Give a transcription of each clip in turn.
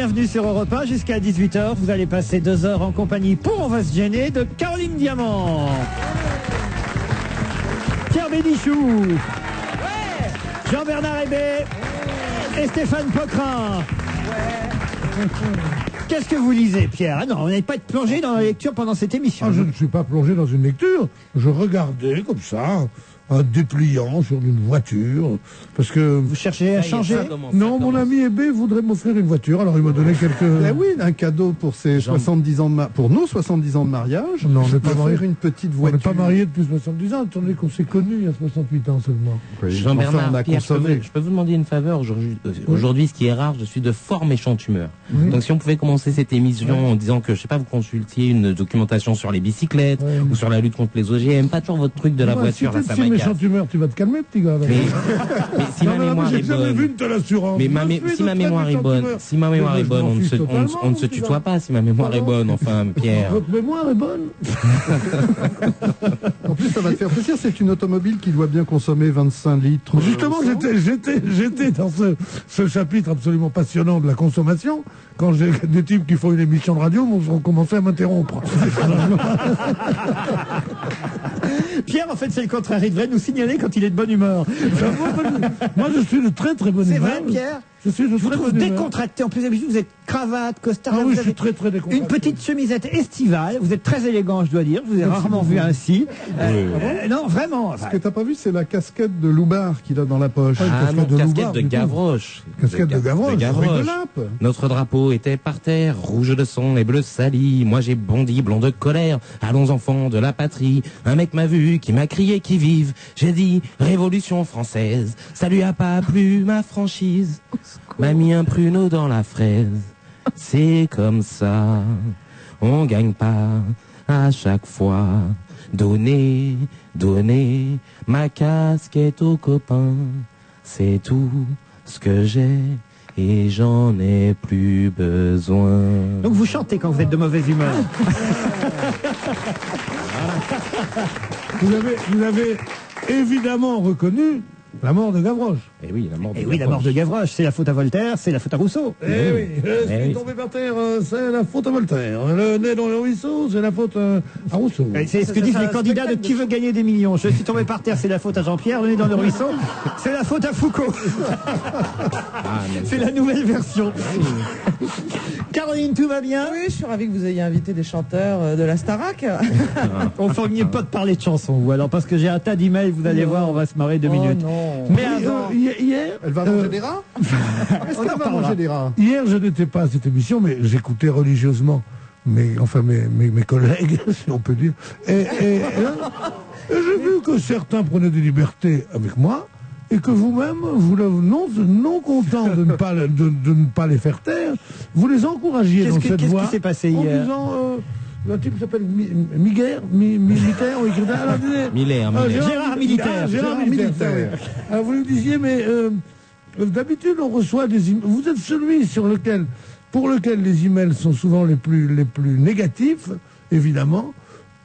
bienvenue sur Europe 1 jusqu'à 18h. Vous allez passer 2 heures en compagnie pour On va se gêner de Caroline Diamant, Pierre Bénichou, Jean-Bernard Hébé et Stéphane Poquelin. Qu'est-ce que vous lisez, Pierre? Ah non, vous n'allez pas être plongé dans la lecture pendant cette émission. Je ne suis pas plongé dans une lecture. Je regardais comme ça un dépliant sur une voiture, parce que... Vous cherchez à changer? Non, mon ami Hébé voudrait m'offrir une voiture, alors il m'a donné quelques... Oui, un cadeau pour ses 70 ans pour nos 70 ans de mariage. Non, on n'est pas mariés. Une petite On voiture. n'est pas mariés depuis 70 ans, attendez qu'on s'est connus il y a 68 ans seulement. Oui, Jean-Bernard, enfin, on a Pierre, consommé. je peux vous demander une faveur aujourd'hui, ce qui est rare, je suis de fort méchante humeur. Oui. Donc si on pouvait commencer cette émission en disant que, je sais pas, vous consultiez une documentation sur les bicyclettes ou sur la lutte contre les OGM, pas toujours votre truc de la voiture, si là, t'es ça si m'agace. méchante humeur, tu vas te calmer, petit gars. Mais si ma mémoire j'ai est jamais vu bonne, une telle assurance. mais Je suis si ma de mémoire très est méchante bonne, humeur. si ma mémoire Mais est je bonne, m'en on ne fiche se totalement, tutoie pas. Si ma mémoire est bonne, enfin, Pierre. Votre mémoire est bonne. En plus, ça va te faire plaisir, c'est une automobile qui doit bien consommer 25 litres. Justement, au 100. j'étais dans ce chapitre absolument passionnant de la consommation, quand j'ai des types qui font une émission de radio ont commencé à m'interrompre. Pierre, en fait, c'est le contraire. Il devrait nous signaler quand il est de bonne humeur. Moi, je suis de très très bonne C'est humeur. vrai, Pierre? Je suis de Je vous très trouve bonne humeur. décontracté. En plus, d'habitude, vous êtes cravate, costard. Ah là, oui, vous je suis avez très très décontracté. une petite chemisette estivale. Vous êtes très élégant, je dois dire. Je vous ai rarement vu ainsi. Non, vraiment. Enfin, Ce que t'as pas vu, c'est la casquette de Loubard qu'il a dans la poche. Ah non, de casquette Loubard, de du coup. Gavroche. Casquette de Gavroche. Rigolape. Notre drapeau était par terre, rouge de sang et bleu sali. Moi j'ai bondi, blond de colère. Allons enfants de la patrie. Un mec m'a vu, qui m'a crié qui vive. J'ai dit, Révolution française. Ça lui a pas plu, ma franchise. M'a mis un pruneau dans la fraise. C'est comme ça. On gagne pas à chaque fois. Donner, donner ma casquette aux copains. C'est tout ce que j'ai et j'en ai plus besoin. donc vous chantez quand vous êtes de mauvaise humeur. Vous avez évidemment reconnu la mort de Gavroche. Et oui, la mort de Et oui, la mort de Gavroche, c'est la faute à Voltaire, c'est la faute à Rousseau. Eh oui, je suis oui. tombé par terre, c'est la faute à Voltaire. Le nez dans le ruisseau, c'est la faute à Rousseau. C'est ce que disent les candidats de Qui veut gagner des millions. Je suis tombé par terre, c'est la faute à Jean-Pierre. Le nez dans le ruisseau, c'est la faute à Foucault. C'est la nouvelle version. Caroline, tout va bien? Oui, je suis ravie que vous ayez invité des chanteurs de la Starac. On ne mieux pas de parler de chansons, ou alors parce que j'ai un tas d'emails, vous allez voir, on va se marrer 2 minutes. Non. Mais avant, Hier, Elle va manger des rats. Est-ce qu'elle va manger des rats? hier, je n'étais pas à cette émission, mais j'écoutais religieusement mes collègues, si on peut dire. Et j'ai vu que certains prenaient des libertés avec moi, et que vous-même, non content de ne pas les faire taire, vous les encouragiez dans cette voie. Qu'est-ce qui s'est passé en hier? disant, un type qui s'appelle Militaire, Militaire. Gérard Militaire. Gérard Militaire. Alors vous lui disiez, mais d'habitude on reçoit des emails. Vous êtes celui pour lequel les emails sont souvent les plus négatifs, évidemment,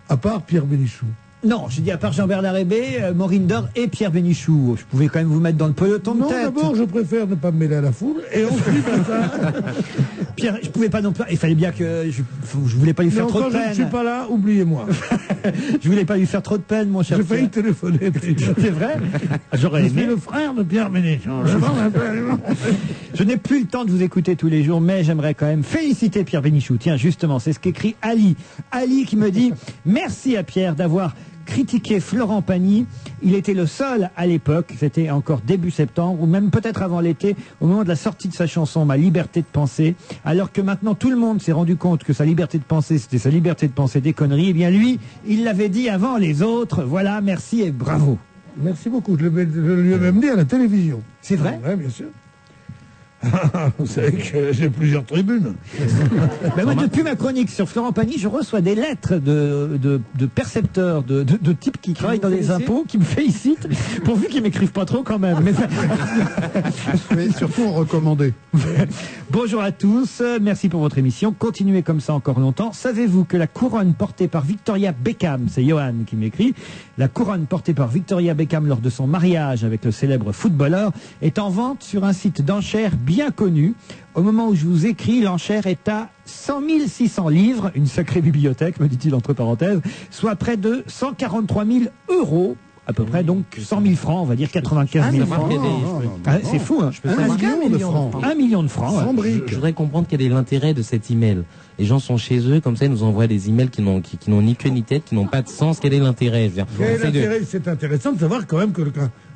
à part Pierre Bénichou. Non, j'ai dit à part Jean-Bernard Hébé, Maureen Dor et Pierre Bénichou. Je pouvais quand même vous mettre dans le peloton de Non, tête. d'abord, je préfère ne pas me mêler à la foule, et ensuite, Pierre, je pouvais pas non plus. Il fallait bien que je voulais pas lui faire trop de quand je ne peine. suis pas là, oubliez-moi. Je voulais pas lui faire trop de peine, mon cher J'ai Pierre. failli téléphoner. C'est vrai? J'aurais Je suis aimé. le frère de Pierre Bénichou. Je n'ai plus le temps de vous écouter tous les jours, mais j'aimerais quand même féliciter Pierre Bénichou. Tiens, justement, c'est ce qu'écrit Ali. Ali qui me dit « Merci à Pierre d'avoir critiqué Florent Pagny. Il était le seul à l'époque, c'était encore début septembre, ou même peut-être avant l'été, au moment de la sortie de sa chanson « Ma liberté de penser », alors que maintenant tout le monde s'est rendu compte que sa liberté de penser, c'était sa liberté de penser des conneries. Eh bien lui, il l'avait dit avant les autres. Voilà, merci et bravo. » Merci beaucoup. Je lui ai même dit à la télévision. C'est vrai? Oui, bien sûr. Vous savez que j'ai plusieurs tribunes. Ben moi, depuis ma chronique sur Florent Pagny, je reçois des lettres de percepteurs, de types qui travaillent dans les impôts, qui me félicitent, pourvu qu'ils m'écrivent pas trop quand même. Mais surtout en recommandé. Bonjour à tous, merci pour votre émission. Continuez comme ça encore longtemps. Savez-vous que la couronne portée par Victoria Beckham, c'est Johan qui m'écrit, la couronne portée par Victoria Beckham lors de son mariage avec le célèbre footballeur est en vente sur un site d'enchères bien bien connu. Au moment où je vous écris, l'enchère est à 100 600 livres, une sacrée bibliothèque, me dit-il entre parenthèses, soit près de 143 000 euros. À peu près, donc 100 000 francs, on va dire 95 000 francs. C'est fou, hein. 1 million de francs. 1 million de francs. Sans Ouais. briques. Je voudrais comprendre quel est l'intérêt de cet email. Les gens sont chez eux, comme ça, ils nous envoient des emails qui n'ont ni queue ni tête, qui n'ont pas de sens. Quel est l'intérêt? Je veux dire, C'est intéressant de savoir quand même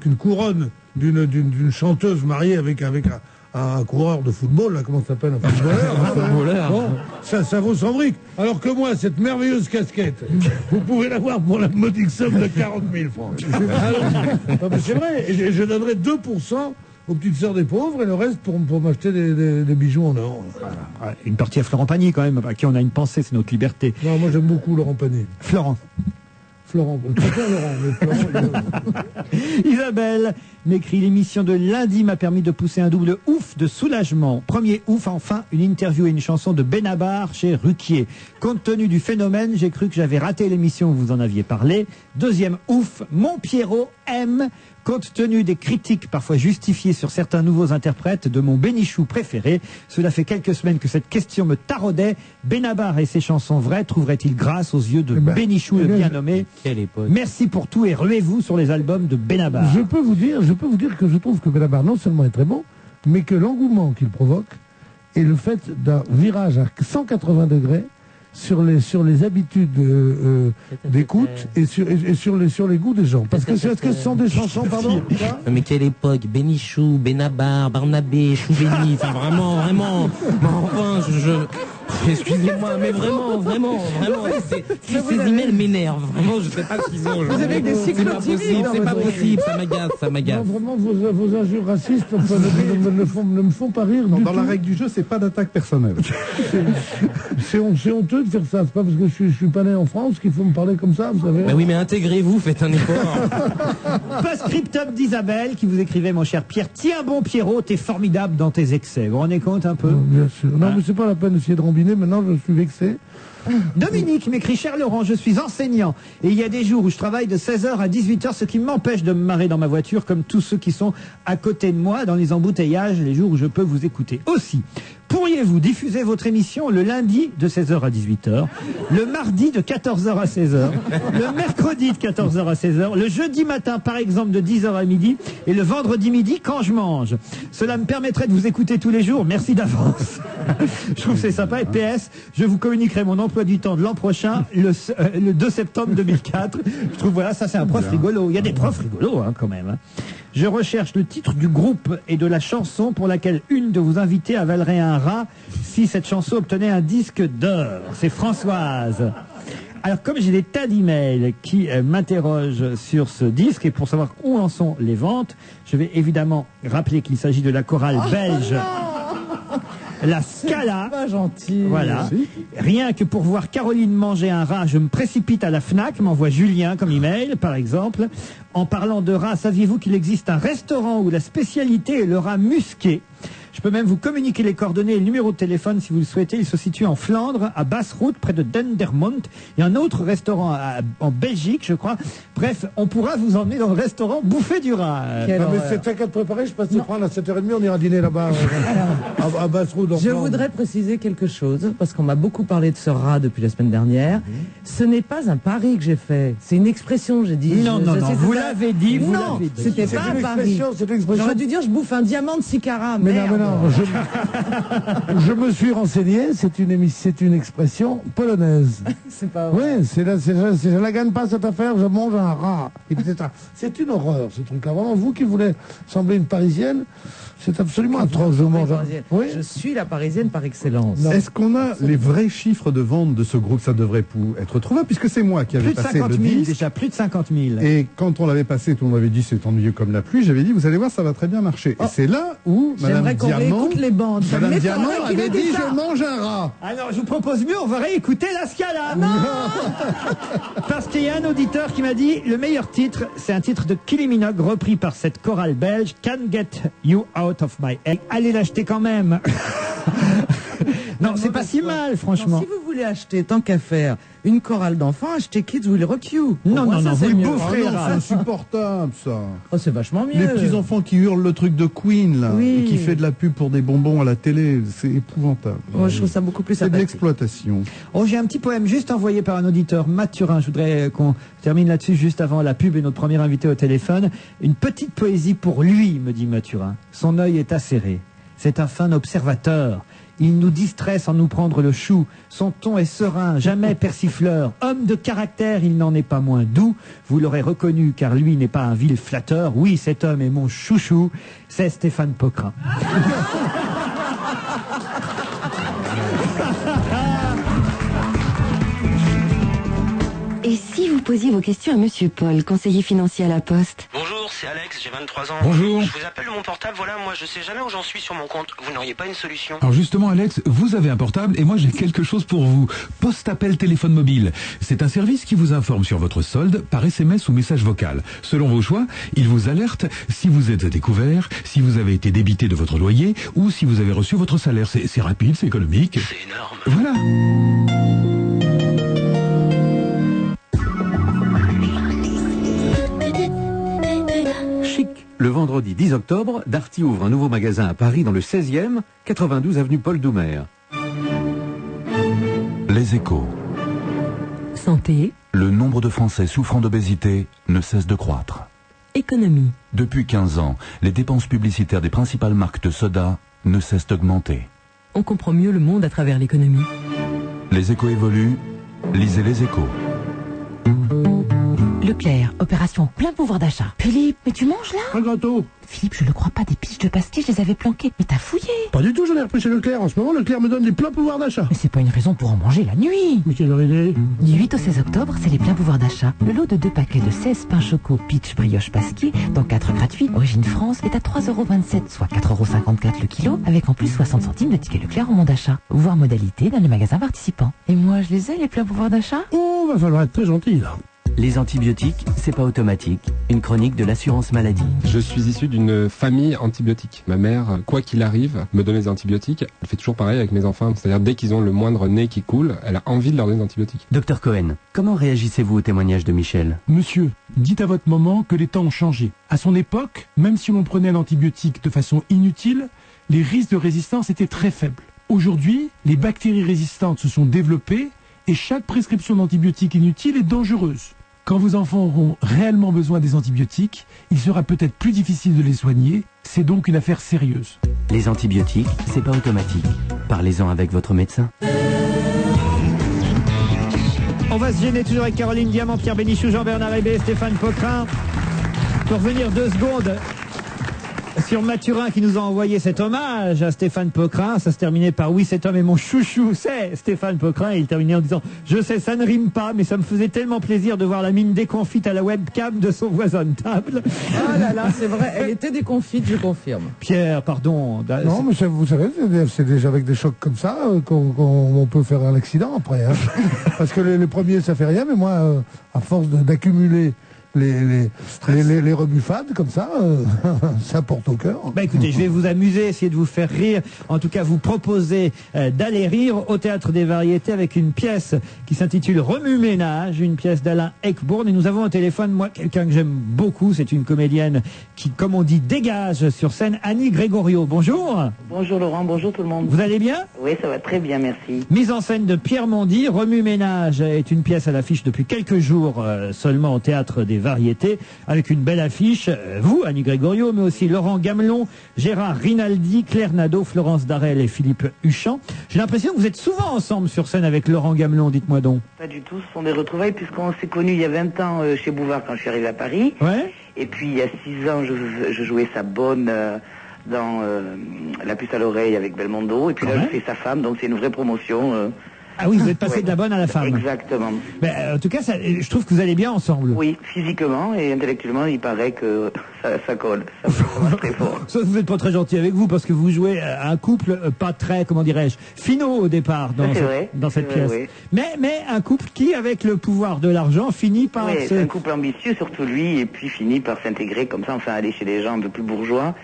qu'une couronne d'une chanteuse mariée avec un coureur de football, là, comment ça s'appelle, un footballeur, bon, ça vaut 100 briques. Alors que moi, cette merveilleuse casquette, vous pouvez l'avoir pour la modique somme de 40 000 francs. Alors, non, mais c'est vrai, et je donnerai 2% aux petites sœurs des pauvres et le reste pour m'acheter des bijoux en or. Ouais, une partie à Florent Pagny quand même, à qui on a une pensée, c'est notre liberté. Non, moi j'aime beaucoup Laurent Pagny. Florent. Laurent, mais Florent, Isabelle m'écrit: l'émission de lundi m'a permis de pousser un double ouf de soulagement. Premier ouf, enfin, une interview et une chanson de Benabar chez Ruquier. Compte tenu du phénomène, j'ai cru que j'avais raté l'émission où vous en aviez parlé. Deuxième ouf, mon Pierrot aime. Compte tenu des critiques parfois justifiées sur certains nouveaux interprètes de mon Bénichou préféré, cela fait quelques semaines que cette question me taraudait. Benabar et ses chansons vraies trouveraient-ils grâce aux yeux de Bénichou le bien nommé? quelle époque. Merci pour tout et ruez-vous sur les albums de Benabar. Je peux vous dire que je trouve que Benabar non seulement est très bon, mais que l'engouement qu'il provoque et le fait d'un virage à 180 degrés sur les habitudes d'écoute et sur les goûts des gens. Parce que est-ce que ce sont des chansons, pardon? Mais quelle époque? Bénichou, Benabar, Barnabé, Choubéni, enfin vraiment. Enfin, excusez-moi, mais vraiment, ces emails m'énervent. Vraiment, je sais pas ce qu'ils ont. Vous avez des cyclotymies. C'est pas possible, ça m'agace. Non, vraiment, vos injures racistes ne me font pas rire. Non, du dans tout. la règle du jeu, c'est pas d'attaque personnelle. C'est honteux de faire ça. C'est pas parce que je suis pas né en France qu'il faut me parler comme ça, vous savez. Mais oui, mais intégrez-vous, faites un effort. Post-scriptum d'Isabelle qui vous écrivait: mon cher Pierre, tiens bon Pierrot, t'es formidable dans tes excès. Vous vous rendez compte un peu? Bien sûr. Non, mais c'est pas la peine d'essayer de rembiner. Maintenant, je suis vexé. Dominique m'écrit: cher Laurent, je suis enseignant et il y a des jours où je travaille de 16h à 18h, ce qui m'empêche de me marrer dans ma voiture comme tous ceux qui sont à côté de moi dans les embouteillages, les jours où je peux vous écouter. Aussi, pourriez-vous diffuser votre émission le lundi de 16h à 18h, le mardi de 14h à 16h, le mercredi de 14h à 16h, le jeudi matin par exemple de 10h à midi et le vendredi midi quand je mange. Cela me permettrait de vous écouter tous les jours. Merci d'avance. Je trouve que c'est sympa. Et PS, je vous communiquerai mon emploi du temps de l'an prochain, le 2 septembre 2004. Je trouve, voilà, ça c'est un prof rigolo. Il y a des profs rigolos, hein, quand même. Hein. Je recherche le titre du groupe et de la chanson pour laquelle une de vos invités avalerait un rat si cette chanson obtenait un disque d'or. C'est Françoise. Alors, comme j'ai des tas d'emails qui m'interrogent sur ce disque et pour savoir où en sont les ventes, je vais évidemment rappeler qu'il s'agit de la chorale belge. La Scala. Pas gentil. Voilà. Rien que pour voir Caroline manger un rat, je me précipite à la Fnac, m'envoie Julien comme email, par exemple. En parlant de rat, saviez-vous qu'il existe un restaurant où la spécialité est le rat musqué? Je peux même vous communiquer les coordonnées et le numéro de téléphone si vous le souhaitez. Il se situe en Flandre, à Basse-Route, près de Dendermonde. Il y a un autre restaurant en Belgique, je crois. Bref, on pourra vous emmener dans le restaurant bouffer du rat. Quelle Non, mais horreur. c'est ça qu'à te préparer. Je passe te prendre à 7h30. On ira dîner là-bas à Basse-Route. Je voudrais préciser quelque chose, parce qu'on m'a beaucoup parlé de ce rat depuis la semaine dernière. Ce n'est pas un pari que j'ai fait, c'est une expression, j'ai dit. Non, vous l'avez dit, vous Non, l'avez dit. c'était C'est pas une un pari. expression, c'est une expression. J'aurais dû dire je bouffe un diamant de 6 carats. Mais Merde. non, je me suis renseigné, c'est une expression polonaise. C'est pas vrai. Oui, je la gagne pas cette affaire, je mange un rat. etc. C'est une horreur, ce truc-là. Vraiment, vous qui voulez sembler une Parisienne, c'est absolument atroce. Je mange un... Oui. Je suis la Parisienne par excellence. Non. Est-ce qu'on a les vrais chiffres de vente de ce groupe? Ça devrait être trouvable, puisque c'est moi qui avais Plus de passé 50 le 000 disque. déjà, plus de 50 000. Et quand on l'avait passé, tout le monde avait dit c'est ennuyeux comme la pluie. J'avais dit, vous allez voir, ça va très bien marcher. Et c'est là où Madame J'aimerais qu'on Diamant, réécoute les bandes. Ça Madame m'étonnerait Diamant qu'il ait avait dit dit ça. je mange un rat. Alors, je vous propose mieux, on va réécouter la Scala. Parce qu'il y a un auditeur qui m'a dit, le meilleur titre, c'est un titre de Kylie Minogue, repris par cette chorale belge, Can't Get You Out of My Head. Allez l'acheter quand même. Non, c'est pas si mal, franchement. Non, si vous voulez acheter, tant qu'à faire, une chorale d'enfants, achetez Kids Will Rock You. Non, Au moins, non, ça, non, c'est vous le mieux. boufferez, Ah non, là. c'est insupportable, ça. Oh, c'est vachement mieux. Les petits enfants qui hurlent le truc de Queen, là, Oui. et qui fait de la pub pour des bonbons à la télé, c'est épouvantable. Moi, je trouve ça beaucoup plus C'est de sympathique. l'exploitation. Oh, j'ai un petit poème juste envoyé par un auditeur, Mathurin. Je voudrais qu'on termine là-dessus juste avant la pub et notre premier invité au téléphone. Une petite poésie pour lui, me dit Mathurin. Son œil est acéré. C'est un fin observateur. Il nous distrait sans nous prendre le chou. Son ton est serein, jamais persifleur. Homme de caractère, il n'en est pas moins doux. Vous l'aurez reconnu, car lui n'est pas un vil flatteur. Oui, cet homme est mon chouchou. C'est Stéphane Pocrin. Et si vous posiez vos questions à Monsieur Paul, conseiller financier à la Poste? Bonjour, c'est Alex, j'ai 23 ans. Bonjour. Je vous appelle de mon portable, voilà, moi je sais jamais où j'en suis sur mon compte. Vous n'auriez pas une solution? Alors justement, Alex, vous avez un portable et moi j'ai quelque chose pour vous. Post Appel téléphone mobile. C'est un service qui vous informe sur votre solde par SMS ou message vocal. Selon vos choix, il vous alerte si vous êtes à découvert, si vous avez été débité de votre loyer ou si vous avez reçu votre salaire. C'est rapide, c'est économique. C'est énorme. Voilà. Chic. Le vendredi 10 octobre, Darty ouvre un nouveau magasin à Paris dans le 16e, 92 avenue Paul Doumer. Les Échos. Santé, Le nombre de Français souffrant d'obésité ne cesse de croître. économie, Depuis 15 ans, les dépenses publicitaires des principales marques de soda ne cessent d'augmenter. on comprend mieux le monde à travers l'économie. Les Échos évoluent, lisez Les Échos. Leclerc, opération plein pouvoir d'achat. Philippe, mais tu manges là? Un gâteau. Philippe, je le crois pas, des piges de pastis, je les avais planquées. Mais t'as fouillé? Pas du tout, j'en ai repris chez Leclerc. En ce moment, Leclerc me donne des pleins pouvoirs d'achat. Mais c'est pas une raison pour en manger la nuit. Mais quelle heure il est? Du 8 au 16 octobre, c'est les pleins pouvoirs d'achat. Le lot de 2 paquets de 16 pains choco Peach Brioche Pasquier, dont 4 gratuits, origine France, est à 3,27 €, soit 4,54 € le kilo, avec en plus 60 centimes de ticket Leclerc au mon d'achat. Voir modalité dans les magasins participants. Et moi, je les ai, les pleins pouvoirs d'achat? Oh, va falloir être très gentil, là. Les antibiotiques, c'est pas automatique. Une chronique de l'assurance maladie. Je suis issu d'une famille antibiotique. Ma mère, quoi qu'il arrive, me donne des antibiotiques. Elle fait toujours pareil avec mes enfants. C'est-à-dire, dès qu'ils ont le moindre nez qui coule, elle a envie de leur donner des antibiotiques. Docteur Cohen, comment réagissez-vous au témoignage de Michel? Monsieur, dites à votre maman que les temps ont changé. À son époque, même si l'on prenait un antibiotique de façon inutile, les risques de résistance étaient très faibles. Aujourd'hui, les bactéries résistantes se sont développées et chaque prescription d'antibiotiques inutile est dangereuse. Quand vos enfants auront réellement besoin des antibiotiques, il sera peut-être plus difficile de les soigner. C'est donc une affaire sérieuse. Les antibiotiques, c'est pas automatique. Parlez-en avec votre médecin. On va se gêner toujours avec Caroline Diamant, Pierre Bénichou, Jean-Bernard Hébé, Stéphane Pocrin. Pour revenir 2 secondes sur Mathurin qui nous a envoyé cet hommage à Stéphane Pocrin. Ça se terminait par oui, cet homme est mon chouchou, c'est Stéphane Pocrin. Et il terminait en disant je sais, ça ne rime pas, mais ça me faisait tellement plaisir de voir la mine déconfite à la webcam de son voisin de table. Ah là là, c'est vrai, elle était déconfite, je confirme. Pierre, pardon. Non, mais vous savez, c'est déjà avec des chocs comme ça qu'on peut faire un accident après. Hein. Parce que les premiers, ça fait rien, mais moi, à force d'accumuler les rebuffades comme ça, ça porte au cœur. Bah écoutez, je vais vous amuser, essayer de vous faire rire, en tout cas vous proposer d'aller rire au Théâtre des Variétés avec une pièce qui s'intitule Remue-Ménage, une pièce d'Alain Eckbourn. Et nous avons au téléphone, moi, quelqu'un que j'aime beaucoup, c'est une comédienne qui, comme on dit, dégage sur scène, Annie Grégorio. Bonjour. Bonjour Laurent, bonjour tout le monde. Vous allez bien? Oui, ça va très bien, merci. Mise en scène de Pierre Mondy, Remue-Ménage est une pièce à l'affiche depuis quelques jours seulement au Théâtre des Variétés, avec une belle affiche, vous, Annie Grégorio, mais aussi Laurent Gamelon, Gérard Rinaldi, Claire Nadeau, Florence Darel et Philippe Huchon. J'ai l'impression que vous êtes souvent ensemble sur scène avec Laurent Gamelon, dites-moi donc. Pas du tout, ce sont des retrouvailles puisqu'on s'est connus il y a 20 ans chez Bouvard quand je suis arrivé à Paris. Ouais. Et puis il y a 6 ans, je jouais sa bonne dans La puce à l'oreille avec Belmondo. Et puis là, je fais sa femme, donc c'est une vraie promotion. Ah oui, vous êtes passé de la bonne à la femme. Exactement. En tout cas, je trouve que vous allez bien ensemble. Oui, physiquement et intellectuellement, il paraît que ça colle. Ça marche très fort. Sauf que vous n'êtes pas très gentil avec vous parce que vous jouez un couple pas très, comment dirais-je, finaux au départ dans cette pièce. Oui. Mais un couple qui, avec le pouvoir de l'argent, finit par... Oui, c'est un couple ambitieux, surtout lui, et puis finit par s'intégrer comme ça, enfin aller chez les gens un peu plus bourgeois.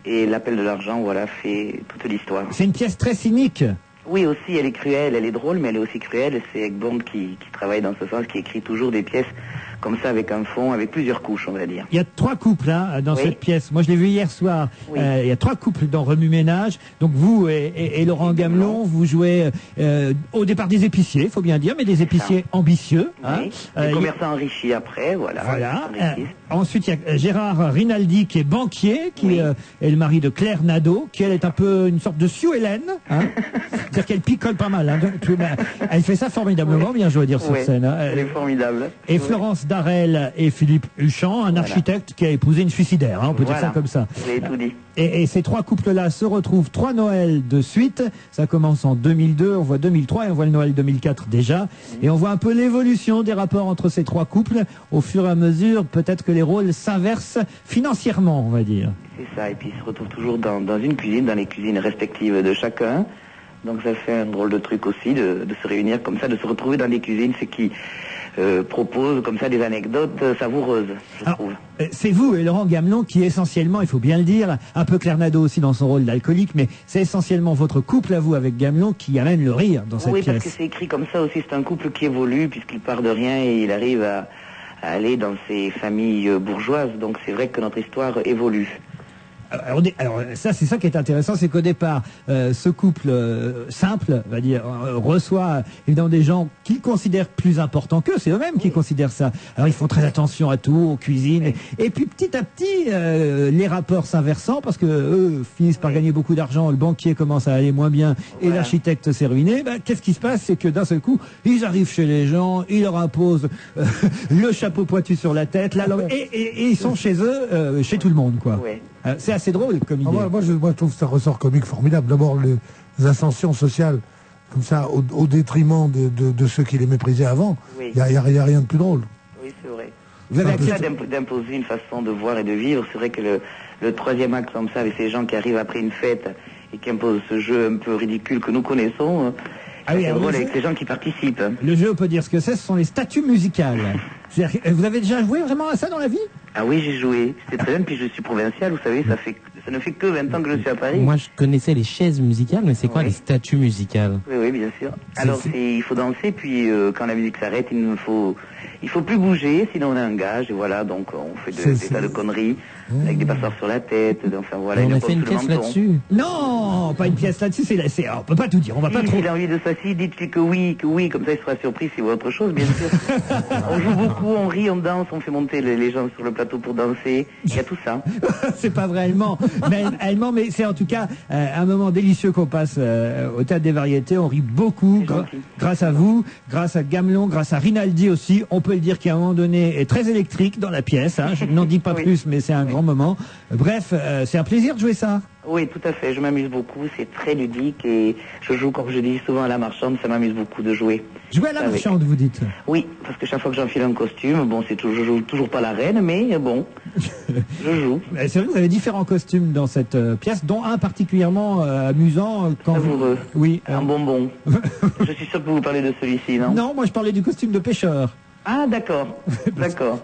Et l'appel de l'argent, voilà, fait toute l'histoire. C'est une pièce très cynique. Oui, aussi, elle est cruelle, elle est drôle, mais elle est aussi cruelle. C'est Egmont qui travaille dans ce sens, qui écrit toujours des pièces comme ça, avec un fond, avec plusieurs couches, on va dire. Il y a 3 couples dans cette pièce. Moi, je l'ai vu hier soir. Oui. Il y a 3 couples dans Remue Ménage. Donc vous et Laurent Gamelon, vous jouez au départ des épiciers, il faut bien dire, mais des épiciers ambitieux. Oui. Des commerçants enrichis après, voilà. Ensuite, il y a Gérard Rinaldi qui est banquier, qui est le mari de Claire Nadeau, qui elle est un peu une sorte de Sue Hélène. C'est-à-dire qu'elle picole pas mal. Elle fait ça formidablement bien, je dois dire, sur scène. Elle est formidable. Et Florence Darel et Philippe Huchon, un architecte qui a épousé une suicidaire, on peut dire ça comme ça. Vous avez tout dit. Et ces 3 couples-là se retrouvent 3 Noëls de suite. Ça commence en 2002, on voit 2003 et on voit le Noël 2004 déjà. Et on voit un peu l'évolution des rapports entre ces 3 couples. Au fur et à mesure, peut-être que les rôles s'inversent financièrement, on va dire. C'est ça, et puis ils se retrouvent toujours dans une cuisine, dans les cuisines respectives de chacun. Donc ça fait un drôle de truc aussi de se réunir comme ça, de se retrouver dans des cuisines, ce qui propose comme ça des anecdotes savoureuses, je trouve. C'est vous et Laurent Gamelon qui essentiellement, il faut bien le dire, un peu Claire Nadeau aussi dans son rôle d'alcoolique, mais c'est essentiellement votre couple à vous avec Gamelon qui amène le rire dans cette pièce. Oui, parce que c'est écrit comme ça aussi, c'est un couple qui évolue puisqu'il part de rien et il arrive à aller dans ces familles bourgeoises, donc c'est vrai que notre histoire évolue. Alors ça, c'est ça qui est intéressant, c'est qu'au départ, ce couple simple, on va dire, reçoit évidemment des gens qu'ils considèrent plus importants qu'eux, c'est eux-mêmes qui considèrent ça. Alors ils font très attention à tout, aux cuisines, et puis petit à petit, les rapports s'inversant, parce que eux finissent par gagner beaucoup d'argent, le banquier commence à aller moins bien, et l'architecte s'est ruiné. Qu'est-ce qui se passe? C'est que d'un seul coup, ils arrivent chez les gens, ils leur imposent le chapeau pointu sur la tête, et ils sont chez eux, chez tout le monde, quoi. C'est assez drôle comme idée. Moi, je trouve ça ressort comique formidable. D'abord, les ascensions sociales, comme ça, au détriment de ceux qui les méprisaient avant. Il n'y a rien de plus drôle. Oui, c'est vrai. Vous avez accès d'imposer une façon de voir et de vivre. C'est vrai que le 3e acte comme ça, avec ces gens qui arrivent après une fête et qui imposent ce jeu un peu ridicule que nous connaissons, c'est drôle avec les gens qui participent. Le jeu, on peut dire ce que c'est, ce sont les statues musicales. Vous avez déjà joué vraiment à ça dans la vie? Ah oui, j'ai joué. C'était très jeune, puis je suis provincial, vous savez, ça ne fait que 20 ans que je suis à Paris. Moi, je connaissais les chaises musicales, mais c'est quoi les statues musicales? Oui, bien sûr. Alors, il faut danser, puis quand la musique s'arrête, il faut plus bouger, sinon on a un gage, et voilà, donc on fait des tas de conneries, avec des passoires sur la tête, enfin voilà. On a fait une pièce là-dessus? Non, pas une pièce là-dessus, on peut pas tout dire, on va pas trop... S'il a envie de ça, si, dites-lui que oui, comme ça il sera surpris, c'est autre chose, bien sûr. On joue beaucoup, on rit, on danse, on fait monter les gens sur le plateau pour danser, il y a tout ça. C'est pas vrai allemand, mais c'est en tout cas un moment délicieux qu'on passe au Théâtre des Variétés, on rit beaucoup, grâce à vous, grâce à Gamelon, grâce à Rinaldi aussi, on peut le dire qu'à un moment donné est très électrique dans la pièce, je n'en dis pas plus, mais c'est un grand moment. Bref, c'est un plaisir de jouer ça. Oui, tout à fait, je m'amuse beaucoup, c'est très ludique et je joue, comme je dis souvent, à la marchande, ça m'amuse beaucoup de jouer. Jouer à la marchande, vous dites? Oui, parce que chaque fois que j'enfile un costume, je joue toujours pas la reine, mais bon, je joue. C'est vrai que vous avez différents costumes dans cette pièce, dont un particulièrement amusant. Savoureux. Oui. Un bonbon. Je suis sûr que vous parlez de celui-ci, non? Non, moi je parlais du costume de pêcheur. Ah, d'accord.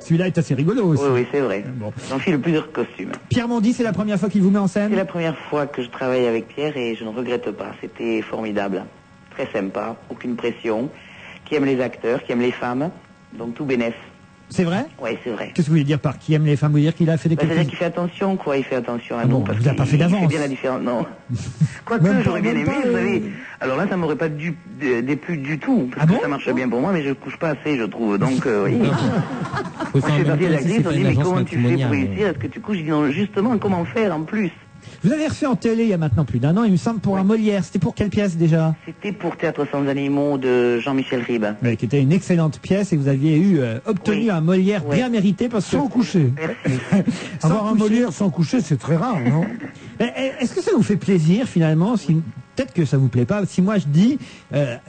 Celui-là est assez rigolo aussi. Oui, c'est vrai. J'enfile plusieurs costumes. Pierre Mondy, c'est la première fois qu'il vous met en scène? C'est la première fois que je travaille avec Pierre et je ne regrette pas. C'était formidable. Très sympa, aucune pression. Qui aime les acteurs, qui aime les femmes. Donc tout bénef. C'est vrai? Oui, c'est vrai. Qu'est-ce que vous voulez dire par qui aime les femmes? Vous voulez dire qu'il a fait des c'est-à-dire qu'il fait attention, quoi. Il fait attention à nous. Bon, vous l'avez pas fait d'avance. Il fait bien la différence. Non. Quoique, j'aurais bien aimé, vous savez. Alors là, ça m'aurait pas déplu du tout. Parce que ça marche bien pour moi, mais je couche pas assez, je trouve. Donc, oui. Je fais partie de l'actrice, on dit, mais comment tu fais pour réussir? Est-ce que tu couches? Je dis, non, justement, comment faire en plus? Vous avez reçu en télé il y a maintenant plus d'1 an, il me semble, pour un Molière. C'était pour quelle pièce déjà? C'était pour Théâtre sans animaux de Jean-Michel Ribes. Oui, qui était une excellente pièce et vous aviez obtenu un Molière bien mérité parce que... Sans coucher. Avoir un Molière sans coucher, c'est très rare, non? Est-ce que ça vous fait plaisir finalement peut-être que ça vous plaît pas. Si moi je dis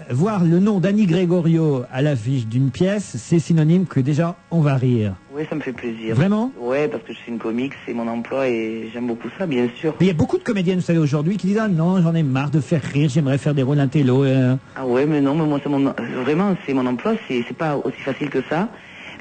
voir le nom d'Annie Gregorio à l'affiche d'une pièce, c'est synonyme que déjà on va rire. Oui, ça me fait plaisir. Vraiment? Oui, parce que je suis une comique, c'est mon emploi et j'aime beaucoup ça, bien sûr. Mais il y a beaucoup de comédiennes, vous savez, aujourd'hui qui disent ah non, j'en ai marre de faire rire, j'aimerais faire des rôles intello. Ah ouais, mais non, mais moi vraiment c'est mon emploi, c'est pas aussi facile que ça.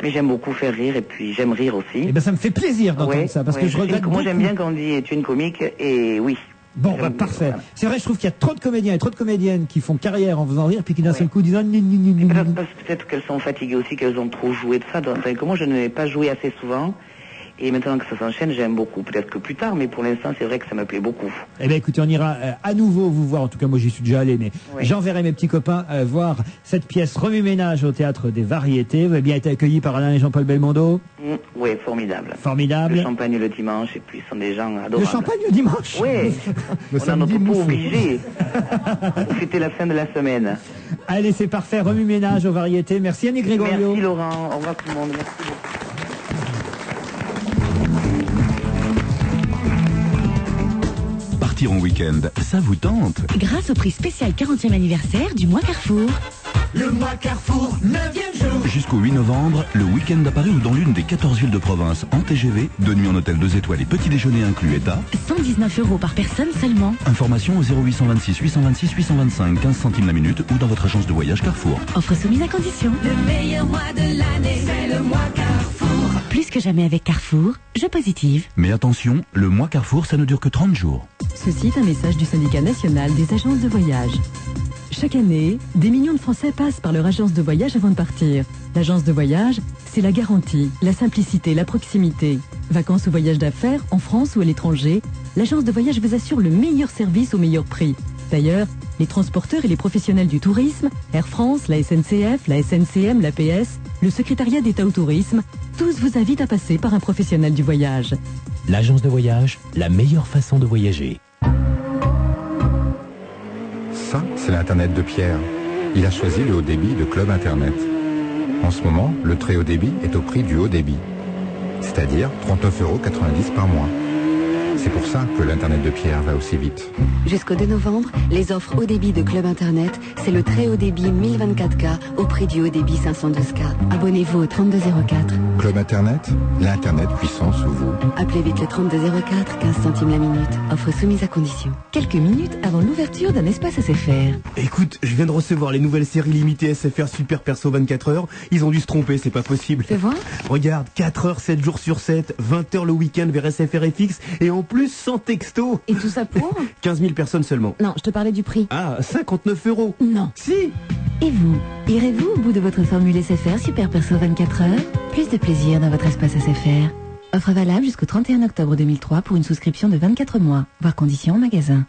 Mais j'aime beaucoup faire rire et puis j'aime rire aussi. Et ben ça me fait plaisir d'entendre ça parce que je regrette beaucoup. Moi j'aime bien quand on dit tu es une comique et oui. Bon, parfait. C'est vrai, je trouve qu'il y a trop de comédiens et trop de comédiennes qui font carrière en faisant rire, puis qui d'un seul coup disent peut-être qu'elles sont fatiguées aussi, qu'elles ont trop joué de ça. Donc, moi, je n'ai pas joué assez souvent. Et maintenant que ça s'enchaîne, j'aime beaucoup. Peut-être que plus tard, mais pour l'instant, c'est vrai que ça me plaît beaucoup. Eh bien, écoutez, on ira à nouveau vous voir. En tout cas, moi, j'y suis déjà allé, mais j'enverrai mes petits copains voir cette pièce Remue-Ménage au Théâtre des Variétés. Vous avez bien été accueillis par Alain et Jean-Paul Belmondo. Oui, formidable. Formidable. Le champagne le dimanche, et puis, ils sont des gens adorables. Le champagne le dimanche? Oui. On a notre pot obligé. Pour fêter la fin de la semaine. Allez, c'est parfait. Remue-Ménage aux Variétés. Merci Annie Grégorio. Merci Laurent. Au revoir tout le monde. Merci beaucoup. Partir en week-end, ça vous tente? Grâce au prix spécial 40e anniversaire du mois Carrefour. Le mois Carrefour, 9e jour. Jusqu'au 8 novembre, le week-end à Paris ou dans l'une des 14 villes de province en TGV, de nuit en hôtel 2 étoiles et petit déjeuner inclus est à 119 € par personne seulement. Information au 0826 826 825, 15 centimes la minute ou dans votre agence de voyage Carrefour. Offre soumise à condition. Le meilleur mois de l'année, c'est le mois Carrefour. Plus que jamais avec Carrefour, je positive. Mais attention, le mois Carrefour, ça ne dure que 30 jours. Ceci est un message du syndicat national des agences de voyage. Chaque année, des millions de Français passent par leur agence de voyage avant de partir. L'agence de voyage, c'est la garantie, la simplicité, la proximité. Vacances ou voyages d'affaires, en France ou à l'étranger, l'agence de voyage vous assure le meilleur service au meilleur prix. D'ailleurs, les transporteurs et les professionnels du tourisme, Air France, la SNCF, la SNCM, l'APS, le secrétariat d'État au tourisme, tous vous invitent à passer par un professionnel du voyage. L'agence de voyage, la meilleure façon de voyager. Ça, c'est l'Internet de Pierre. Il a choisi le haut débit de Club Internet. En ce moment, le très haut débit est au prix du haut débit, c'est-à-dire 39,90 € par mois. C'est pour ça que l'Internet de Pierre va aussi vite. Jusqu'au 2 novembre, les offres haut débit de Club Internet, c'est le très haut débit 1024K au prix du haut débit 512K. Abonnez-vous au 3204. Club Internet, l'Internet puissant sous vous. Appelez vite le 3204, 15 centimes la minute. Offre soumise à condition. Quelques minutes avant l'ouverture d'un espace SFR. Écoute, je viens de recevoir les nouvelles séries limitées SFR Super Perso 24 heures. Ils ont dû se tromper, c'est pas possible. Fais voir. Regarde, 4 heures, 7 jours sur 7, 20 heures le week-end vers SFR FX et en plus sans texto. Et tout ça pour 15 000 personnes seulement. Non, je te parlais du prix. Ah, 59 €. Non. Si. Et vous, irez-vous au bout de votre formule SFR Super Perso 24 heures? Plus de plaisir dans votre espace SFR. Offre valable jusqu'au 31 octobre 2003 pour une souscription de 24 mois. Voir conditions en magasin.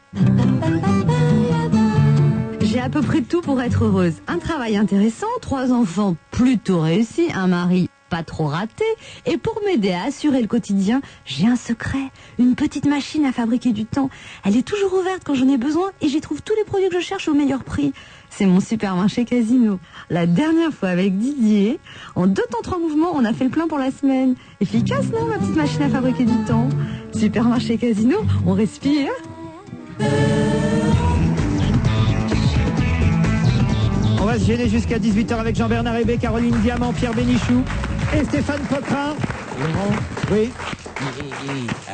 J'ai à peu près tout pour être heureuse. Un travail intéressant, 3 enfants plutôt réussis, un mari pas trop raté. Et pour m'aider à assurer le quotidien, j'ai un secret. Une petite machine à fabriquer du temps. Elle est toujours ouverte quand j'en ai besoin et j'y trouve tous les produits que je cherche au meilleur prix. C'est mon supermarché Casino. La dernière fois avec Didier, en 2 temps 3 mouvements, on a fait le plein pour la semaine. Efficace, non, ma petite machine à fabriquer du temps? Supermarché Casino, on respire. On va se gêner jusqu'à 18h avec Jean-Bernard Hébé, Caroline Diamant, Pierre Bénichou et Stéphane Poquelin. Laurent, oui.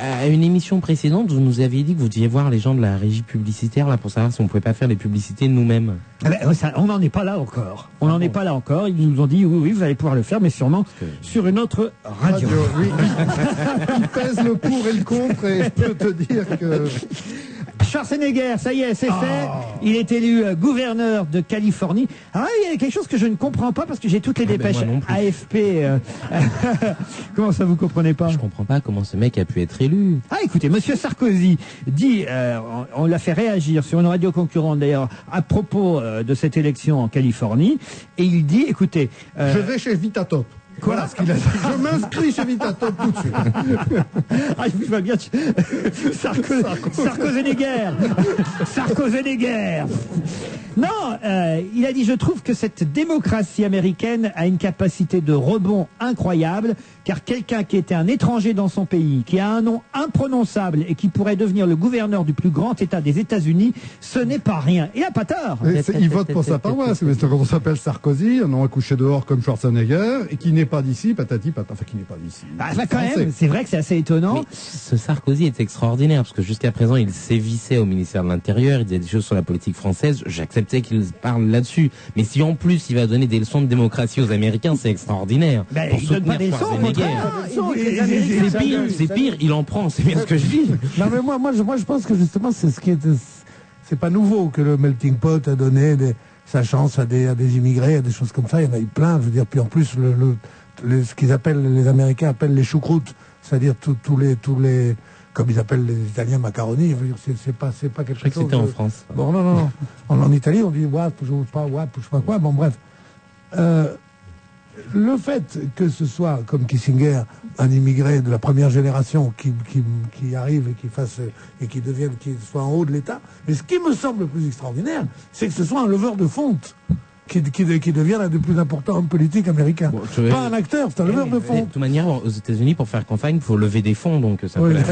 À une émission précédente, vous nous aviez dit que vous deviez voir les gens de la régie publicitaire là pour savoir si on pouvait pas faire des publicités nous-mêmes. Ah ben, on n'en est pas là encore. On n'en est pas là encore. Ils nous ont dit oui, vous allez pouvoir le faire, mais sûrement sur une autre radio. Oui. Il pèse le pour et le contre et je peux te dire que... Schwarzenegger, ça y est, c'est fait. Il est élu gouverneur de Californie. Ah, il y a quelque chose que je ne comprends pas parce que j'ai toutes les dépêches AFP. Comment ça, vous comprenez pas? Je comprends pas comment ce mec a pu être élu. Ah, écoutez, Monsieur Sarkozy dit, on l'a fait réagir sur une radio concurrente d'ailleurs à propos de cette élection en Californie, et il dit, écoutez, je vais chez Vitatop. Voilà ce qu'il a dit. Je m'inscris chez Vitatop tout de suite. Ah, je vois bien. Sarkozy-Neger. Sarkozy-Neger. Non, il a dit, je trouve que cette démocratie américaine a une capacité de rebond incroyable, car quelqu'un qui était un étranger dans son pays, qui a un nom imprononçable et qui pourrait devenir le gouverneur du plus grand État des États-Unis, ce n'est pas rien. Il n'a pas tort. Il vote pour sa paroisse, mais c'est quand on s'appelle Sarkozy, un nom accouché dehors comme Schwarzenegger, et qui n'est pas d'ici, patati patata, enfin qui n'est pas d'ici. Ah, bah, quand même, c'est vrai que c'est assez étonnant. Mais ce Sarkozy est extraordinaire, parce que jusqu'à présent, il sévissait au ministère de l'Intérieur, il disait des choses sur la politique française. J'accepte sais qu'il parle là-dessus. Mais si en plus il va donner des leçons de démocratie aux Américains, c'est extraordinaire. Ben, Pour il donne pas soutenir des Schwarzenegger. leçons, C'est pire, il en prend, c'est bien ce que je dis. Non mais moi je pense que justement c'est ce qui est, c'est pas nouveau que le melting pot a donné sa chance à des immigrés, à des choses comme ça. Il y en a eu plein, je veux dire. Puis en plus ce qu'ils appellent, les Américains appellent les choucroutes, c'est-à-dire tous les comme ils appellent les Italiens macaroni. Je veux dire, c'est pas quelque chose. Je crois que c'était en France. Bon non. En Italie on dit what, je sais pas quoi. Bon bref. Le fait que ce soit, comme Kissinger, un immigré de la première génération qui arrive et qui soit en haut de l'État, mais ce qui me semble le plus extraordinaire, c'est que ce soit un leveur de fonte qui devient l'un des plus importants hommes politiques américains. Bon, pas un acteur, c'est un leveur de fonte. De toute manière, aux États-Unis, pour faire campagne, il faut lever des fonds, donc ça Oui, peut la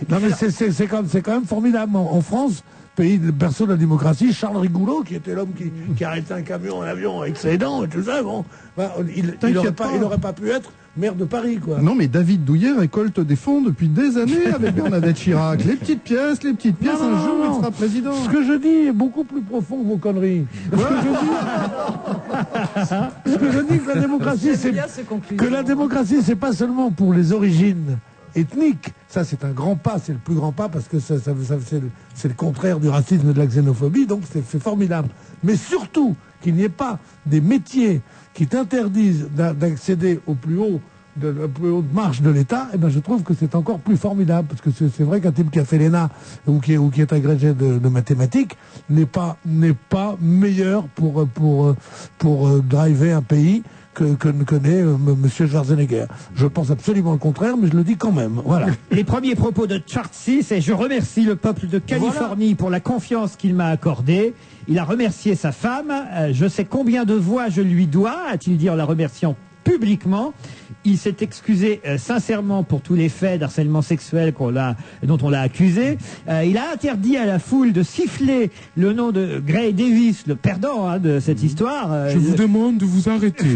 non mais c'est quand même formidable. En France, pays de berceau de la démocratie, Charles Rigoulot, qui était l'homme qui arrêtait un camion, un avion avec ses dents et tout ça, bon, il n'aurait pas pu être maire de Paris, quoi. Non, mais David Douillet récolte des fonds depuis des années avec Bernadette Chirac. Les petites pièces, un jour il sera président. Ce que je dis est beaucoup plus profond que vos conneries. Ce que je dis que la démocratie, c'est pas seulement pour les origines ethniques. Ça, c'est un grand pas, c'est le plus grand pas parce que c'est le contraire du racisme et de la xénophobie, donc c'est formidable. Mais surtout, qu'il n'y ait pas des métiers qui t'interdisent d'accéder au plus haut de marche de l'État, eh ben je trouve que c'est encore plus formidable, parce que c'est vrai qu'un type qui a fait l'ENA ou qui est agrégé de mathématiques n'est pas meilleur pour driver un pays que n'est Monsieur Schwarzenegger. Je pense absolument le contraire, mais je le dis quand même. Voilà. Les premiers propos de Schwarzenegger, c'est: je remercie le peuple de Californie pour la confiance qu'il m'a accordée. Il a remercié sa femme. Je sais combien de voix je lui dois, a-t-il dit en la remerciant publiquement. Il s'est excusé sincèrement pour tous les faits d'harcèlement sexuel dont on l'a accusé. Il a interdit à la foule de siffler le nom de Gray Davis, le perdant de cette histoire. Je vous demande de vous arrêter.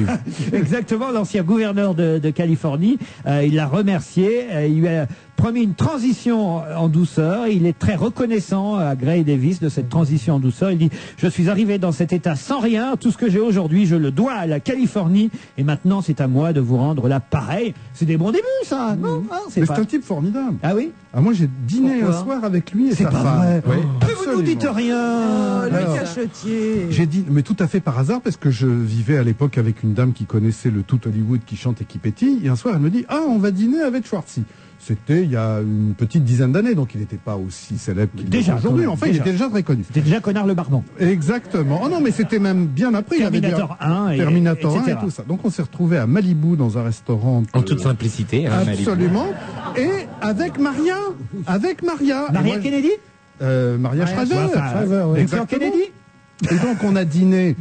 Exactement, l'ancien gouverneur de Californie. Il l'a remercié. Il lui a promis une transition en douceur. Il est très reconnaissant à Gray Davis de cette transition en douceur. Il dit: je suis arrivé dans cet état sans rien. Tout ce que j'ai aujourd'hui, je le dois à la Californie. Et maintenant, c'est à moi de vous rendre l'appareil. C'est des bons débuts, ça. Non, c'est un type formidable. Ah oui? Ah, moi, j'ai dîné un soir avec lui et sa femme. Vrai. Oui, mais vous nous dites rien. Le cachetier. J'ai dit, mais tout à fait par hasard, parce que je vivais à l'époque avec une dame qui connaissait le tout Hollywood, qui chante et qui pétille. Et un soir, elle me dit: ah, on va dîner avec Schwarzenegger. C'était il y a une petite dizaine d'années, donc il n'était pas aussi célèbre qu'il est aujourd'hui. Enfin, il était déjà très connu. C'était déjà Connard le Barbant. Exactement. Oh non, mais c'était même bien après. Terminator 1 Terminator 1 et tout ça. Donc on s'est retrouvés à Malibu dans un restaurant. En toute simplicité. Absolument. Et avec Maria. Maria Kennedy? Maria Shriver. Exactement. Kennedy? Et donc on a dîné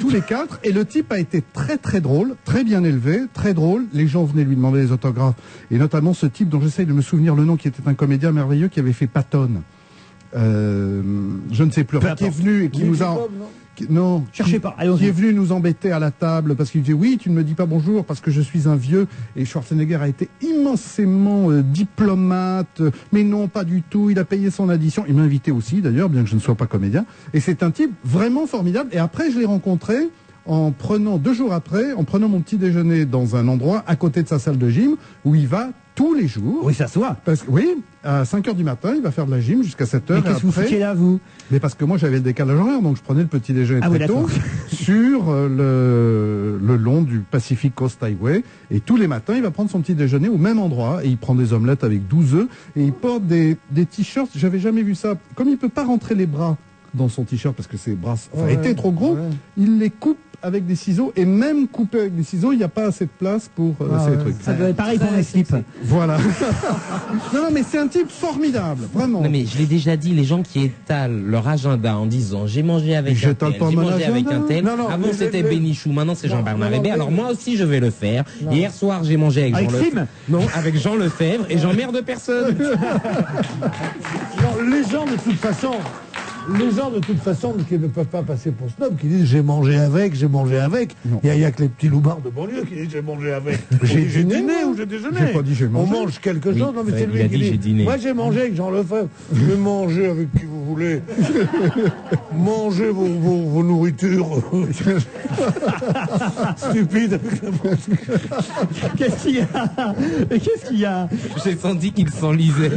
tous les quatre, et le type a été très très drôle, très bien élevé, très drôle. Les gens venaient lui demander des autographes, et notamment ce type dont j'essaye de me souvenir le nom, qui était un comédien merveilleux qui avait fait Patton. Je ne sais plus, qui est venu et qui nous a... Non, cherchez pas. Qui est venu nous embêter à la table parce qu'il disait: oui, tu ne me dis pas bonjour parce que je suis un vieux. Et Schwarzenegger a été immensément diplomate. Mais non, pas du tout. Il a payé son addition. Il m'a invité aussi, d'ailleurs, bien que je ne sois pas comédien. Et c'est un type vraiment formidable. Et après, je l'ai rencontré en prenant 2 jours après, en prenant mon petit déjeuner dans un endroit à côté de sa salle de gym où il va tous les jours. Oui, ça se voit. Oui, à 5h du matin, il va faire de la gym jusqu'à 7h. Mais qu'est-ce que vous foutiez là, vous? Mais parce que moi, j'avais le décalage horaire, donc je prenais le petit déjeuner très tôt sur le long du Pacific Coast Highway. Et tous les matins, il va prendre son petit déjeuner au même endroit. Et il prend des omelettes avec 12 œufs. Et il porte des t-shirts. J'avais jamais vu ça. Comme il peut pas rentrer les bras dans son t-shirt parce que ses bras étaient trop gros, il les coupe avec des ciseaux, et même coupé avec des ciseaux, il n'y a pas assez de place pour ces trucs. Ça doit être pareil pour les slips. Voilà. non, mais c'est un type formidable, vraiment. Non, mais je l'ai déjà dit, les gens qui étalent leur agenda en disant: j'ai mangé avec un tel, j'ai mangé avec un tel. Avant c'était Bénichou, maintenant c'est Jean-Bernard Hébert. Alors moi aussi je vais le faire. Hier soir j'ai mangé avec Jean Lefebvre. Non, avec Jean Lefebvre, et j'emmerde personne. Non, les gens de toute façon, les gens, de toute façon, qui ne peuvent pas passer pour snob, qui disent j'ai mangé avec. Il n'y a que les petits loupards de banlieue qui disent j'ai mangé avec. J'ai dîné ou j'ai déjeuné. J'ai pas dit j'ai mangé. On mange quelque chose. Non, mais c'est lui qui dit. Moi, j'ai mangé avec Jean Lefebvre. Je vais manger avec qui vous voulez. Mangez vos nourritures. Stupide. Qu'est-ce qu'il y a J'ai senti qu'il s'enlisait.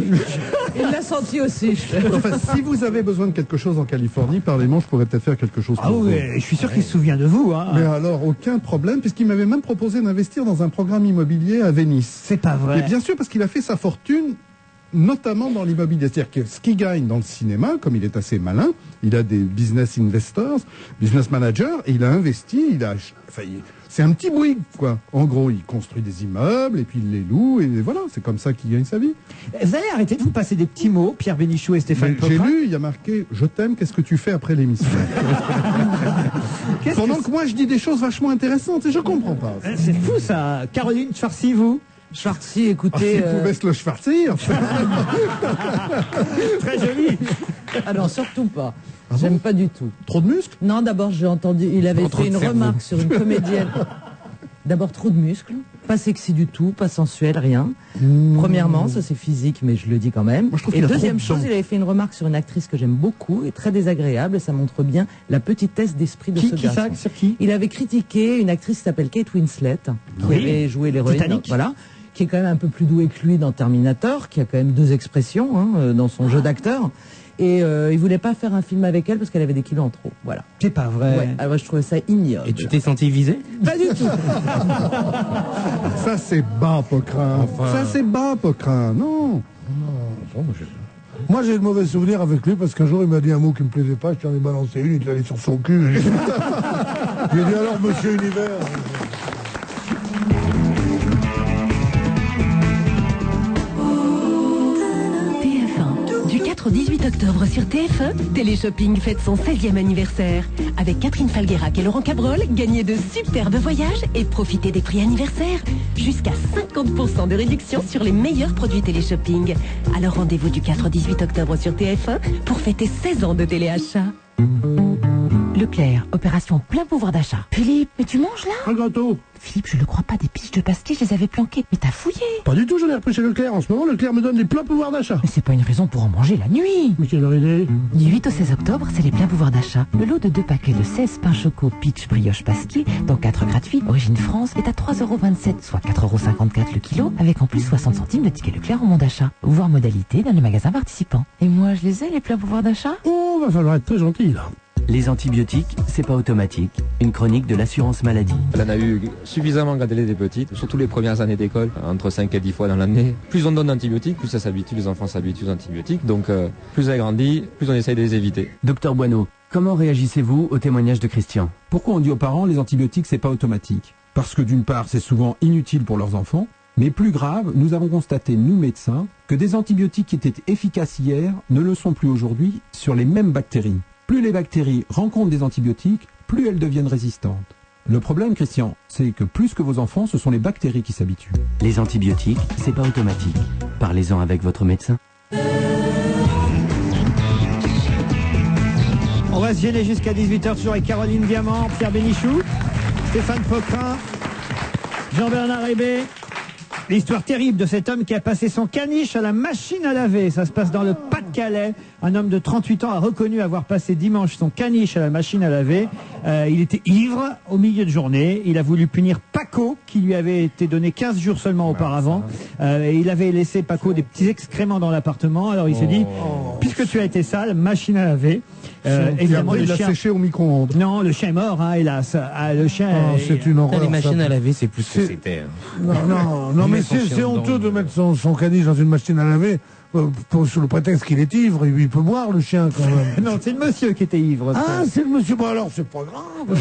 Il l'a senti aussi. Enfin, si vous avez besoin de quelque chose en Californie, parlez-moi, je pourrais peut-être faire quelque chose pour vous. Je suis sûr qu'il se souvient de vous. Hein. Mais alors, aucun problème, puisqu'il m'avait même proposé d'investir dans un programme immobilier à Venise. C'est pas vrai. Et bien sûr, parce qu'il a fait sa fortune notamment dans l'immobilier. C'est-à-dire que ce qu'il gagne dans le cinéma, comme il est assez malin, il a des business investors, business managers, et il a investi, c'est un petit Bouygues, quoi. En gros, il construit des immeubles, et puis il les loue, et voilà, c'est comme ça qu'il gagne sa vie. Vous allez arrêter de vous passer des petits mots, Pierre Bénichou et Stéphane Poquin. J'ai lu, il y a marqué « Je t'aime, qu'est-ce que tu fais après l'émission ?» Pendant que moi, je dis des choses vachement intéressantes, et je comprends pas. C'est fou, ça. Caroline Schwartzy, vous Schwartzy, écoutez... s'il pouvait se le schwarzir. Très joli. Ah non, surtout pas. J'aime pas du tout. Trop de muscles? Non, d'abord, j'ai entendu... Il avait fait une remarque sur une comédienne. D'abord, trop de muscles. Pas sexy du tout, pas sensuel, rien. Premièrement, ça c'est physique, mais je le dis quand même. Moi, je trouve et qu'il a deuxième trop de chose, il avait fait une remarque sur une actrice que j'aime beaucoup et très désagréable, et ça montre bien la petitesse d'esprit de ce garçon. Sur qui Il avait critiqué une actrice qui s'appelle Kate Winslet, qui avait joué l'héroïne. Voilà. Qui est quand même un peu plus douée que lui dans Terminator, qui a quand même 2 expressions dans son jeu d'acteur. Et il voulait pas faire un film avec elle parce qu'elle avait des kilos en trop. Voilà. C'est pas vrai. Ouais. Alors je trouvais ça ignoble. Et tu t'es senti visé? Pas du tout. Ça c'est bas, Poquin. Ça c'est bas, Poquin. Non. Moi, j'ai de mauvais souvenirs avec lui parce qu'un jour, il m'a dit un mot qui me plaisait pas. Je t'en ai balancé une, il te l'allait sur son cul. J'ai dit alors, Monsieur Univers. Du 4 au 18 octobre sur TF1, Téléshopping fête son 16e anniversaire. Avec Catherine Falguerac et Laurent Cabrol, gagnez de superbes voyages et profitez des prix anniversaires. Jusqu'à 50% de réduction sur les meilleurs produits Téléshopping. Alors rendez-vous du 4 au 18 octobre sur TF1 pour fêter 16 ans de téléachat. Leclerc, opération plein pouvoir d'achat. Philippe, mais tu manges là? Un gâteau. Philippe, je ne crois pas, des piges de pastilles, je les avais planquées. Mais t'as fouillé? Pas du tout, j'en ai repris chez Leclerc. En ce moment, Leclerc me donne des pleins pouvoirs d'achat. Mais c'est pas une raison pour en manger la nuit. Mais quelle idée? Du 8 au 16 octobre, c'est les pleins pouvoirs d'achat. Le lot de 2 paquets de 16 pains choco Peach Brioche Pasquier, dont 4 gratuits, origine France, est à 3,27 €, soit 4,54 € le kilo, avec en plus 60 centimes de ticket Leclerc au monde d'achat. Voir modalité dans les magasins participants. Et moi, je les ai, les pleins pouvoirs d'achat? Oh, va falloir être très gentil, là. Les antibiotiques, c'est pas automatique. Une chronique de l'assurance maladie. Elle en a eu suffisamment quand elle était petite, surtout les premières années d'école, entre 5 et 10 fois dans l'année. Plus on donne d'antibiotiques, plus ça s'habitue, les enfants s'habituent aux antibiotiques. Donc plus elle grandit, plus on essaye de les éviter. Docteur Boineau, comment réagissez-vous au témoignage de Christian? Pourquoi on dit aux parents les antibiotiques c'est pas automatique? Parce que d'une part c'est souvent inutile pour leurs enfants, mais plus grave, nous avons constaté, nous médecins, que des antibiotiques qui étaient efficaces hier ne le sont plus aujourd'hui sur les mêmes bactéries. Plus les bactéries rencontrent des antibiotiques, plus elles deviennent résistantes. Le problème, Christian, c'est que plus que vos enfants, ce sont les bactéries qui s'habituent. Les antibiotiques, c'est pas automatique. Parlez-en avec votre médecin. On va se gêner jusqu'à 18h, toujours avec Caroline Diamant, Pierre Bénichou, Stéphane Poquin, Jean-Bernard Hébé. L'histoire terrible de cet homme qui a passé son caniche à la machine à laver. Ça se passe dans le Pas-de-Calais. Un homme de 38 ans a reconnu avoir passé dimanche son caniche à la machine à laver. Il était ivre au milieu de journée. Il a voulu punir Paco, qui lui avait été donné 15 jours seulement auparavant. Et il avait laissé Paco des petits excréments dans l'appartement. Alors il s'est dit, puisque tu as été sale, machine à laver. Évidemment, il l'a séché au micro-ondes. Non, le chien est mort, hein, hélas. Le chien. C'est une horreur. Les machines à laver, c'est plus que c'était. Non, mais c'est honteux de mettre son caniche dans une machine à laver sous le prétexte qu'il est ivre. Il peut boire, le chien, quand même. Non, c'est le monsieur qui était ivre. Ah, c'est le monsieur. Bon, alors, c'est pas grave.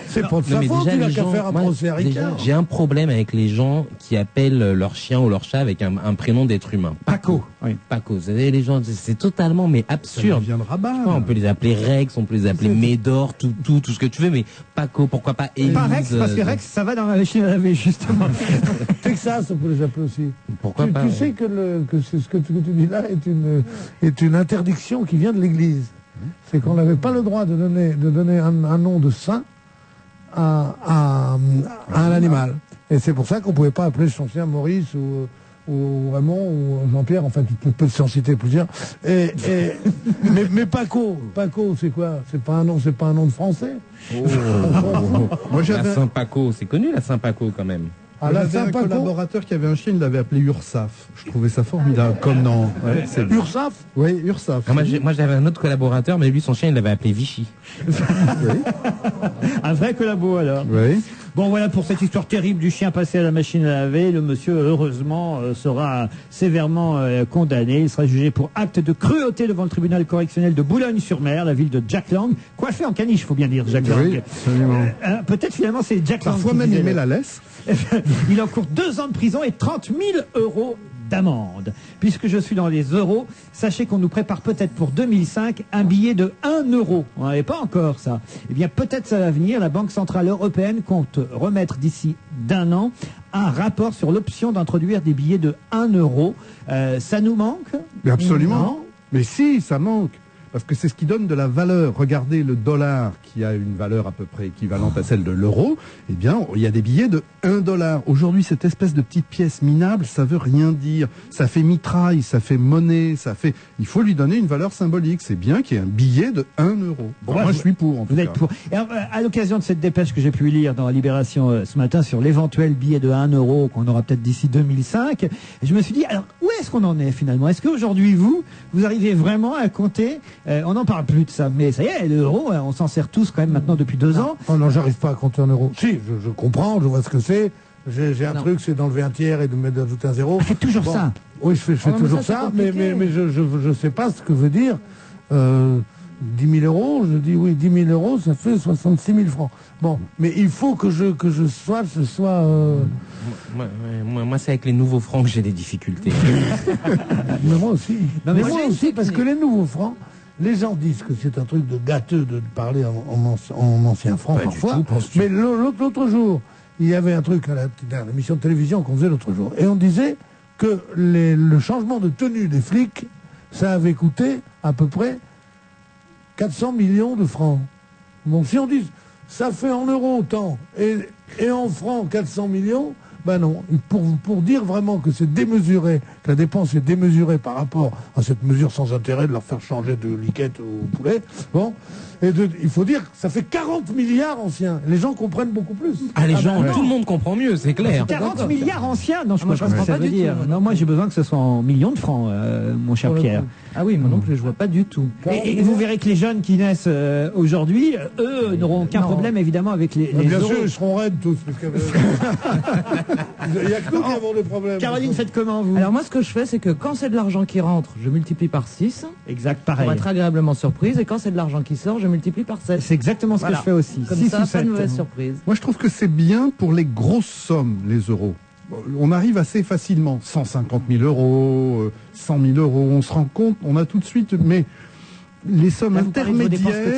C'est pas de sa faute, il a qu'à faire un procès à Ricard. J'ai un problème avec les gens qui appellent leur chien ou leur chat avec un prénom d'être humain. Paco. Oui. Paco. Vous savez, les gens, c'est totalement, mais absurde. Ça vient de rabat. On peut les appeler Rex, on peut les appeler Médor, tout ce que tu veux, mais Paco, pourquoi pas Élise? Pas Rex, parce que Rex, ça va dans la machine à laver, justement. Texas, on peut les appeler aussi. Pourquoi pas? Tu sais que ce que tu dis là est une interdiction qui vient de l'Église. c'est qu'on n'avait pas le droit de donner un nom de saint à un animal. Et c'est pour ça qu'on ne pouvait pas appeler son chien Maurice ou Raymond ou Jean-Pierre, enfin tu peux s'en citer plusieurs. Mais Paco, c'est quoi? C'est pas un nom de français. Moi, la Saint-Paco, c'est connu la Saint-Paco quand même. J'avais un collaborateur qui avait un chien, il l'avait appelé Ursaf. Je trouvais ça formidable comme nom. Ouais, Ursaf? Oui, Ursaf. Ah, moi j'avais un autre collaborateur, mais lui son chien il l'avait appelé Vichy. Un vrai collabo alors. Oui. Bon voilà pour cette histoire terrible du chien passé à la machine à laver. Le monsieur heureusement sera sévèrement condamné. Il sera jugé pour acte de cruauté devant le tribunal correctionnel de Boulogne-sur-Mer, la ville de Jack Lang. Coiffé en caniche, faut bien dire Jack Lang. Oui, absolument. Peut-être finalement c'est Jack Lang. Parfois même il met la laisse. Il encourt 2 ans de prison et 30 000 € d'amende. Puisque je suis dans les euros, sachez qu'on nous prépare peut-être pour 2005 un billet de 1 euro. On n'avait pas encore ça. Eh bien, peut-être ça va venir. La Banque Centrale Européenne compte remettre d'ici d'1 an un rapport sur l'option d'introduire des billets de 1 euro. Ça nous manque? Mais absolument. Non. Mais si, ça manque. Parce que c'est ce qui donne de la valeur. Regardez le dollar qui a une valeur à peu près équivalente à celle de l'euro. Eh bien, il y a des billets de 1 dollar. Aujourd'hui, cette espèce de petite pièce minable, ça veut rien dire. Ça fait mitraille, ça fait monnaie, ça fait... Il faut lui donner une valeur symbolique. C'est bien qu'il y ait un billet de 1 euro. Bon, moi, je suis pour, en tout cas. Vous êtes pour. Et alors, à l'occasion de cette dépêche que j'ai pu lire dans Libération ce matin sur l'éventuel billet de 1 euro qu'on aura peut-être d'ici 2005, je me suis dit, alors, où est-ce qu'on en est finalement? Est-ce qu'aujourd'hui, vous arrivez vraiment à compter on n'en parle plus de ça, mais ça y est, l'euro, on s'en sert tous quand même maintenant depuis 2 ans. Oh non, j'arrive pas à compter en euros. Si, je comprends, je vois ce que c'est. J'ai un truc, c'est d'enlever un tiers et d'ajouter un zéro. Faites toujours ça. Oui, je fais toujours ça, mais je sais pas ce que veut dire 10 000 euros. Je dis oui, 10 000 euros, ça fait 66 000 francs. Bon, mais il faut que ce soit... Moi, c'est avec les nouveaux francs que j'ai des difficultés. Mais moi aussi. Non, mais moi aussi, parce que les nouveaux francs, les gens disent que c'est un truc de gâteux de parler en ancien franc parfois. Mais l'autre jour, il y avait un truc à l'émission de télévision qu'on faisait l'autre jour. Et on disait que le changement de tenue des flics, ça avait coûté à peu près 400 millions de francs. Donc si on dit, ça fait en euros autant, et en francs 400 millions, ben non. Pour dire vraiment que c'est démesuré, que la dépense est démesurée par rapport à cette mesure sans intérêt de leur faire changer de liquette au poulet, bon, il faut dire que ça fait 40 milliards anciens. Les gens comprennent beaucoup plus. Ah, tout le monde comprend mieux, c'est clair. 40 milliards anciens? Non, je ne comprends pas ce que ça veut dire. Non, moi j'ai besoin que ce soit en millions de francs, mon cher Pierre. Ah oui, moi non plus, je vois pas du tout. Et vous verrez que les jeunes qui naissent aujourd'hui, eux, n'auront aucun problème évidemment avec les bien euros. sûr, ils seront raides tous. Parce que... il n'y a que nous qui avons des problèmes. Caroline, faites comment vous? Alors moi, ce que je fais, c'est que quand c'est de l'argent qui rentre, je multiplie par 6. Exact, pareil. Pour être agréablement surprise. Et quand c'est de l'argent qui sort, je multiplie par 7. C'est exactement ce que je fais aussi. Comme 6 ça, ou 7. pas de mauvaise surprise. Moi, je trouve que c'est bien pour les grosses sommes, les euros. On arrive assez facilement. 150 000 euros, 100 000 euros, on se rend compte, on a tout de suite... Mais les sommes intermédiaires...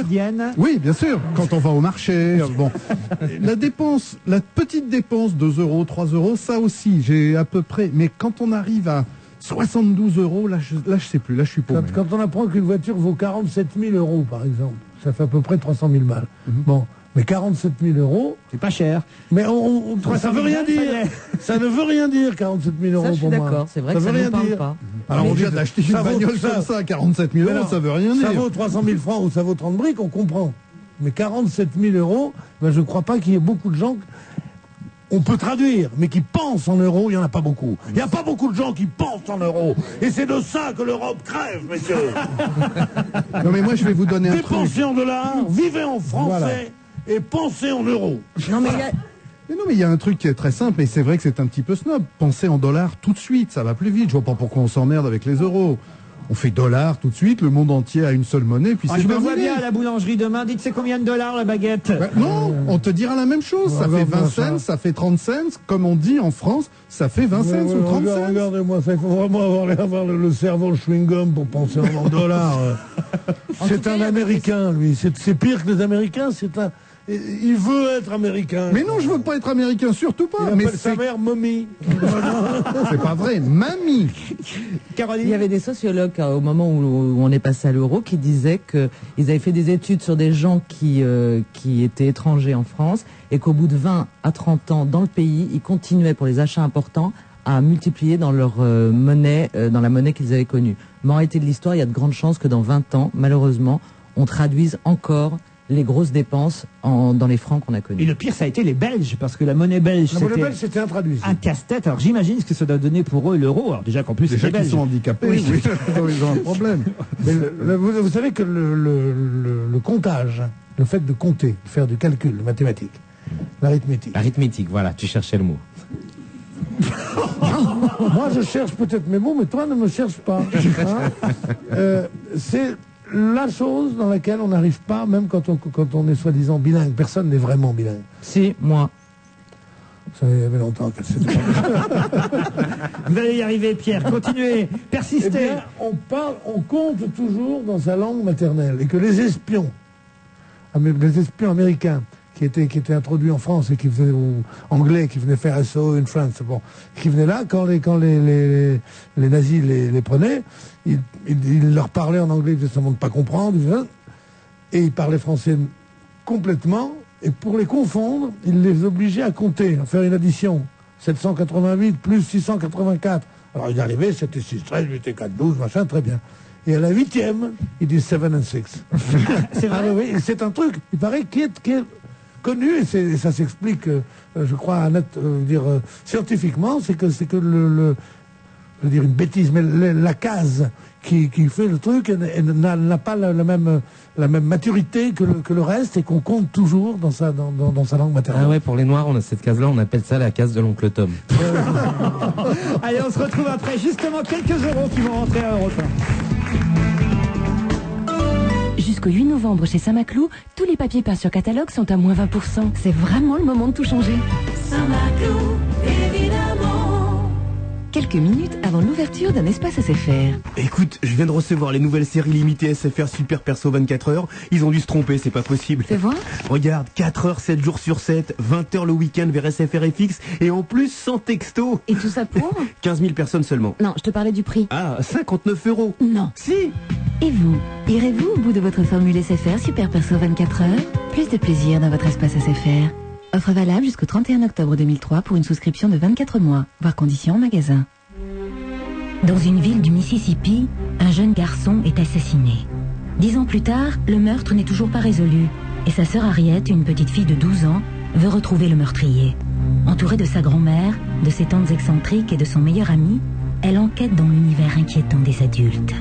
Oui, bien sûr, quand on va au marché. Bon, la petite dépense, 2 euros, 3 euros, ça aussi, j'ai à peu près... Mais quand on arrive à 72 euros, là je sais plus, là je suis paumé. Quand on apprend qu'une voiture vaut 47 000 euros, par exemple, ça fait à peu près 300 000 balles. Bon, mais 47 000 euros... C'est pas cher. Mais ça veut rien dire. Ça ne veut rien dire, 47 000 euros pour moi. Je suis d'accord, c'est vrai que ça ne parle pas. Alors on vient d'acheter une bagnole comme ça à 47 000 euros, ça veut rien dire. Ça vaut 300 000 francs ou ça vaut 30 briques, on comprend. Mais 47 000 euros, ben je ne crois pas qu'il y ait beaucoup de gens... On peut traduire, mais qui pensent en euros, il n'y en a pas beaucoup. Il n'y a pas beaucoup de gens qui pensent en euros. Et c'est de ça que l'Europe crève, messieurs. Non mais moi je vais vous donner un truc. Dépensez en dollars, vivez en français et pensez en euros. Non mais il y a un truc qui est très simple, et c'est vrai que c'est un petit peu snob. Pensez en dollars tout de suite, ça va plus vite. Je vois pas pourquoi on s'emmerde avec les euros. On fait dollars tout de suite, le monde entier a une seule monnaie, puis c'est je me vois bien à la boulangerie demain, dites c'est combien de dollars la baguette? Non, on te dira la même chose, ça fait 20 cents, ça fait 30 cents, comme on dit en France, ça fait 20 cents ou 30 cents. Regardez-moi, ça, il faut vraiment avoir le cerveau, le chewing-gum pour penser en dollars. C'est un Américain, lui, c'est pire que les Américains, il veut être américain. Mais non, je veux pas être américain, surtout pas. Il Mais appelle sa mère Mommy. c'est pas vrai, mamie. Caroline. Il y avait des sociologues au moment où on est passé à l'euro qui disaient qu'ils avaient fait des études sur des gens qui étaient étrangers en France et qu'au bout de 20 à 30 ans dans le pays, ils continuaient pour les achats importants à multiplier dans leur monnaie, dans la monnaie qu'ils avaient connue. Mais en réalité de l'histoire, il y a de grandes chances que dans 20 ans, malheureusement, on traduise encore les grosses dépenses dans les francs qu'on a connus. Et le pire, ça a été les Belges, parce que la monnaie belge, c'était intraduisible. Un casse-tête. Alors j'imagine ce que ça doit donner pour eux l'euro. Alors déjà qu'en plus, Déjà c'est qu'ils belge. sont handicapés, oui. Ils ont un problème. Mais vous savez que le comptage, le fait de compter, de faire du calcul, de mathématiques, l'arithmétique. L'arithmétique, voilà, tu cherchais le mot. Moi, je cherche peut-être mes mots, mais toi ne me cherche pas. Hein c'est la chose dans laquelle on n'arrive pas, même quand on est soi-disant bilingue. Personne n'est vraiment bilingue. Si, moi. Ça y avait longtemps qu'elle s'était Vous allez y arriver, Pierre. Continuez, persistez. Eh bien, on compte toujours dans sa langue maternelle. Et que les espions américains, qui étaient introduits en France et qui venaient anglais, qui venaient faire SO in France, bon, qui venaient là, quand les nazis les prenaient, ils leur parlaient en anglais, ils faisaient semblant de pas comprendre, et ils parlaient français complètement, et pour les confondre, ils les obligeaient à compter, à faire une addition. 788 plus 684. Alors ils arrivaient, c'était 6, 13, 8 et 4, 12, machin, très bien. Et à la 8e, ils disent 7 and 6. C'est vrai. Ah, oui, c'est un truc, il paraît, qui est connu, et ça s'explique, je crois, scientifiquement, c'est que je veux dire une bêtise, mais la case qui fait le truc n'a pas la même maturité que le reste, et qu'on compte toujours dans sa langue maternelle. Ah ouais, pour les Noirs, on a cette case-là, on appelle ça la case de l'oncle Tom. Allez, on se retrouve après justement quelques euros qui vont rentrer à Europe 1. Jusqu'au 8 novembre chez Saint-Maclou, tous les papiers peints sur catalogue sont à moins 20%. C'est vraiment le moment de tout changer. Saint-Maclou, évidemment. Quelques minutes avant l'ouverture d'un espace SFR. Écoute, je viens de recevoir les nouvelles séries limitées SFR Super Perso 24 heures. Ils ont dû se tromper, c'est pas possible. Fais voir. Regarde, 4 heures, 7 jours sur 7, 20 heures le week-end vers SFR FX, et en plus sans texto. Et tout ça pour 15 000 personnes seulement. Non, je te parlais du prix. Ah, 59 €. Non. Si. Et vous, irez-vous au bout de votre formule SFR Super Perso 24 heures? Plus de plaisir dans votre espace SFR. Offre valable jusqu'au 31 octobre 2003 pour une souscription de 24 mois. Voir conditions en magasin. Dans une ville du Mississippi, un jeune garçon est assassiné. 10 ans plus tard, le meurtre n'est toujours pas résolu et sa sœur Harriet, une petite fille de 12 ans, veut retrouver le meurtrier. Entourée de sa grand-mère, de ses tantes excentriques et de son meilleur ami, elle enquête dans l'univers inquiétant des adultes.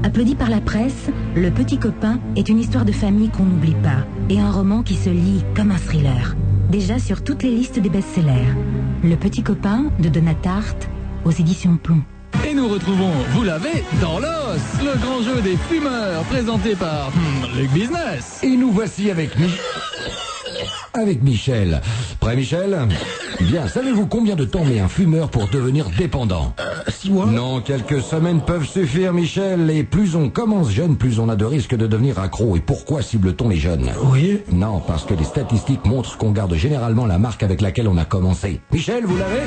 Applaudi par la presse, Le Petit Copain est une histoire de famille qu'on n'oublie pas et un roman qui se lit comme un thriller. Déjà sur toutes les listes des best-sellers. Le Petit Copain de Donna Tartt aux éditions Plomb. Et nous retrouvons Vous l'avez dans l'os, le grand jeu des fumeurs présenté par Luc Business. Et nous voici avec Michel. Prêt, Michel? Bien, savez-vous combien de temps met un fumeur pour devenir dépendant? 6 mois? Non, quelques semaines peuvent suffire, Michel. Et plus on commence jeune, plus on a de risques de devenir accro. Et pourquoi cible-t-on les jeunes? Oui. Non, parce que les statistiques montrent qu'on garde généralement la marque avec laquelle on a commencé. Michel, vous l'avez?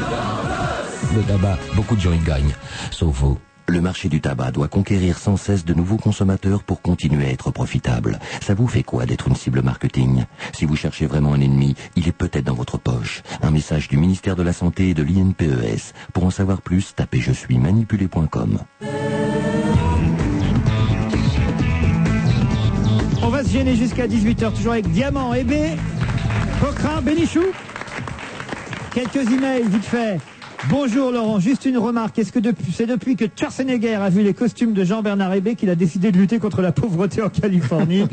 Le tabac, beaucoup de gens y gagnent, sauf vous. Le marché du tabac doit conquérir sans cesse de nouveaux consommateurs pour continuer à être profitable. Ça vous fait quoi d'être une cible marketing? Si vous cherchez vraiment un ennemi, il est peut-être dans votre poche. Un message du ministère de la Santé et de l'INPES. Pour en savoir plus, tapez je suis manipulé.com. On va se gêner jusqu'à 18h, toujours avec Diamant, Hébé, Coquelin, Bénichou. Quelques emails, vite fait. Bonjour Laurent, juste une remarque. Est-ce que c'est depuis que Schwarzenegger a vu les costumes de Jean-Bernard Hébé qu'il a décidé de lutter contre la pauvreté en Californie?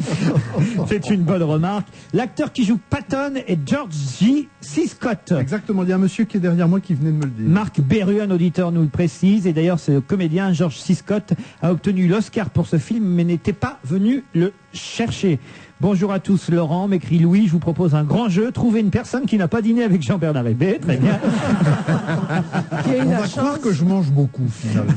C'est une bonne remarque. L'acteur qui joue Patton est George J. C. Scott. Exactement, il y a un monsieur qui est derrière moi qui venait de me le dire. Marc Berru, un auditeur, nous le précise. Et d'ailleurs, ce comédien, George C. Scott, a obtenu l'Oscar pour ce film, mais n'était pas venu le chercher. Bonjour à tous, Laurent, m'écrit Louis, je vous propose un grand jeu. Trouvez une personne qui n'a pas dîné avec Jean-Bernard Hébé. Très bien. On va croire que je mange beaucoup, finalement.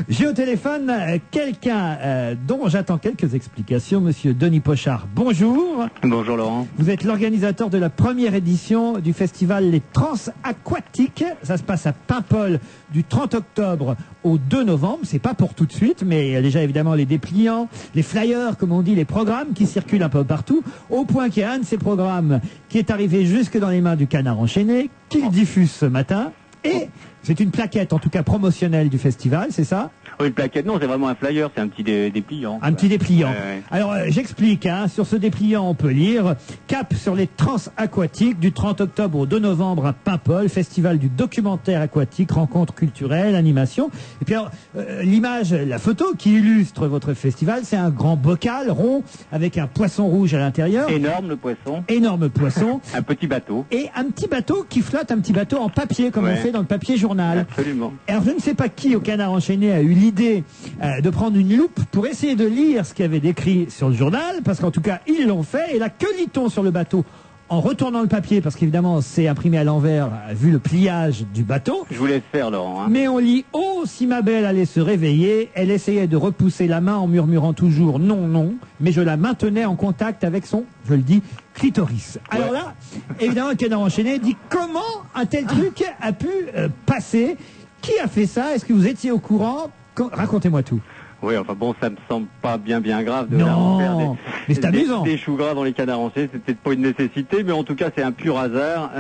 J'ai au téléphone quelqu'un dont j'attends quelques explications, monsieur Denis Pochard. Bonjour. Bonjour Laurent. Vous êtes l'organisateur de la première édition du festival Les Trans-Aquatiques. Ça se passe à Paimpol du 30 octobre au 2 novembre. C'est pas pour tout de suite, mais il y a déjà évidemment les dépliants, les flyers, comme on dit, les programmes qui circulent un peu partout, au point qu'il y a un de ces programmes qui est arrivé jusque dans les mains du Canard enchaîné, qu'il diffuse ce matin. Et c'est une plaquette, en tout cas promotionnelle du festival, c'est ça? Oui, une plaquette, non, c'est vraiment un flyer, c'est un petit dépliant. Un petit dépliant. Alors, j'explique, sur ce dépliant, on peut lire « Cap sur les trans-aquatiques du 30 octobre au 2 novembre à Paimpol, festival du documentaire aquatique, rencontres culturelles, animation ». Et puis alors, l'image, la photo qui illustre votre festival, c'est un grand bocal rond avec un poisson rouge à l'intérieur. Énorme le poisson. Énorme poisson. Un petit bateau. Et un petit bateau qui flotte, un petit bateau en papier, comme on fait dans le papier journal. Absolument. Alors, je ne sais pas qui au Canard enchaîné a eu l'idée de prendre une loupe pour essayer de lire ce qu'il y avait décrit sur le journal, parce qu'en tout cas, ils l'ont fait. Et là, que lit-on sur le bateau en retournant le papier, parce qu'évidemment, c'est imprimé à l'envers, vu le pliage du bateau. Je vous laisse faire, Laurent. Mais on lit « Oh, si ma belle allait se réveiller, elle essayait de repousser la main en murmurant toujours « Non, non », mais je la maintenais en contact avec son, je le dis, clitoris. Alors là, évidemment, le Canard enchaîné dit « Comment un tel truc a pu passer ? Qui a fait ça ? Est-ce que vous étiez au courant ? Racontez-moi tout. » Oui, enfin bon, ça me semble pas bien grave de non, faire mais c'est amusant. Des choux gras dans les canards enchaînés, c'est peut-être pas une nécessité, mais en tout cas c'est un pur hasard.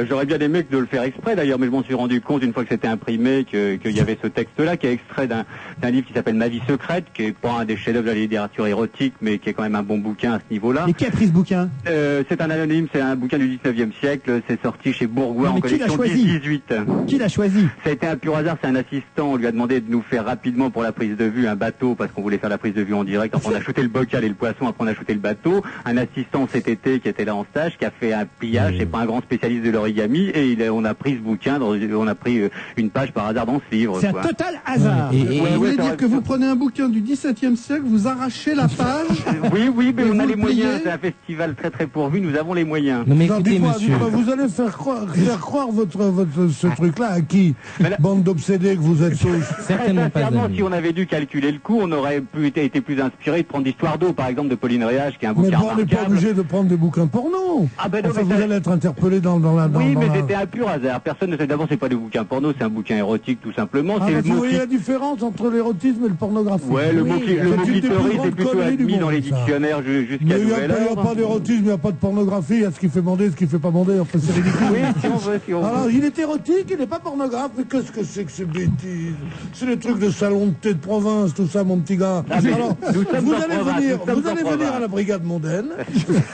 J'aurais bien aimé de le faire exprès d'ailleurs, mais je m'en suis rendu compte une fois que c'était imprimé qu'il y avait ce texte-là qui est extrait d'un livre qui s'appelle Ma vie secrète, qui est pas un des chefs-d'œuvre de la littérature érotique, mais qui est quand même un bon bouquin à ce niveau-là. Et qui a pris ce bouquin? C'est un anonyme, c'est un bouquin du 19e siècle, c'est sorti chez Bourgois en collection 18. Qui l'a choisi? Ça a été un pur hasard, c'est un assistant, on lui a demandé de nous faire rapidement pour la prise de vue un bateau, parce qu'on voulait faire la prise de vue en direct. Après on a shooté le bocal et le poisson, après on a shooté le bateau. Un assistant cet été qui était là en stage, qui a fait un pliage, c'est pas un grand spécialiste de l'origami, et on a pris ce bouquin, on a pris une page par hasard dans ce livre. C'est un total hasard. Vous voulez dire que vous prenez un bouquin du XVIIe siècle, vous arrachez la page? Oui, mais on a les moyens, c'est un festival très très pourvu, nous avons les moyens. Non, mais écoutez, monsieur, vous allez faire croire ce truc-là à qui? Bande d'obsédés que vous êtes tous. Certainement pas. Si on avait dû calculer le coût, on aurait été plus inspiré de prendre l'histoire d'eau, par exemple, de Pauline Réage, qui est un bouquin remarquable. Mais on n'est pas obligé de prendre des bouquins porno. Ah ben non, enfin, vous allez être interpellé dans la... Oui, mais c'était un pur hasard. Personne ne sait. D'abord, c'est pas des bouquins porno, c'est un bouquin érotique, tout simplement. Ah, vous voyez la différence entre l'érotisme et le pornographie? Ouais, le mot clitoris est plutôt admis dans les dictionnaires jusqu'à nouvel ordre. Il n'y a pas d'érotisme, il n'y a pas de pornographie, il y a ce qui fait bander, ce qui fait pas bander. Enfin, c'est ridicule. Oui, si on veut, Alors, il est érotique, il n'est pas pornographe, mais qu'est-ce que c'est que ces bêtises? C'est des trucs de salon de thé de province, tout ça, mon petit gars. Alors, vous allez venir à la brigade mondaine,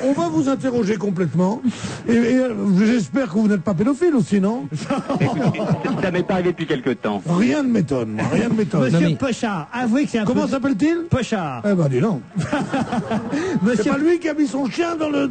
on va vous interroger complètement, et j'espère que vous n'êtes pas pédophile aussi, non? Ça m'est pas arrivé depuis quelque temps. Rien ne m'étonne, moi, rien ne m'étonne. Monsieur Pochard, avouez que c'est un peu... Comment s'appelle-t-il? Pochard. Eh ben, dis donc. C'est pas lui qui a mis son chien dans le...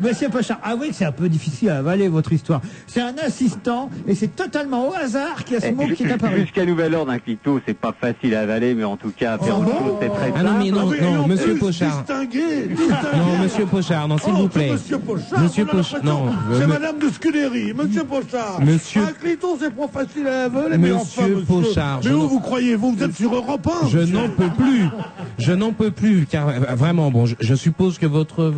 Monsieur Pochard, avouez que c'est un peu difficile à avaler votre histoire. C'est un assistant, et c'est totalement au hasard qu'il y a ce mot qui est apparu. Jusqu'à nouvel ordre, un clito, c'est pas facile à avaler, mais en tout cas, faire autre chose, c'est très Ah non, mais non, monsieur Pochard. Non, monsieur Pochard, non, s'il vous plaît. Monsieur Pochard, monsieur Pochard, non. C'est madame de Scudéry, monsieur Pochard. Monsieur... Un clito, c'est pas facile à avaler, mais enfin, monsieur Pochard. Mais où vous croyez, vous êtes sur Europe 1. Je n'en peux plus. Je n'en peux plus, car vraiment, bon, je suppose que votre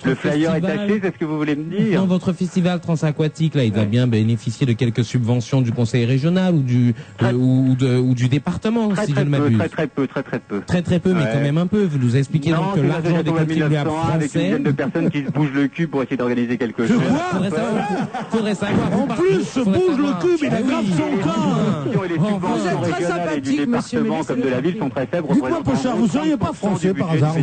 le flyer est taxé, c'est ce que vous voulez me dire? Non, votre festival transaquatique, là, il doit bien bénéficier de quelques subventions du conseil régional ou du département, si je ne m'abuse. Très peu. Très peu, mais quand même un peu. Vous nous expliquez donc que l'argent des contribuables avec une dizaine français... de personnes qui se bougent le cul pour essayer d'organiser quelque chose. Faudrait savoir. En plus, se bouge le cul, mais il aggrave son corps. Et les subventions régionales et du département comme de la ville sont très faibles. Dites-moi, Pochard, vous seriez pas français par hasard?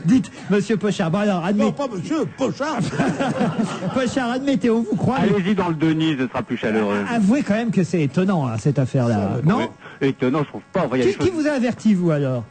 Dites, monsieur Pochard, bon alors, admettez... Non, pas monsieur Pochard. Pochard, admettez, on vous croit... Allez-y dans le Denis, ce sera plus chaleureux. Avouez quand même que c'est étonnant, hein, cette affaire-là, non? Étonnant, je trouve pas. Enfin, il y a des Qui vous a averti, vous, alors?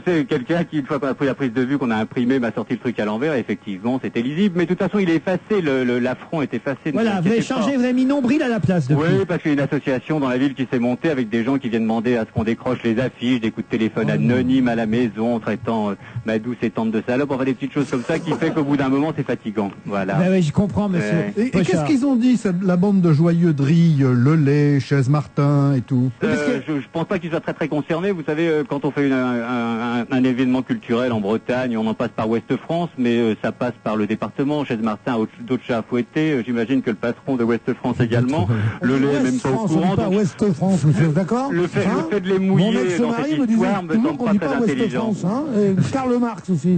C'est quelqu'un qui, une fois qu'on a pris la prise de vue, qu'on a imprimé, m'a sorti le truc à l'envers, et effectivement, c'était lisible. Mais de toute façon, il est effacé, l'affront est effacé. Voilà, vous avez changé, vous avez mis nombril à la place depuis. Oui, parce qu'il y a une association dans la ville qui s'est montée avec des gens qui viennent demander à ce qu'on décroche les affiches, des coups de téléphone anonymes à la maison, en traitant ma douce et tante de salope, enfin des petites choses comme ça qui fait qu'au bout d'un moment, c'est fatigant. Voilà. Ben oui, je comprends, monsieur. Et qu'est-ce qu'ils ont dit, la bande de joyeux drilles, Le Lait, Chaise Martin et tout? Je pense pas qu'ils soient très concernés. Vous savez, quand on fait un événement culturel en Bretagne, on en passe par Ouest France, mais ça passe par le département. Chaise Martin a d'autres chats à fouetter. J'imagine que le patron de Ouest France également. Le Lait est même pas au courant. Pas Ouest France, monsieur, d'accord? Le fait de les mouiller dans cette histoire me semble pas très intelligent. Karl Marx aussi.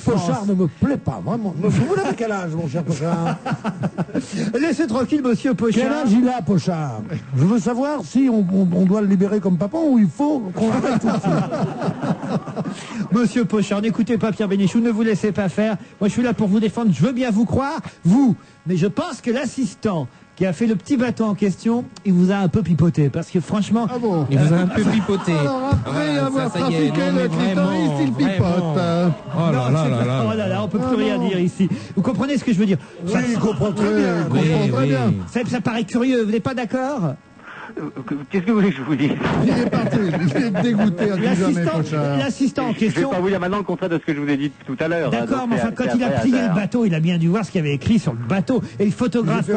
Pochard ne me plaît pas, vraiment. Vous l'avez quel âge, mon cher Pochard? Laissez tranquille, monsieur Pochard. Quel âge il a, Pochard? Je veux savoir si on doit le libérer comme papa ou il faut qu'on l'arrête tout de suite. Monsieur Pochard, n'écoutez pas Pierre Bénichou, ne vous laissez pas faire. Moi, je suis là pour vous défendre. Je veux bien vous croire, vous. Mais je pense que l'assistant qui a fait le petit bateau en question, il vous a un peu pipoté. Parce que franchement... Ah bon? Il vous a un peu pipoté. Alors après avoir trafiqué le clitoris, il pipote. Oh là là là là. Oh là là, on peut plus rien dire ici. Vous comprenez ce que je veux dire? Oui, je comprends très bien. Très bien. Ça paraît curieux, vous n'êtes pas d'accord? Qu'est-ce que vous voulez que je vous dise? Il est parti, il est dégoûté à tout jamais, Pochard. L'assistant en Je vais question... pas vous dire maintenant le contraire de ce que je vous ai dit tout à l'heure. D'accord, mais enfin, quand il a plié le bateau, il a bien dû voir ce qu'il y avait écrit sur le bateau. Et le photographe... Le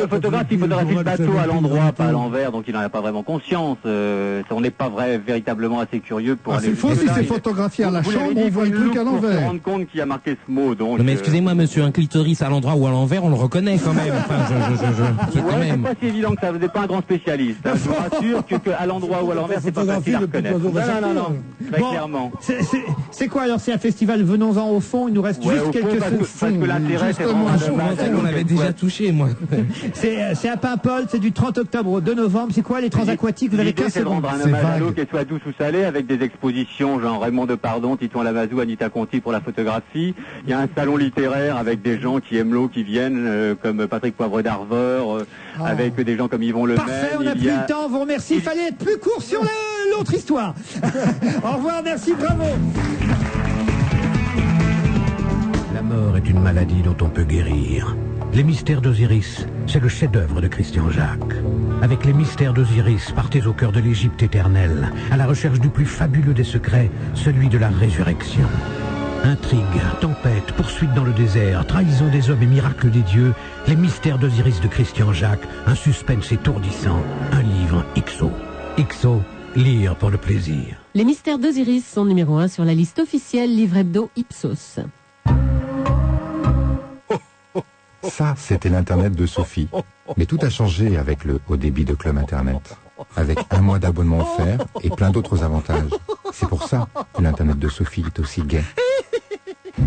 photographe, il photographie le bateau à l'endroit, pas à l'envers, donc il n'en a pas vraiment conscience. On n'est pas véritablement assez curieux pour aller... C'est faux, si c'est photographié à la chambre, on voit le truc à l'envers. Pour se rendre compte qu'il y a marqué ce mot, donc... Mais excusez-moi, monsieur, un clitoris à l'endroit ou à l'envers, on le reconnaît quand même. Enfin, c'est pas si évident que ça, vous n'êtes pas un grand spécialiste. Je vous rassure qu'à l'endroit ou à l'envers, c'est pas facile à reconnaître. Non, très clairement. C'est quoi alors? C'est un festival, venons-en au fond, il nous reste juste quelques secondes. Parce que l'intérêt, c'est vraiment... On avait déjà touché, moi. C'est à Paimpol, c'est du 30 octobre au 2 novembre. C'est quoi les transaquatiques? Vous avez 15 secondes. C'est de rendre un hommage à l'eau, qu'elle soit douce ou salée, avec des expositions genre Raymond Depardon, Titouan Lamazou, Anita Conti pour la photographie. Il y a un salon littéraire avec des gens qui aiment l'eau, qui viennent, comme Patrick Poivre d'Arvor, avec des gens comme Yvon Lemaire. Parfait, on n'a plus le temps, vous remercie. Il fallait être plus court sur l'autre histoire. Au revoir, merci, bravo. La mort est une maladie dont on peut guérir. Les mystères d'Osiris, c'est le chef-d'œuvre de Christian Jacques. Avec les mystères d'Osiris, partez au cœur de l'Égypte éternelle, à la recherche du plus fabuleux des secrets, celui de la résurrection. Intrigue, tempête, poursuite dans le désert, trahison des hommes et miracles des dieux, les mystères d'Osiris de Christian Jacques, un suspense étourdissant, un livre XO. XO, lire pour le plaisir. Les mystères d'Osiris sont numéro 1 sur la liste officielle livre hebdo Ipsos. Ça, c'était l'Internet de Sophie. Mais tout a changé avec le haut débit de Club Internet. Avec 1 mois d'abonnement offert et plein d'autres avantages. C'est pour ça que l'Internet de Sophie est aussi gai.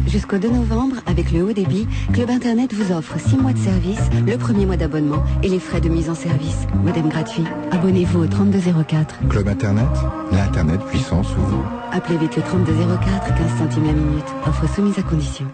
Jusqu'au 2 novembre, avec le haut débit, Club Internet vous offre 6 mois de service, le premier mois d'abonnement et les frais de mise en service. Modem gratuit. Abonnez-vous au 3204. Club Internet, l'Internet puissant sous vous. Appelez vite le 3204, 15 centimes la minute. Offre soumise à condition.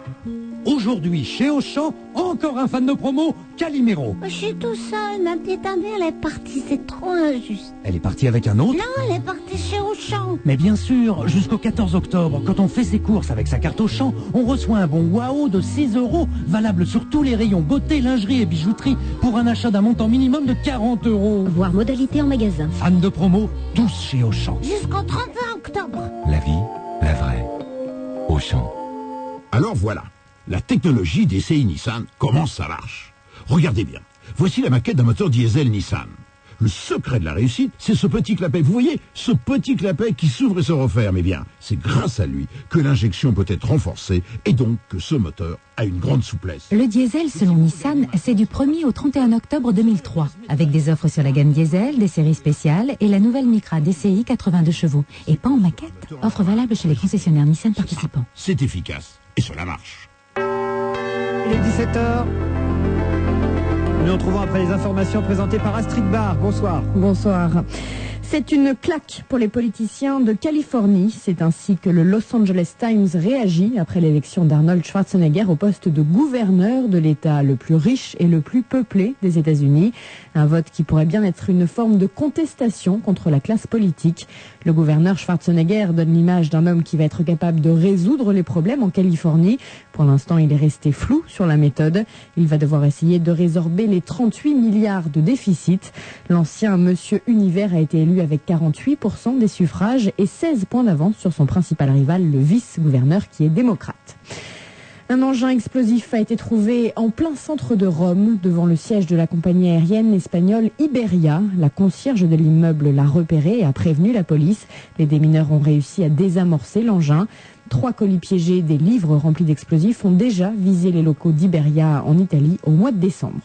Aujourd'hui, chez Auchan, encore un fan de promo, Calimero. Je suis tout seul, ma petite amie, elle est partie, c'est trop injuste. Elle est partie avec un autre? Non, elle est partie chez Auchan. Mais bien sûr, jusqu'au 14 octobre, quand on fait ses courses avec sa carte Auchan, on reçoit un bon Waouh de 6 €, valable sur tous les rayons beauté, lingerie et bijouterie, pour un achat d'un montant minimum de 40 €. Voir modalité en magasin. Fan de promo, tous chez Auchan. Jusqu'au 31 octobre. La vie, la vraie. Auchan. Alors voilà. La technologie DCI Nissan, comment ça marche? Regardez bien. Voici la maquette d'un moteur diesel Nissan. Le secret de la réussite, c'est ce petit clapet. Vous voyez, ce petit clapet qui s'ouvre et se referme. Eh bien, c'est grâce à lui que l'injection peut être renforcée et donc que ce moteur a une grande souplesse. Le diesel, selon Nissan, c'est du 1er au 31 octobre 2003. Avec des offres sur la gamme diesel, des séries spéciales et la nouvelle Micra DCI 82 chevaux. Et pas en maquette. Offre valable chez les concessionnaires Nissan participants. C'est efficace et cela marche. Il est 17h. Nous nous retrouvons après les informations présentées par Astrid Barr. Bonsoir. Bonsoir. C'est une claque pour les politiciens de Californie. C'est ainsi que le Los Angeles Times réagit après l'élection d'Arnold Schwarzenegger au poste de gouverneur de l'État le plus riche et le plus peuplé des États-Unis. Un vote qui pourrait bien être une forme de contestation contre la classe politique. Le gouverneur Schwarzenegger donne l'image d'un homme qui va être capable de résoudre les problèmes en Californie. Pour l'instant, il est resté flou sur la méthode. Il va devoir essayer de résorber les 38 milliards de déficit. L'ancien Monsieur Univers a été élu avec 48% des suffrages et 16 points d'avance sur son principal rival, le vice-gouverneur qui est démocrate. Un engin explosif a été trouvé en plein centre de Rome, devant le siège de la compagnie aérienne espagnole Iberia. La concierge de l'immeuble l'a repéré et a prévenu la police. Les démineurs ont réussi à désamorcer l'engin. 3 colis piégés, des livres remplis d'explosifs, ont déjà visé les locaux d'Iberia en Italie au mois de décembre.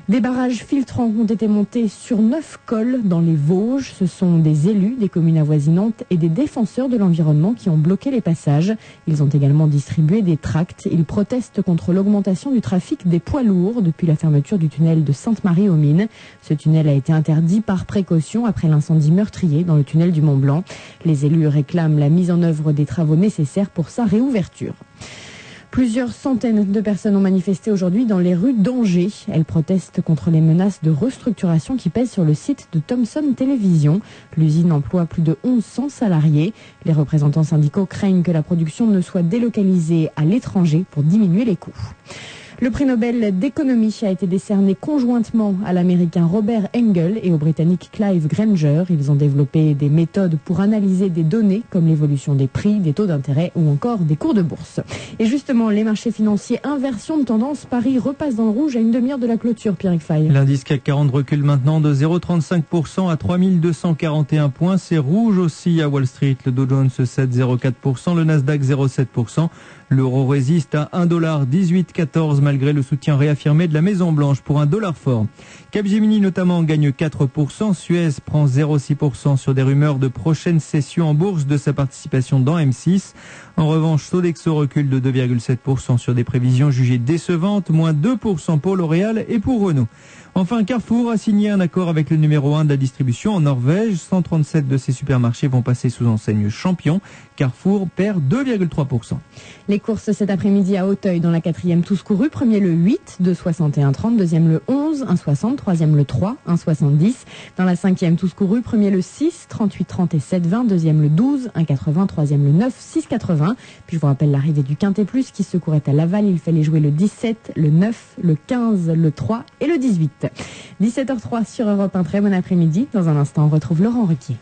Des barrages filtrants ont été montés sur 9 cols dans les Vosges. Ce sont des élus des communes avoisinantes et des défenseurs de l'environnement qui ont bloqué les passages. Ils ont également distribué des tracts. Ils protestent contre l'augmentation du trafic des poids lourds depuis la fermeture du tunnel de Sainte-Marie-aux-Mines. Ce tunnel a été interdit par précaution après l'incendie meurtrier dans le tunnel du Mont-Blanc. Les élus réclament la mise en œuvre des travaux nécessaires pour sa réouverture. Plusieurs centaines de personnes ont manifesté aujourd'hui dans les rues d'Angers. Elles protestent contre les menaces de restructuration qui pèsent sur le site de Thomson Télévision. L'usine emploie plus de 1100 salariés. Les représentants syndicaux craignent que la production ne soit délocalisée à l'étranger pour diminuer les coûts. Le prix Nobel d'économie a été décerné conjointement à l'américain Robert Engel et au britannique Clive Granger. Ils ont développé des méthodes pour analyser des données comme l'évolution des prix, des taux d'intérêt ou encore des cours de bourse. Et justement, les marchés financiers, inversion de tendance, Paris repasse dans le rouge à une demi-heure de la clôture, Pierre Fay. L'indice CAC 40 recule maintenant de 0,35% à 3241 points. C'est rouge aussi à Wall Street. Le Dow Jones cède 0,4%, le Nasdaq 0,7%. L'euro résiste à 1,1814 malgré le soutien réaffirmé de la Maison-Blanche pour un dollar fort. Capgemini notamment gagne 4%, Suez prend 0,6% sur des rumeurs de prochaine cession en bourse de sa participation dans M6. En revanche, Sodexo recule de 2,7% sur des prévisions jugées décevantes, moins 2% pour L'Oréal et pour Renault. Enfin, Carrefour a signé un accord avec le numéro 1 de la distribution en Norvège. 137 de ses supermarchés vont passer sous enseigne Champion. Carrefour perd 2,3%. Les courses cet après-midi à Auteuil dans la 4e tous courus. Premier le 8, 2,61,30. Deuxième le 11, 1,60. Troisième le 3, 1,70. Dans la 5e tous courus, premier le 6, 38,30 et 7,20. Deuxième le 12, 1,80. Troisième le 9, 6,80. Puis je vous rappelle l'arrivée du Quintet Plus qui se courait à Laval. Il fallait jouer le 17, le 9, le 15, le 3 et le 18. 17h03 sur Europe 1. Très bon après-midi. Dans un instant, on retrouve Laurent Ruquier.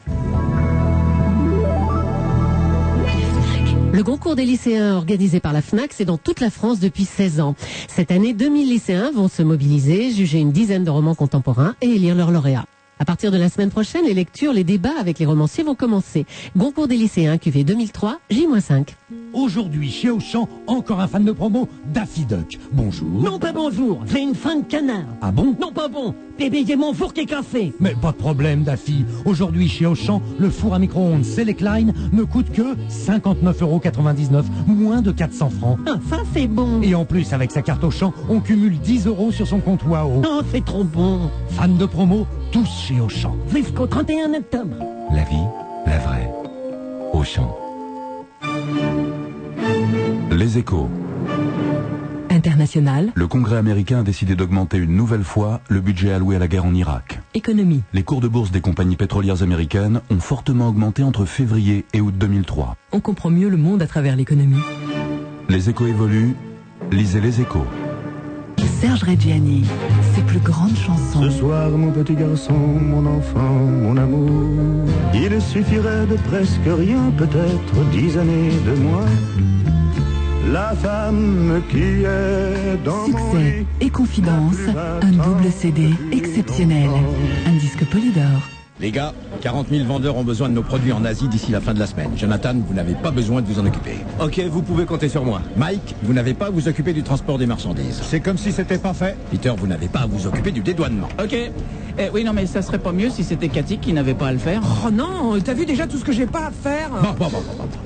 Le concours des lycéens organisé par la FNAC, c'est dans toute la France depuis 16 ans. Cette année, 2000 lycéens vont se mobiliser, juger une dizaine de romans contemporains et élire leurs lauréats. À partir de la semaine prochaine, les lectures, les débats avec les romanciers vont commencer. Concours des lycéens, QV 2003, J-5. Aujourd'hui, chez Auchan, encore un fan de promo, Daffy Duck. Bonjour. Non, pas bonjour, j'ai une faim de canard. Ah bon? Non, pas bon, bébé, mon four qui est cassé. Mais pas de problème, Daffy. Aujourd'hui, chez Auchan, le four à micro-ondes Select Line ne coûte que 59,99 €, moins de 400 francs. Ah, ça c'est bon. Et en plus, avec sa carte Auchan, on cumule 10 € sur son compte Wao. Oh, c'est trop bon. Fan de promo, tous chez Auchan. Jusqu'au 31 octobre. La vie, la vraie. Auchan. Les Échos. International. Le Congrès américain a décidé d'augmenter une nouvelle fois le budget alloué à la guerre en Irak. Économie. Les cours de bourse des compagnies pétrolières américaines ont fortement augmenté entre février et août 2003. On comprend mieux le monde à travers l'économie. Les Échos évoluent, lisez Les Échos. Serge Reggiani, ses plus grandes chansons. Ce soir, mon petit garçon, mon enfant, mon amour, il suffirait de presque rien, peut-être 10 années de moins. La femme qui est dans mon Succès lit, et confidence, un double CD exceptionnel, un disque Polydor. Les gars, 40 000 vendeurs ont besoin de nos produits en Asie d'ici la fin de la semaine. Jonathan, vous n'avez pas besoin de vous en occuper. Ok, vous pouvez compter sur moi. Mike, vous n'avez pas à vous occuper du transport des marchandises. C'est comme si c'était pas fait. Peter, vous n'avez pas à vous occuper du dédouanement. Ok. Oui, non, mais ça serait pas mieux si c'était Cathy qui n'avait pas à le faire. Oh non, t'as vu déjà tout ce que j'ai pas à faire? Bon.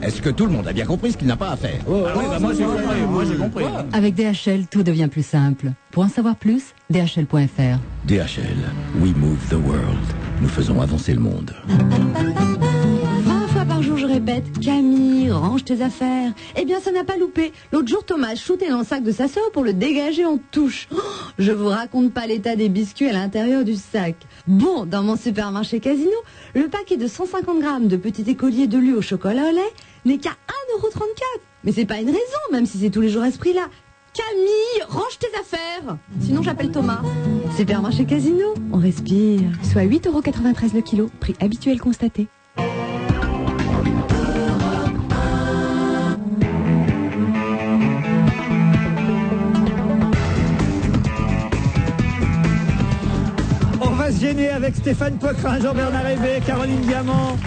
Est-ce que tout le monde a bien compris ce qu'il n'a pas à faire? Moi j'ai compris. Avec DHL, tout devient plus simple. Pour en savoir plus, DHL.fr. DHL, we move the world. nous faisons avancer le monde. 20 fois par jour, je répète, Camille, range tes affaires. Eh bien, ça n'a pas loupé. L'autre jour, Thomas a shooté dans le sac de sa sœur pour le dégager en touche. Oh, je vous raconte pas l'état des biscuits à l'intérieur du sac. Bon, dans mon supermarché Casino, le paquet de 150 grammes de petits écoliers de lui au chocolat au lait n'est qu'à 1,34 €. Mais c'est pas une raison, même si c'est tous les jours à ce prix-là. Camille, range tes affaires. Sinon, j'appelle Thomas. Supermarché Casino, on respire. Soit 8,93 € le kilo, prix habituel constaté. On va se gêner avec Stéphane Poquelin, Jean-Bernard Hébé, Caroline Diamant,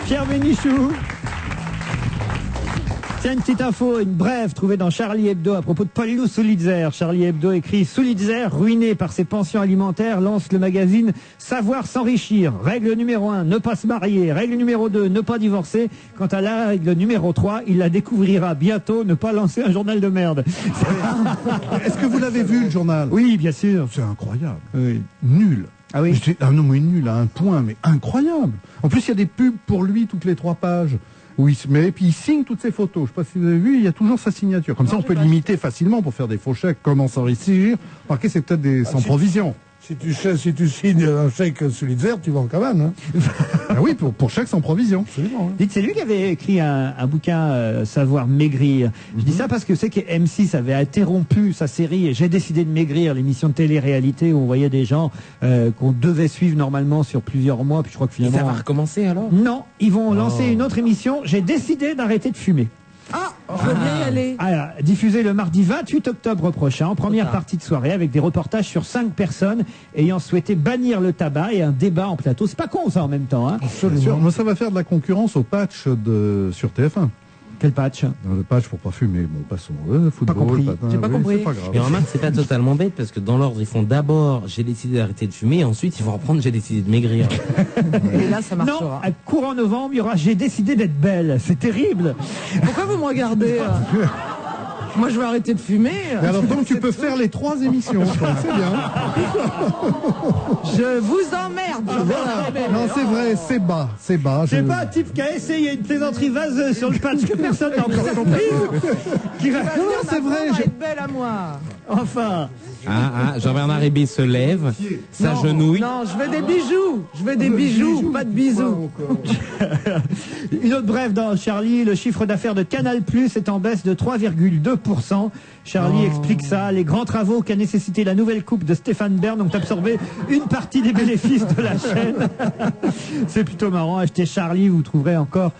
Pierre Bénichou. Tiens, une petite info, une brève trouvée dans Charlie Hebdo à propos de Paul-Loup Sulitzer. Charlie Hebdo écrit: Sulitzer, ruiné par ses pensions alimentaires, lance le magazine Savoir s'enrichir. Règle numéro 1, ne pas se marier. Règle numéro 2, ne pas divorcer. Quant à la règle numéro 3, il la découvrira bientôt, ne pas lancer un journal de merde. Est-ce que vous l'avez vu, le journal? Oui, bien sûr. C'est incroyable. Oui. Nul. Ah oui. Ah non, mais nul à un point, mais incroyable. En plus, il y a des pubs pour lui toutes les 3 pages. Oui, mais puis il signe toutes ses photos. Je ne sais pas si vous avez vu, il y a toujours sa signature. Comme ça, on peut l'imiter facilement pour faire des faux chèques. Comment s'enrichir? Remarquez, c'est peut-être des sans provision. Si tu signes un chèque Sulitzer, tu vends quand même. Hein. Ah oui, pour chèque sans provision. Absolument. Hein. Dites, c'est lui qui avait écrit un bouquin Savoir maigrir. Je dis ça parce que c'est que M6 avait interrompu sa série J'ai décidé de maigrir, l'émission de télé-réalité où on voyait des gens qu'on devait suivre normalement sur plusieurs mois. Puis je crois que finalement. Et ça va recommencer alors? Non, ils vont lancer une autre émission. J'ai décidé d'arrêter de fumer. Ah, je veux bien y aller. Alors, diffusé le mardi 28 octobre prochain, en première partie de soirée, avec des reportages sur 5 personnes ayant souhaité bannir le tabac et un débat en plateau. C'est pas con ça en même temps. Hein. Absolument. Moi, ça va faire de la concurrence au patch sur TF1. Quel patch? Le patch pour pas fumer. Bon, passons. Football, pas compris. patin, J'ai pas compris. C'est pas grave. Et remarque, c'est pas totalement bête parce que dans l'ordre, ils font d'abord j'ai décidé d'arrêter de fumer et ensuite ils vont reprendre j'ai décidé de maigrir. Et là, ça marchera. Non, à courant novembre, il y aura J'ai décidé d'être belle. C'est terrible. Pourquoi vous me regardez Moi, je vais arrêter de fumer. Mais alors donc, tu peux faire les 3 émissions. C'est bien. Je vous emmerde. Non, c'est vrai, c'est bas. C'est bas. C'est pas un type qui a essayé une plaisanterie vaseuse sur le patch que personne n'a encore compris. Qui va... Non, c'est vrai. Je vais être belle à moi. Enfin. Jean-Bernard Hébé se lève, s'agenouille. Non, je veux des bijoux. Je veux des bijoux, pas de bisous. Une autre brève dans Charlie, le chiffre d'affaires de Canal+ est en baisse de 3,2%. Charlie explique ça. Les grands travaux qu'a nécessité la nouvelle coupe de Stéphane Bern ont absorbé une partie des bénéfices de la chaîne. C'est plutôt marrant. Achetez Charlie, vous trouverez encore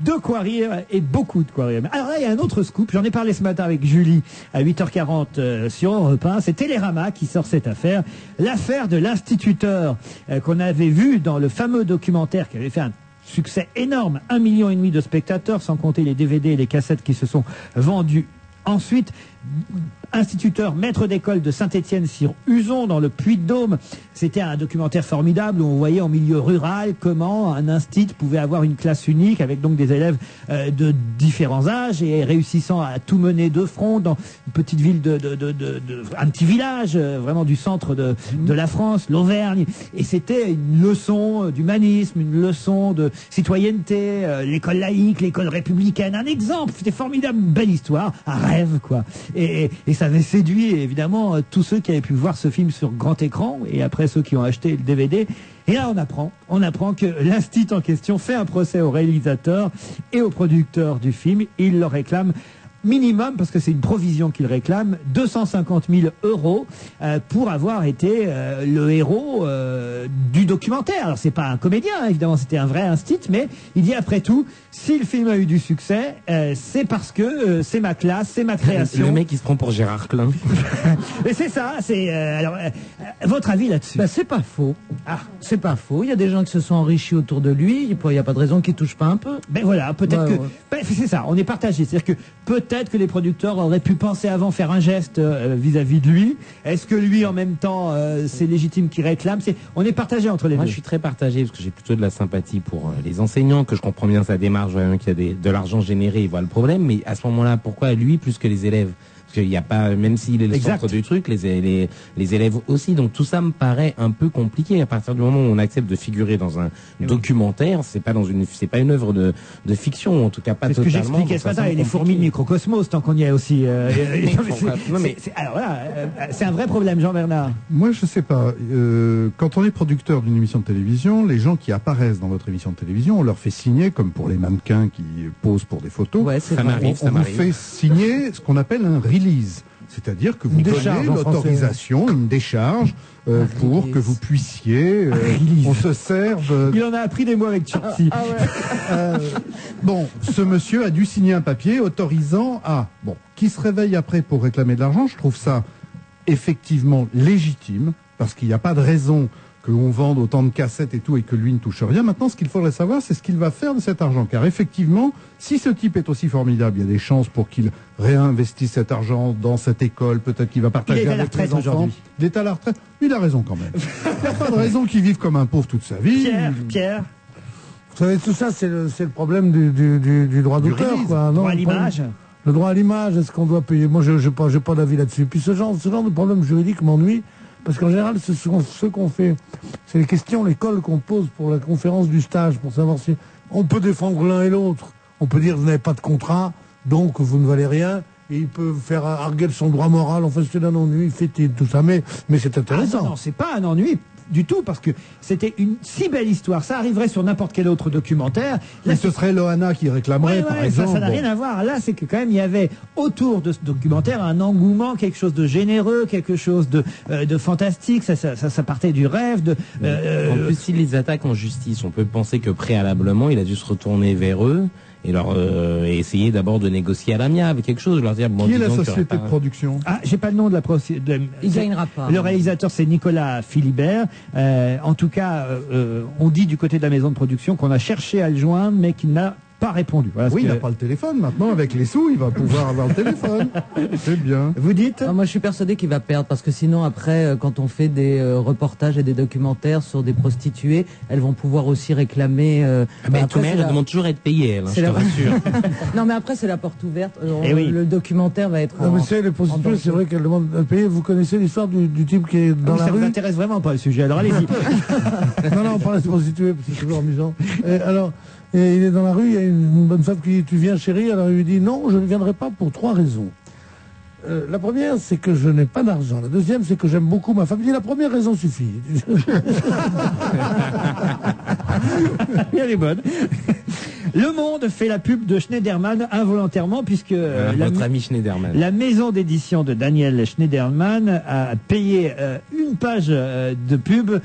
de quoi rire et beaucoup de quoi rire. Alors là, il y a un autre scoop. J'en ai parlé ce matin avec Julie à 8h40 sur Europe 1. C'est Télérama qui sort cette affaire. L'affaire de l'instituteur qu'on avait vu dans le fameux documentaire qui avait fait un succès énorme. 1,5 million de spectateurs, sans compter les DVD et les cassettes qui se sont vendus. Ensuite, instituteur, maître d'école de Saint-Étienne-sur-Uzon dans le Puy-de-Dôme. C'était un documentaire formidable où on voyait en milieu rural comment un institut pouvait avoir une classe unique avec donc des élèves de différents âges et réussissant à tout mener de front dans une petite ville un petit village vraiment du centre de la France, l'Auvergne. Et c'était une leçon d'humanisme, une leçon de citoyenneté, l'école laïque, l'école républicaine, un exemple. C'était formidable, une belle histoire, un rêve quoi. Et ça avait séduit évidemment tous ceux qui avaient pu voir ce film sur grand écran et après ceux qui ont acheté le DVD. Et là on apprend que l'institut en question fait un procès au réalisateur et au producteur du film. Il leur réclame minimum, parce que c'est une provision qu'il réclame, 250 000 € pour avoir été le héros du documentaire. Alors c'est pas un comédien, hein, évidemment, c'était un vrai institut, mais il dit après tout, si le film a eu du succès, c'est parce que c'est ma classe, c'est ma création. Le mec il se prend pour Gérard Klein. Et c'est ça, c'est alors votre avis là-dessus? Bah, c'est pas faux. C'est pas faux. Il y a des gens qui se sont enrichis autour de lui. Il n'y a pas de raison qu'ils touchent pas un peu. Ben voilà, peut-être que c'est ça. On est partagé. C'est-à-dire que peut-être que les producteurs auraient pu penser avant faire un geste vis-à-vis de lui. Est-ce que lui, en même temps, c'est légitime qu'il réclame? On est partagé entre les deux. Moi, je suis très partagé parce que j'ai plutôt de la sympathie pour les enseignants, que je comprends bien sa démarche, qu'il y a de l'argent généré, il voit le problème. Mais à ce moment-là, pourquoi lui plus que les élèves? Parce qu'il n'y a pas, même s'il est le Exact. centre du truc, les élèves aussi. Donc tout ça me paraît un peu compliqué. À partir du moment où on accepte de figurer dans un documentaire, c'est pas une œuvre de fiction, en tout cas pas C'est ce que totalement. j'expliquais ce matin, et les fourmis de Microcosmos, tant qu'on y est aussi. Alors là, c'est un vrai problème, Jean-Bernard. Moi, je sais pas. Quand on est producteur d'une émission de télévision, les gens qui apparaissent dans votre émission de télévision, on leur fait signer, comme pour les mannequins qui posent pour des photos, on vous fait signer ce qu'on appelle un release. C'est-à-dire que vous donnez l'autorisation, une décharge, pour que vous puissiez, on se serve... Il en a appris des mots avec Chelsea. Bon, ce monsieur a dû signer un papier autorisant à... Bon, qui se réveille après pour réclamer de l'argent, je trouve ça effectivement légitime, parce qu'il n'y a pas de raison qu'on vende autant de cassettes et tout et que lui ne touche rien. Maintenant, ce qu'il faudrait savoir, c'est ce qu'il va faire de cet argent. Car effectivement, si ce type est aussi formidable, il y a des chances pour qu'il réinvestisse cet argent dans cette école. Peut-être qu'il va partager avec les enfants. Il est à la retraite. Il a raison quand même. Il n'y a pas de raison qu'il vive comme un pauvre toute sa vie. Pierre. Vous savez, tout ça, c'est le problème du droit d'auteur, quoi. Droit à l'image. Le droit à l'image, est-ce qu'on doit payer? Moi, j'ai pas d'avis là-dessus. Puis ce genre de problème juridique m'ennuie. Parce qu'en général, ce qu'on fait, c'est les questions, les cols qu'on pose pour la conférence du stage, pour savoir si on peut défendre l'un et l'autre. On peut dire, vous n'avez pas de contrat, donc vous ne valez rien, et il peut faire arguer son droit moral, enfin c'est un ennui, fait tout ça, mais c'est intéressant. Non, c'est pas un ennui du tout, parce que c'était une si belle histoire. Ça arriverait sur n'importe quel autre documentaire. Là, ce serait Loana qui réclamerait, par exemple. Ça n'a rien à voir. Là, c'est que quand même, il y avait autour de ce documentaire un engouement, quelque chose de généreux, quelque chose de fantastique. Ça partait du rêve. En plus, s'il les attaque en justice, on peut penser que préalablement, il a dû se retourner vers eux et leur essayer d'abord de négocier à l'amiable quelque chose, leur dire bon, qui est la société de production? Ah, j'ai pas le nom de la il gagnera pas. Le réalisateur, c'est Nicolas Philibert. En tout cas, on dit du côté de la maison de production qu'on a cherché à le joindre, mais qu'il n'a pas répondu. Voilà, oui, il n'a pas le téléphone. Maintenant, avec les sous, il va pouvoir avoir le téléphone. C'est bien. Vous dites? Moi, je suis persuadé qu'il va perdre, parce que sinon, après, quand on fait des reportages et des documentaires sur des prostituées, elles vont pouvoir aussi réclamer... mais tout elle demande toujours à être payée, je te rassure. Non, mais après, c'est la porte ouverte. Oui. Le documentaire va être... Non, mais c'est les prostituées, c'est vrai qu'elles demandent à payer. Vous connaissez l'histoire du type qui est dans la rue? Ça rue? vous intéresse vraiment pas le sujet, alors allez-y. Non, on parle des prostituées, c'est toujours amusant. Et il est dans la rue, il y a une bonne femme qui dit « Tu viens chérie ?» Alors il lui dit « Non, je ne viendrai pas pour 3 raisons. La première, c'est que je n'ai pas d'argent. La deuxième, c'est que j'aime beaucoup ma femme. » Il dit « La première raison suffit. » Elle est bonne. Le Monde fait la pub de Schneiderman involontairement, puisque votre ami Schneiderman, la maison d'édition de Daniel Schneiderman a payé une page de pub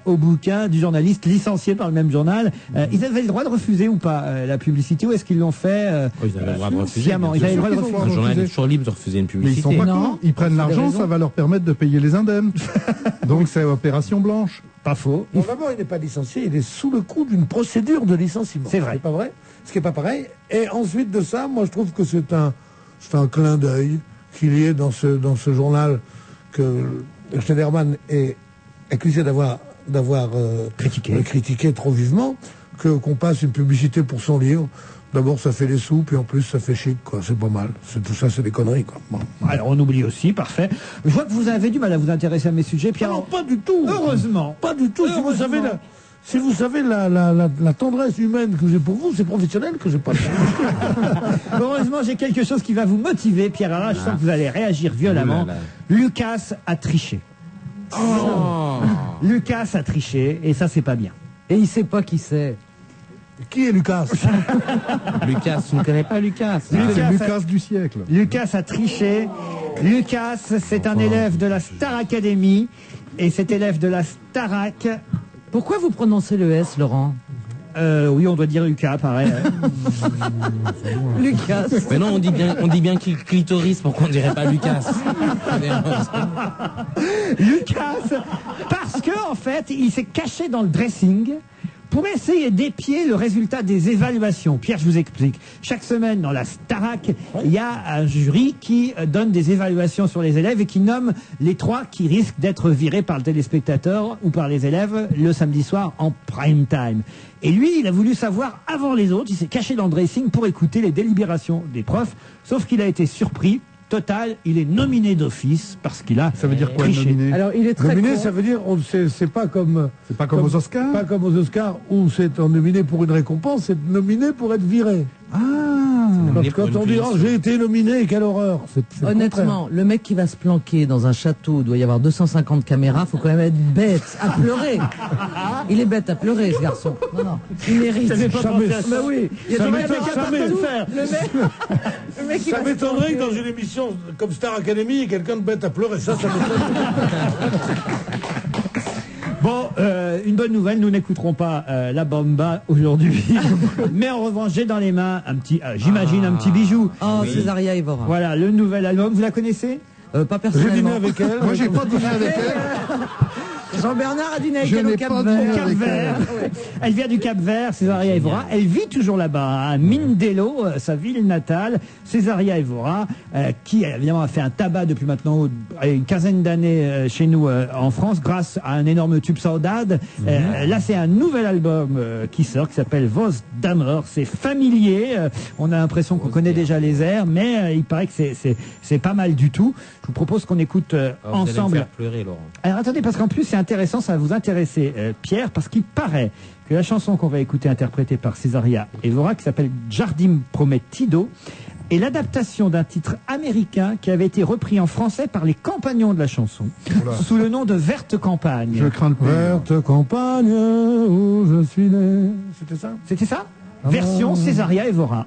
au bouquin du journaliste licencié par le même journal. Ils avaient le droit de refuser ou pas la publicité, ou est-ce qu'ils l'ont fait ils avaient le droit de refuser. sciemment? Ils avaient le droit de refuser. Un journal est toujours libre de refuser une publicité. Mais ils sont pas cons. Ils prennent l'argent, ça va leur permettre de payer les indemnes. Donc c'est opération blanche. Pas faux. Bon, d'abord, il n'est pas licencié, il est sous le coup d'une procédure de licenciement. C'est vrai. C'est pas vrai? Ce qui n'est pas pareil. Et ensuite de ça, moi, je trouve que c'est un clin d'œil qu'il y ait dans ce journal que Schneiderman est accusé d'avoir critiqué trop vivement, qu'on passe une publicité pour son livre. D'abord, ça fait les sous, puis en plus, ça fait chic, quoi. C'est pas mal. Tout ça, c'est des conneries, quoi. Bon. Alors, on oublie aussi, parfait. Je vois que vous avez du mal à vous intéresser à mes sujets, Pierre. Non, pas du tout. Heureusement. Pas du tout. Si vous savez la tendresse humaine que j'ai pour vous, c'est professionnel que j'ai pas. Heureusement, j'ai quelque chose qui va vous motiver, Pierre Arras. Je sens que vous allez réagir violemment. Lucas a triché. Lucas a triché, et ça, c'est pas bien. Et il sait pas qui c'est. Qui est Lucas? Lucas, tu ne connais pas Lucas? C'est Lucas du siècle. Lucas a triché. Lucas, c'est un élève de la Star Academy. Et cet élève de la Starac... Pourquoi vous prononcez le S, Laurent? Oui, on doit dire Lucas, pareil. Lucas. Mais non, on dit bien qu'il clitoris pour qu'on dirait pas Lucas. Lucas, parce que en fait, il s'est caché dans le dressing pour essayer d'épier le résultat des évaluations. Pierre, je vous explique. Chaque semaine, dans la Starac, il y a un jury qui donne des évaluations sur les élèves et qui nomme les 3 qui risquent d'être virés par le téléspectateur ou par les élèves le samedi soir en prime time. Et lui, il a voulu savoir avant les autres. Il s'est caché dans le dressing pour écouter les délibérations des profs. Sauf qu'il a été surpris Total, il est nominé d'office parce qu'il a. Ça veut dire quoi, triché. nominé? Alors, il est très Nominé, con. Ça veut dire, c'est pas comme. C'est pas comme aux Oscars. Pas comme aux Oscars où c'est nominé pour une récompense, c'est nominé pour être viré. Ah. Quand on dit, j'ai été nominé, quelle horreur. C'est le Honnêtement, le mec qui va se planquer dans un château, il doit y avoir 250 caméras, faut quand même être bête à pleurer. Il est bête à pleurer, ce garçon. Non, il mérite. Mais oui, Ça m'étonnerait que dans une émission comme Star Academy, il y ait quelqu'un de bête à pleurer. Ça m'étonnerait. Bon, une bonne nouvelle, nous n'écouterons pas la Bamba aujourd'hui. Mais en revanche, j'ai dans les mains un petit, j'imagine, un petit bijou. Oh, oui. Césaria Evora. Voilà, le nouvel album. Vous la connaissez? Pas personnellement. J'ai dîné avec elle. Moi, j'ai pas dîné avec elle. Jean-Bernard a dîné avec Je elle au n'ai Cap pas Vert. dîné Cap avec Vert. Elle vient du Cap Vert, Césaria Evora. Elle vit toujours là-bas, à Mindelo, sa ville natale. Césaria Evora, qui évidemment a fait un tabac depuis maintenant une quinzaine d'années chez nous en France, grâce à un énorme tube Saudade. Là, c'est un nouvel album qui sort, qui s'appelle Voz d'Amor. C'est familier. On a l'impression qu'on connaît déjà les airs, mais il paraît que c'est pas mal du tout. Je vous propose qu'on écoute Vous allez me ensemble. faire pleurer, Laurent. Alors attendez, parce qu'en plus c'est intéressant, ça va vous intéresser, Pierre, parce qu'il paraît que la chanson qu'on va écouter, interprétée par Césaria Evora, qui s'appelle Jardim Prometido, est l'adaptation d'un titre américain qui avait été repris en français par les compagnons de la chanson, sous le nom de Verte Campagne. Je crains le pire. Verte campagne où je suis né. C'était ça? C'était ça? Version Césaria Evora.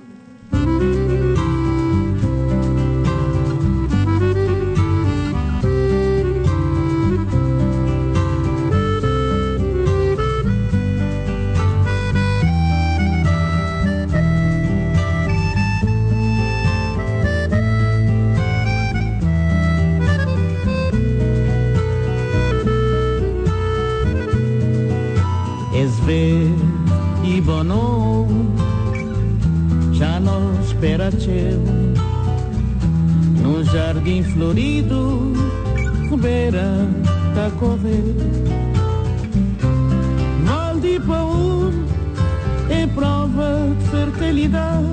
És verde e bono, já não espera teu, no jardim florido, beira tá correr. Val de Paúl é prova de fertilidade,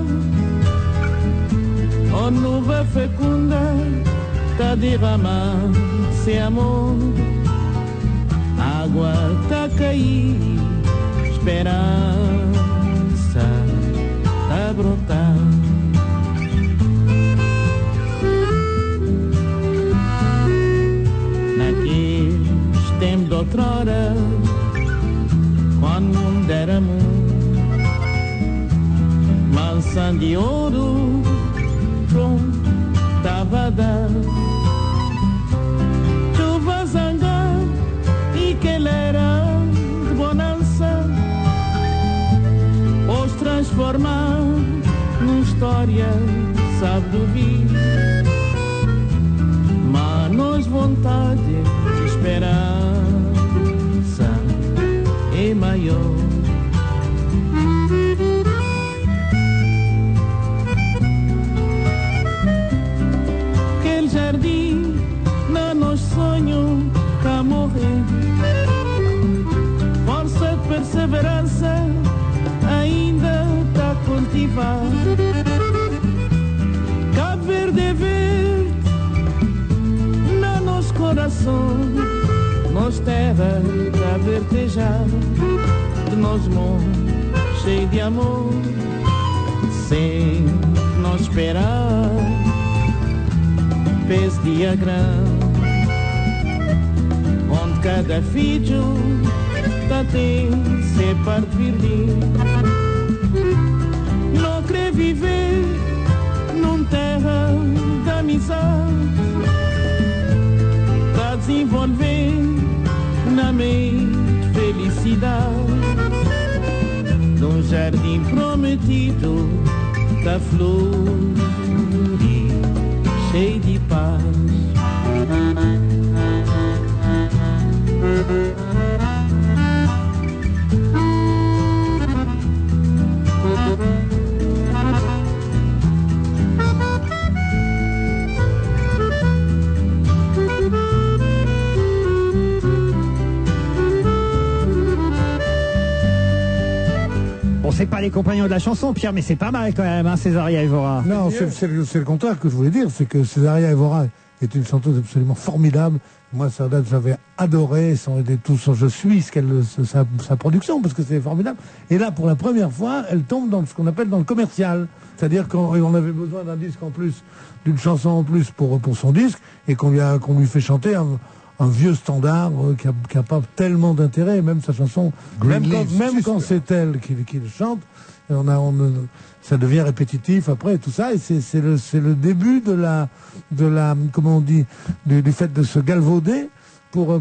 a nuvem fecunda tá derramando seu amor, água tá cair, esperança a brotar. Naqueles tempos de outrora, quando o mundo era mundo, mansão de ouro, pronto, estava a dar. Chuva zangar e que ele era de bonança, os transformar numa história, sabe do vir. Manos, vontade, esperança é maior. Aquele jardim, não nos sonho, cá morrer. Força de perseverança ainda está cultivar. Cabo Verde é verde no nosso coração, nós terra a vertejar, de nós mundo cheio de amor, sem nós esperar, fez diagrama, onde cada filho tá tem ser parte verde. Não quer viver num terra de amizade, tá desenvolvendo na mente felicidade. Num jardim prometido tá flor cheio de paz. c'est pas les compagnons de la chanson, Pierre, mais c'est pas mal quand même, hein, Césaria Evora. Non, c'est le contraire que je voulais dire, c'est que Césaria Evora est une chanteuse absolument formidable. Moi, Saoudade, j'avais adoré je suis sa production, parce que c'est formidable. Et là, pour la première fois, elle tombe dans ce qu'on appelle dans le commercial. C'est-à-dire qu'on avait besoin d'un disque en plus, d'une chanson en plus pour son disque, et qu'on lui fait chanter un vieux standard qui a pas tellement d'intérêt, même sa chanson, même quand c'est elle qui le chante, ça devient répétitif après tout ça, et c'est le début de la comment on dit, du fait de se galvauder pour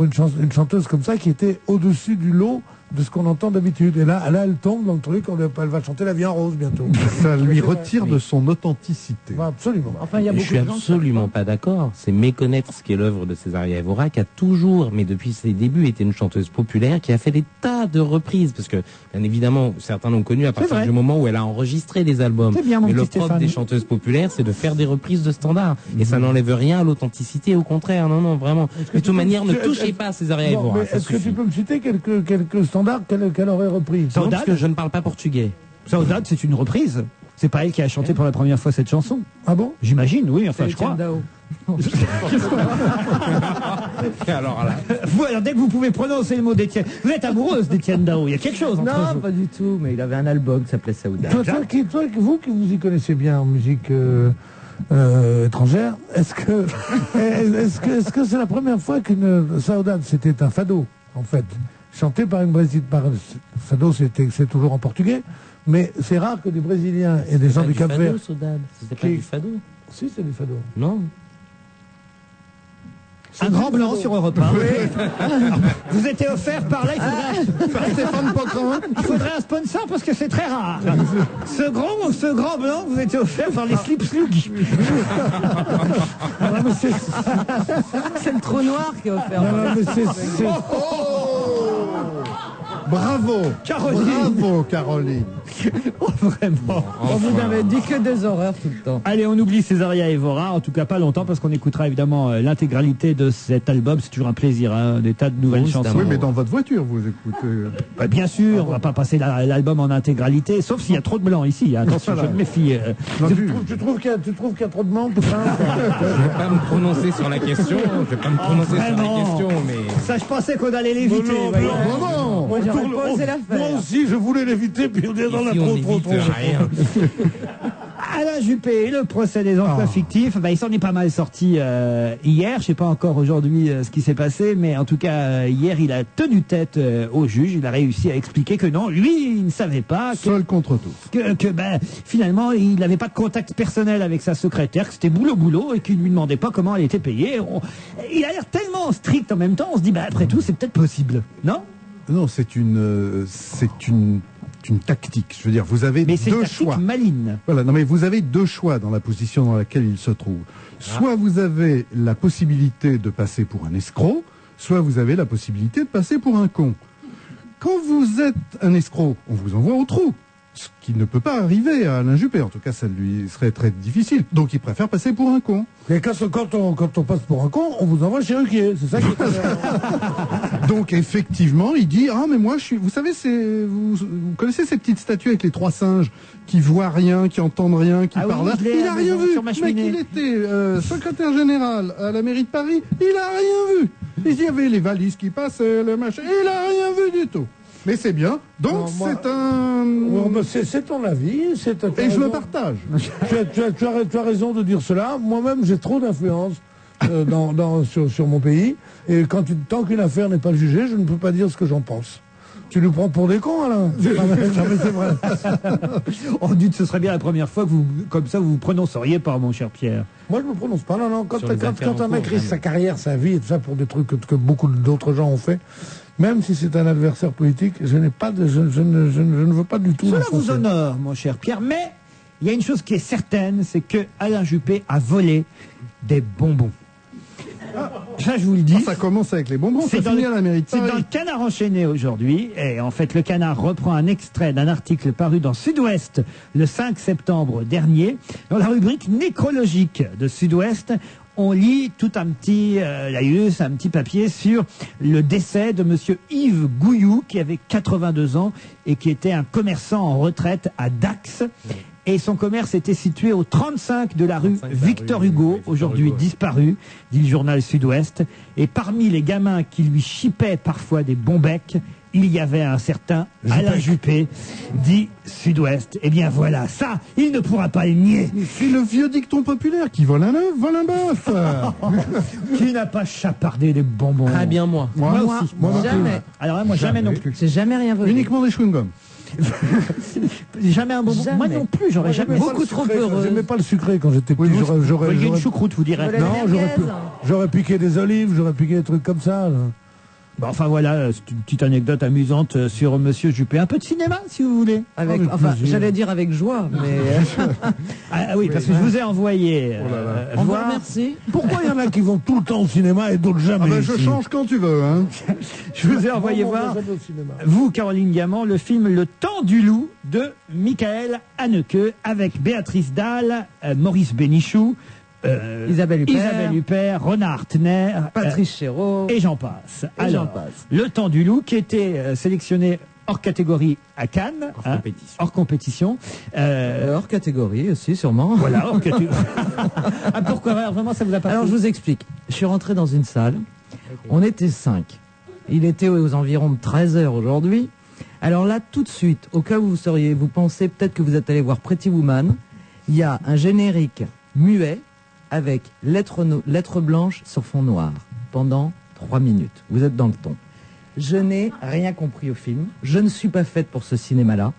une chanteuse comme ça qui était au-dessus du lot de ce qu'on entend d'habitude. Et là, elle tombe dans le truc, elle va chanter La Vie en rose bientôt. Ça lui retire de son authenticité. Absolument. Enfin, il y a Je suis absolument pas d'accord. C'est méconnaître ce qu'est l'œuvre de Césaria Evora, qui a toujours, mais depuis ses débuts, été une chanteuse populaire, qui a fait des tas de reprises. Parce que, bien évidemment, certains l'ont connue à partir du moment où elle a enregistré des albums. Bien, mais le propre des chanteuses populaires, c'est de faire des reprises de standards. Et ça n'enlève rien à l'authenticité, au contraire. Non, vraiment. De toute manière, ne touchez pas à Césaria Evora. Est-ce que tu peux me citer quelques standards qu'elle aurait repris? Non, parce que je ne parle pas portugais. Saudade, c'est une reprise. C'est pas elle qui a chanté pour la première fois cette chanson. Ah bon? J'imagine, oui, enfin, je crois. Alors là. Alors, dès que vous pouvez prononcer le mot d'Étienne, vous êtes amoureuse d'Étienne Dao, il y a quelque chose entre vous. Non, pas du tout, mais il avait un album qui s'appelait Saoudade. Vous qui vous y connaissez bien en musique étrangère, est-ce que c'est la première fois qu'une Saoudade, c'était un fado, en fait, chanté par une Brésilienne? Fado, c'est toujours en portugais, mais c'est rare que des Brésiliens et des gens du Cap-Vert. C'était pas du fado? Si, c'est du fado. Non. Un grand blanc sur Europe 1. Vous étiez offert par là, il faudrait un sponsor parce que c'est très rare. Ce grand blanc vous était offert par les Slip Slug. C'est le trou noir qui est offert. Bravo Caroline. Bravo Caroline. Oh, vraiment. On vous n'avez dit que des horreurs tout le temps. Allez, on oublie Césaria Evora, en tout cas pas longtemps, parce qu'on écoutera évidemment l'intégralité de cet album. C'est toujours un plaisir, hein, des tas de nouvelles chansons. Oui, mais dans votre voiture, vous écoutez. Bien sûr, on va pas passer l'album en intégralité, sauf s'il y a trop de blanc ici. Attention, je me méfie. Tu trouves qu'il y a trop de blanc? Je vais pas me prononcer sur la question. Mais ça, je pensais qu'on allait l'éviter. Non. Moi, j'aurais posé l'affaire. Moi aussi, je voulais l'éviter, puis on est dans la trop. Alain Juppé et le procès des emplois fictifs, il s'en est pas mal sorti hier. Je sais pas encore aujourd'hui ce qui s'est passé, mais en tout cas hier il a tenu tête au juge. Il a réussi à expliquer que non, lui il ne savait pas. Seul contre tous. Que finalement il n'avait pas de contact personnel avec sa secrétaire, que c'était boulot et qu'il ne lui demandait pas comment elle était payée. Il a l'air tellement strict en même temps. On se dit après tout c'est peut-être possible, non? Non, c'est une tactique. Je veux dire, vous avez deux choix. Maligne. Voilà, non mais vous avez deux choix dans la position dans laquelle il se trouve. Soit vous avez la possibilité de passer pour un escroc, soit vous avez la possibilité de passer pour un con. Quand vous êtes un escroc, on vous envoie au trou. Ce qui ne peut pas arriver à Alain Juppé. En tout cas, ça lui serait très difficile. Donc, il préfère passer pour un con. Et quand on passe pour un con, on vous envoie chez Ruquier. C'est ça qui est... Donc, effectivement, il dit, mais moi, vous savez, vous connaissez ces petites statues avec les trois singes qui voient rien, qui entendent rien, qui parlent rien. Il a rien vu. Mec, il était secrétaire général à la mairie de Paris. Il a rien vu. Il y avait les valises qui passaient, le machin. Il a rien vu du tout. Mais c'est bien. Donc c'est ton avis. Et je le partage. Tu as raison de dire cela. Moi-même, j'ai trop d'influence sur mon pays. Et tant qu'une affaire n'est pas jugée, je ne peux pas dire ce que j'en pense. Tu nous prends pour des cons, Alain? Non, mais c'est vrai. On dit que ce serait bien la première fois que comme ça, vous vous prononceriez pas, mon cher Pierre. Moi, je me prononce pas. Non. Quand un mec risque sa carrière, sa vie, et tout ça, pour des trucs que beaucoup d'autres gens ont fait, même si c'est un adversaire politique, je ne veux pas du tout. Cela vous honore, mon cher Pierre, mais il y a une chose qui est certaine, c'est que Alain Juppé a volé des bonbons. Ça, je vous le dis. Ça commence avec les bonbons, ça finit à la mairie de C'est Paris. dans le Canard enchaîné aujourd'hui. Et en fait, le Canard reprend un extrait d'un article paru dans Sud-Ouest le 5 septembre dernier. Dans la rubrique nécrologique de Sud-Ouest, on lit tout un petit laïus, un petit papier sur le décès de monsieur Yves Gouillou, qui avait 82 ans et qui était un commerçant en retraite à Dax. Et son commerce était situé au 35 de la rue Victor Hugo, aujourd'hui disparu, dit le journal Sud-Ouest. Et parmi les gamins qui lui chipaient parfois des bons becs, il y avait un certain Alain Juppé, dit Sud-Ouest. Eh bien voilà, ça, il ne pourra pas le nier. C'est le vieux dicton populaire qui vole un œuf, vole un bœuf. Qui n'a pas chapardé des bonbons? Très bien, moi. Moi aussi. Jamais. Alors là, moi, jamais non plus. J'ai jamais rien volé. Uniquement des chewing-gums. Jamais un bonbon. Jamais. Moi non plus, j'aurais jamais. Beaucoup trop heureux. J'aimais pas le sucré quand j'étais petit. J'aurais une choucroute, vous direz. Non, j'aurais piqué des olives, j'aurais piqué des trucs comme ça. Là. Bon, enfin voilà, c'est une petite anecdote amusante sur monsieur Juppé. Un peu de cinéma, si vous voulez. J'allais dire avec joie, mais... Ah oui, parce que je vous ai envoyé On vous voir... remercie. Pourquoi il y en a qui vont tout le temps au cinéma et d'autres jamais? Ah ben, je change quand tu veux. Hein. Je vous ai envoyé voir, vous, Caroline Diamant, le film Le Temps du Loup de Michael Haneke avec Béatrice Dalle, Maurice Bénichou, Isabelle Huppert, Renard Artner, Patrice Chéreau, et j'en passe. Alors, Le Temps du Loup, qui était sélectionné hors catégorie à Cannes, hors compétition. Hors catégorie aussi, sûrement. Voilà, hors catégorie. Ah, pourquoi vraiment ça vous a pas Alors, plu? je vous explique. Je suis rentré dans une salle. On était 5. Il était aux environs de 13h aujourd'hui. Alors là, tout de suite, au cas où vous pensez peut-être que vous êtes allé voir Pretty Woman, il y a un générique muet avec lettres blanches sur fond noir pendant 3 minutes. Vous êtes dans le ton. Je n'ai rien compris au film. Je ne suis pas faite pour ce cinéma-là.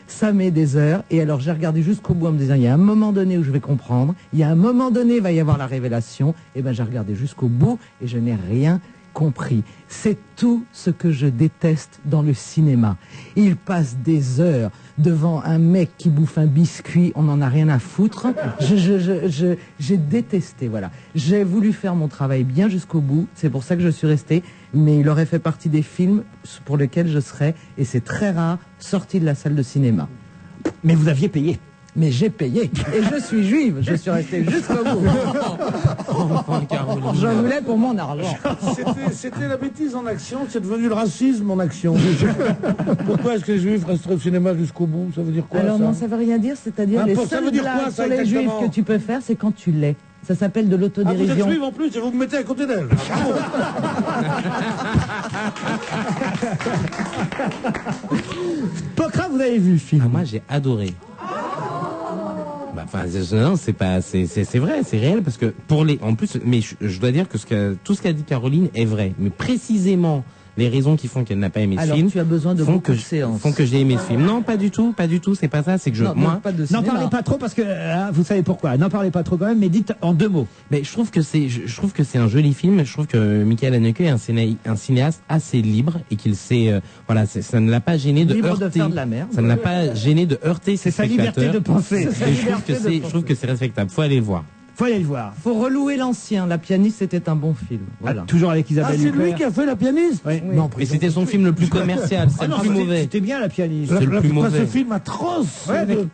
Ça met des heures. Et alors j'ai regardé jusqu'au bout en me disant, il y a un moment donné où je vais comprendre. Il y a un moment donné, il va y avoir la révélation. Et ben j'ai regardé jusqu'au bout et je n'ai rien compris. C'est tout ce que je déteste dans le cinéma. Il passe des heures devant un mec qui bouffe un biscuit, on n'en a rien à foutre. J'ai détesté, voilà. J'ai voulu faire mon travail bien jusqu'au bout, c'est pour ça que je suis restée, mais il aurait fait partie des films pour lesquels je serais, et c'est très rare, sorti de la salle de cinéma. Mais vous aviez payé. Mais j'ai payé, et je suis juive, je suis restée jusqu'au bout. Je voulais pour mon argent. C'était la bêtise en action, c'est devenu le racisme en action. Pourquoi est-ce que les juifs resteraient au cinéma jusqu'au bout? Ça veut dire quoi? Alors ça non, ça veut rien dire, c'est-à-dire les seules blagues sur les juifs que tu peux faire, c'est quand tu l'es. Ça s'appelle de l'autodérision. Ah, vous êtes juive en plus et vous me mettez à côté d'elle. Pocra, vous avez vu le film? Moi, j'ai adoré. Enfin, non, c'est pas, c'est vrai, c'est réel parce que en plus, mais je dois dire que tout ce qu'a dit Caroline est vrai, mais précisément les raisons qui font qu'elle n'a pas aimé ce film. Tu as besoin de beaucoup de séances. Font que j'ai aimé ce film. Non, pas du tout, c'est pas ça, c'est que n'en parlez pas trop parce que vous savez pourquoi. N'en parlez pas trop quand même, mais dites en 2 mots. Mais je trouve que c'est un joli film. Je trouve que Michael Haneke est un cinéaste assez libre et qu'il sait, ça ne l'a pas gêné de libre heurter. De faire de la merde. Ça ne l'a pas gêné de heurter ses spectateurs. C'est sa liberté de penser. Je trouve que c'est respectable. Faut aller le voir. Faut aller le voir. Faut relouer l'ancien. La pianiste, c'était un bon film. Voilà. Toujours avec Isabelle Huppert. C'est lui qui a fait La pianiste? Oui. Non, mais c'était son film le plus commercial. C'est le plus mauvais. C'était bien La pianiste. C'est le plus mauvais. Ce film atroce.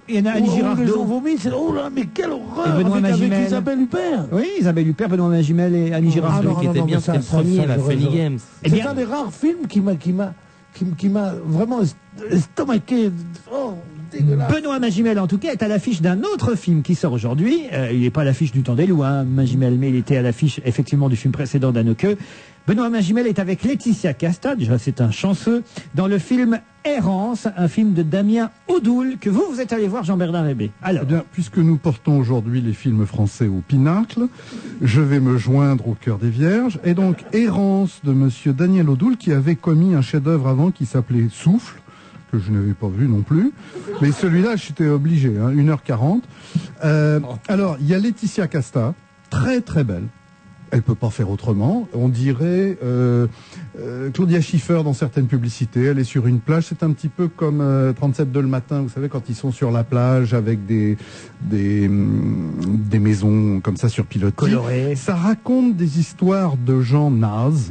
Il y en a Annie Girardot. Les gens vomissent. Oh là, mais quelle horreur. Et Benoît Magimel. Avec Isabelle Huppert. Oui, Isabelle Huppert, Benoît Magimel et Annie Girardot. Qui était bien, c'était le premier, la Funny Games. C'est un des rares films qui m'a vraiment estomaqué. Oh, dégueulasse. Benoît Magimel, en tout cas, est à l'affiche d'un autre film qui sort aujourd'hui. Il n'est pas à l'affiche du Temps des Loups, Magimel, mais il était à l'affiche, effectivement, du film précédent d'Haneke. Benoît Magimel est avec Laetitia Casta, déjà c'est un chanceux, dans le film Errance, un film de Damien Odoul, que vous êtes allé voir, Jean-Bernard Hébé. Alors, eh bien, puisque nous portons aujourd'hui les films français au pinacle, je vais me joindre au cœur des vierges. Et donc, Errance de monsieur Daniel Odoul, qui avait commis un chef-d'œuvre avant qui s'appelait Souffle, que je n'avais pas vu non plus. Mais celui-là, j'étais obligé, 1h40. Alors, il y a Laetitia Casta, très très belle. Elle peut pas faire autrement. On dirait Claudia Schiffer dans certaines publicités. Elle est sur une plage. C'est un petit peu comme 37 le matin. Vous savez, quand ils sont sur la plage avec des maisons comme ça sur pilotis. Colorées. Ça raconte des histoires de gens nazes.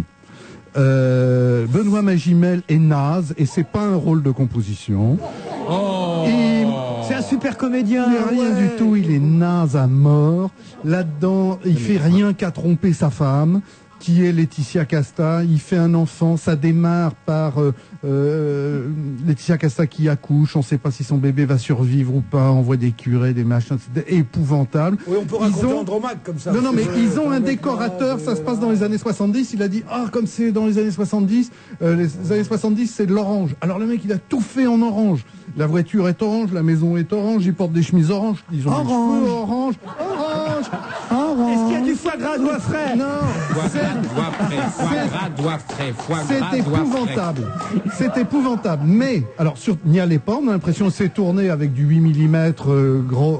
Benoît Magimel est naze et c'est pas un rôle de composition. C'est un super comédien. Il n'est rien du tout, il est naze à mort. Là-dedans, il fait rien qu'à tromper sa femme, qui est Laetitia Casta. Il fait un enfant, ça démarre par Laetitia Casta qui accouche. On ne sait pas si son bébé va survivre ou pas. On voit des curés, des machins, c'est épouvantable. Oui, on peut raconter Andromaque comme ça. Non, mais ils ont un décorateur, ça se passe dans les années 70. Il a dit, comme c'est dans les années 70, les années 70, c'est de l'orange. Alors le mec, il a tout fait en orange. La voiture est orange, la maison est orange, ils portent des chemises oranges, ils ont des cheveux orange. Est-ce qu'il y a du foie gras doigt frais? Non. C'est épouvantable. C'est épouvantable. Mais, alors, n'y allez pas, on a l'impression que c'est tourné avec du 8 mm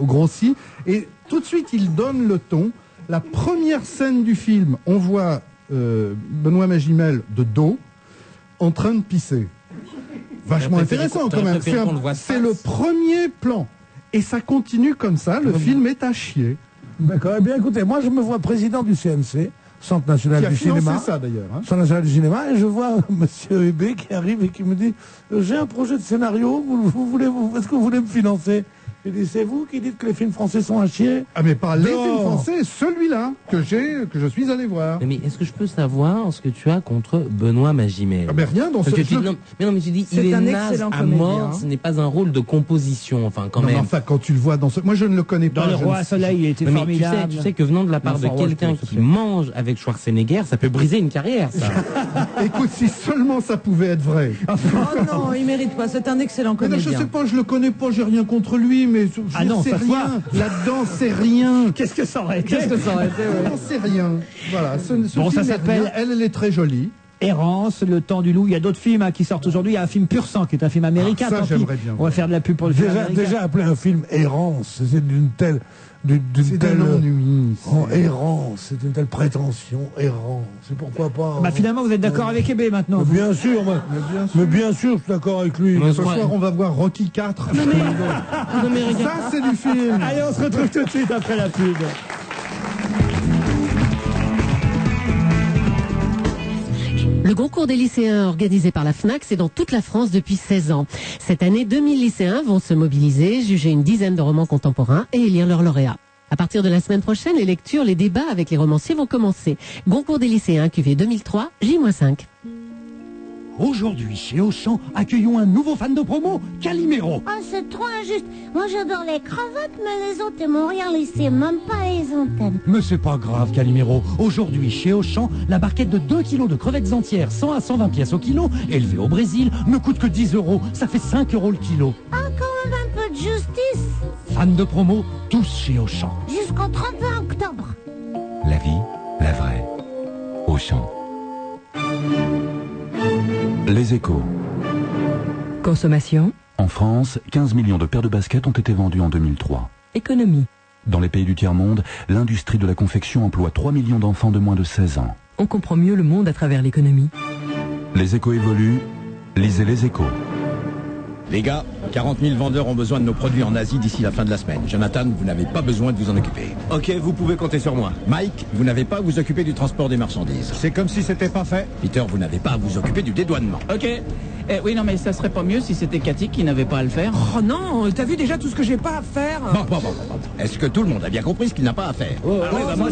grossi. Et tout de suite, il donne le ton. La première scène du film, on voit Benoît Magimel de dos, en train de pisser. Vachement intéressant quand même. C'est le premier plan. Et ça continue comme ça, le film est à chier. D'accord, eh bien écoutez, moi je me vois président du CNC, Centre National du Cinéma. Qui a financé ça d'ailleurs. Centre National du Cinéma, et je vois monsieur Hébé qui arrive et qui me dit j'ai un projet de scénario, est-ce que vous voulez me financer? Je dis, c'est vous qui dites que les films français sont à chier? Ah mais pas les films français, celui-là que je suis allé voir. Mais est-ce que je peux savoir ce que tu as contre Benoît Magimel? Ah mais rien dans ce film. Mais tu dis il est naze à mort, ce n'est pas un rôle de composition, enfin quand même. Enfin quand tu le vois moi je ne le connais pas. Dans Le Roi Soleil, il était formidable. Tu sais que venant de la part de quelqu'un qui mange avec Schwarzenegger, ça peut briser une carrière, ça. Écoute, si seulement ça pouvait être vrai. Oh non, il mérite pas, c'est un excellent comédien. Je sais pas, je le connais pas, j'ai rien contre lui, mais c'est rien. Là-dedans, c'est rien. Qu'est-ce que ça aurait été? Non, c'est rien. Voilà. Bon, ça s'appelle. Elle est très jolie. Errance, Le Temps du Loup. Il y a d'autres films qui sortent aujourd'hui. Il y a un film Pur Sang qui est un film américain. Ça, j'aimerais bien. On va faire de la pub pour le film américain. Déjà appeler un film Errance, c'est d'une telle ennui. Errance, c'est une telle prétention, errance. C'est pourquoi pas. Finalement, vous êtes d'accord avec Hébé maintenant? Mais bien sûr, mais bien sûr, je suis d'accord avec lui. Ce soir, on va voir Rocky 4. Ça, c'est du film. Allez, on se retrouve tout de suite après la pub. Le concours des lycéens organisé par la FNAC, c'est dans toute la France depuis 16 ans. Cette année, 2000 lycéens vont se mobiliser, juger une dizaine de romans contemporains et élire leurs lauréats. À partir de la semaine prochaine, les lectures, les débats avec les romanciers vont commencer. Concours des lycéens, QV 2003, J-5. Aujourd'hui, chez Auchan, accueillons un nouveau fan de promo, Calimero. Ah, c'est trop injuste. Moi, j'adore les cravates, mais les autres, ils m'ont rien laissé, même pas les antennes. Mais c'est pas grave, Calimero. Aujourd'hui, chez Auchan, la barquette de 2 kilos de crevettes entières, 100 à 120 pièces au kilo, élevée au Brésil, ne coûte que 10 €. Ça fait 5 € le kilo. Ah, quand même un peu de justice. Fans de promo, tous chez Auchan. Jusqu'au 31 octobre. La vie, la vraie. Auchan. Les Échos. Consommation. En France, 15 millions de paires de baskets ont été vendues en 2003. Économie. Dans les pays du tiers-monde, l'industrie de la confection emploie 3 millions d'enfants de moins de 16 ans. On comprend mieux le monde à travers l'économie. Les Échos évoluent, lisez Les Échos. Les gars, 40 000 vendeurs ont besoin de nos produits en Asie d'ici la fin de la semaine. Jonathan, vous n'avez pas besoin de vous en occuper. Ok, vous pouvez compter sur moi. Mike, vous n'avez pas à vous occuper du transport des marchandises. C'est comme si c'était pas fait. Peter, vous n'avez pas à vous occuper du dédouanement. Ok. Oui, non, mais ça serait pas mieux si c'était Cathy qui n'avait pas à le faire. Oh non, t'as vu déjà tout ce que j'ai pas à faire? Bon. Est-ce que tout le monde a bien compris ce qu'il n'a pas à faire? Moi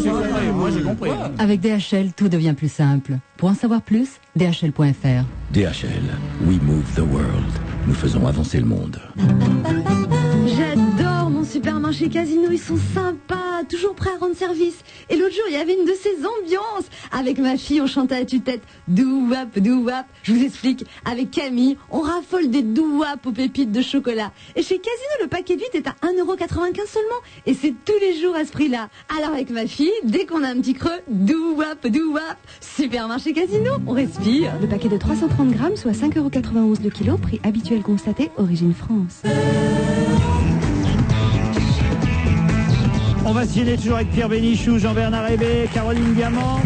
j'ai compris. Avec DHL, tout devient plus simple. Pour en savoir plus, DHL.fr. DHL, we move the world. Nous faisons avancer le monde. J'adore mon supermarché Casino, ils sont sympas, toujours prêts à rendre service. Et l'autre jour, il y avait une de ces ambiances. Avec ma fille, on chantait à tue-tête doo-wap, doo-wap. Je vous explique, avec Camille, on raffole des doo-wap aux pépites de chocolat. Et chez Casino, le paquet de 8 est à 1,95 € seulement. Et c'est tous les jours à ce prix-là. Alors avec ma fille, dès qu'on a un petit creux, doo-wap, doo-wap. Supermarché Casino, on respire. Le paquet de 330 grammes, soit 5,91 € le kilo, prix habituel constaté, origine France. On va se gêner toujours avec Pierre Bénichou, Jean-Bernard Hébé, Caroline Diamant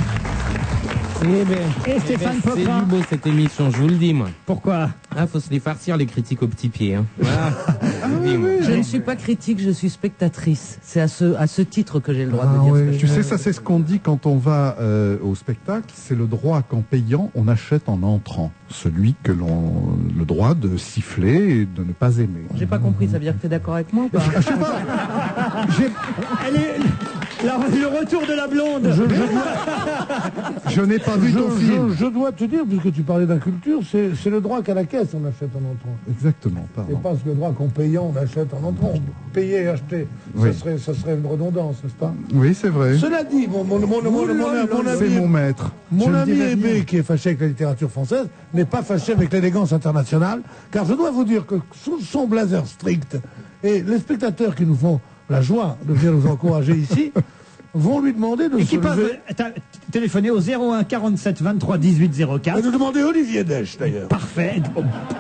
et Stéphane C'est Poquin. du beau cette émission, je vous le dis moi. Pourquoi? Ah, faut se les farcir les critiques au petit pied. Hein. Voilà. Je vous le dis, moi. Je ne suis pas critique, je suis spectatrice. C'est à ce titre que j'ai le droit de dire ce que je Tu veux. sais, ça c'est ce qu'on dit quand on va au spectacle, c'est le droit qu'en payant, on achète en entrant. Celui que le droit de siffler et de ne pas aimer. J'ai pas compris, ça veut dire que tu es d'accord avec moi ou pas? Elle est le retour de la blonde. Je n'ai pas vu ton film. Je dois te dire, puisque tu parlais d'inculture, c'est le droit qu'à la caisse on achète en entrant. Exactement, C'est pardon. pas le droit qu'en payant on achète en entrant. Payer et acheter, Oui. ça serait une redondance, n'est-ce pas? Oui, c'est vrai. Cela dit, mon C'est ami, mon maître. Je mon ne ami dirai Hébé, rien. qui est fâché avec la littérature française, n'est pas fâché avec l'élégance internationale, car je dois vous dire que sous son blazer strict, et les spectateurs qui nous font la joie de venir nous encourager ici, vont lui demander de Et se qui peuvent lever. téléphoner au 01 47 23 18 04. Et de demander Olivier Desch, d'ailleurs. Parfait.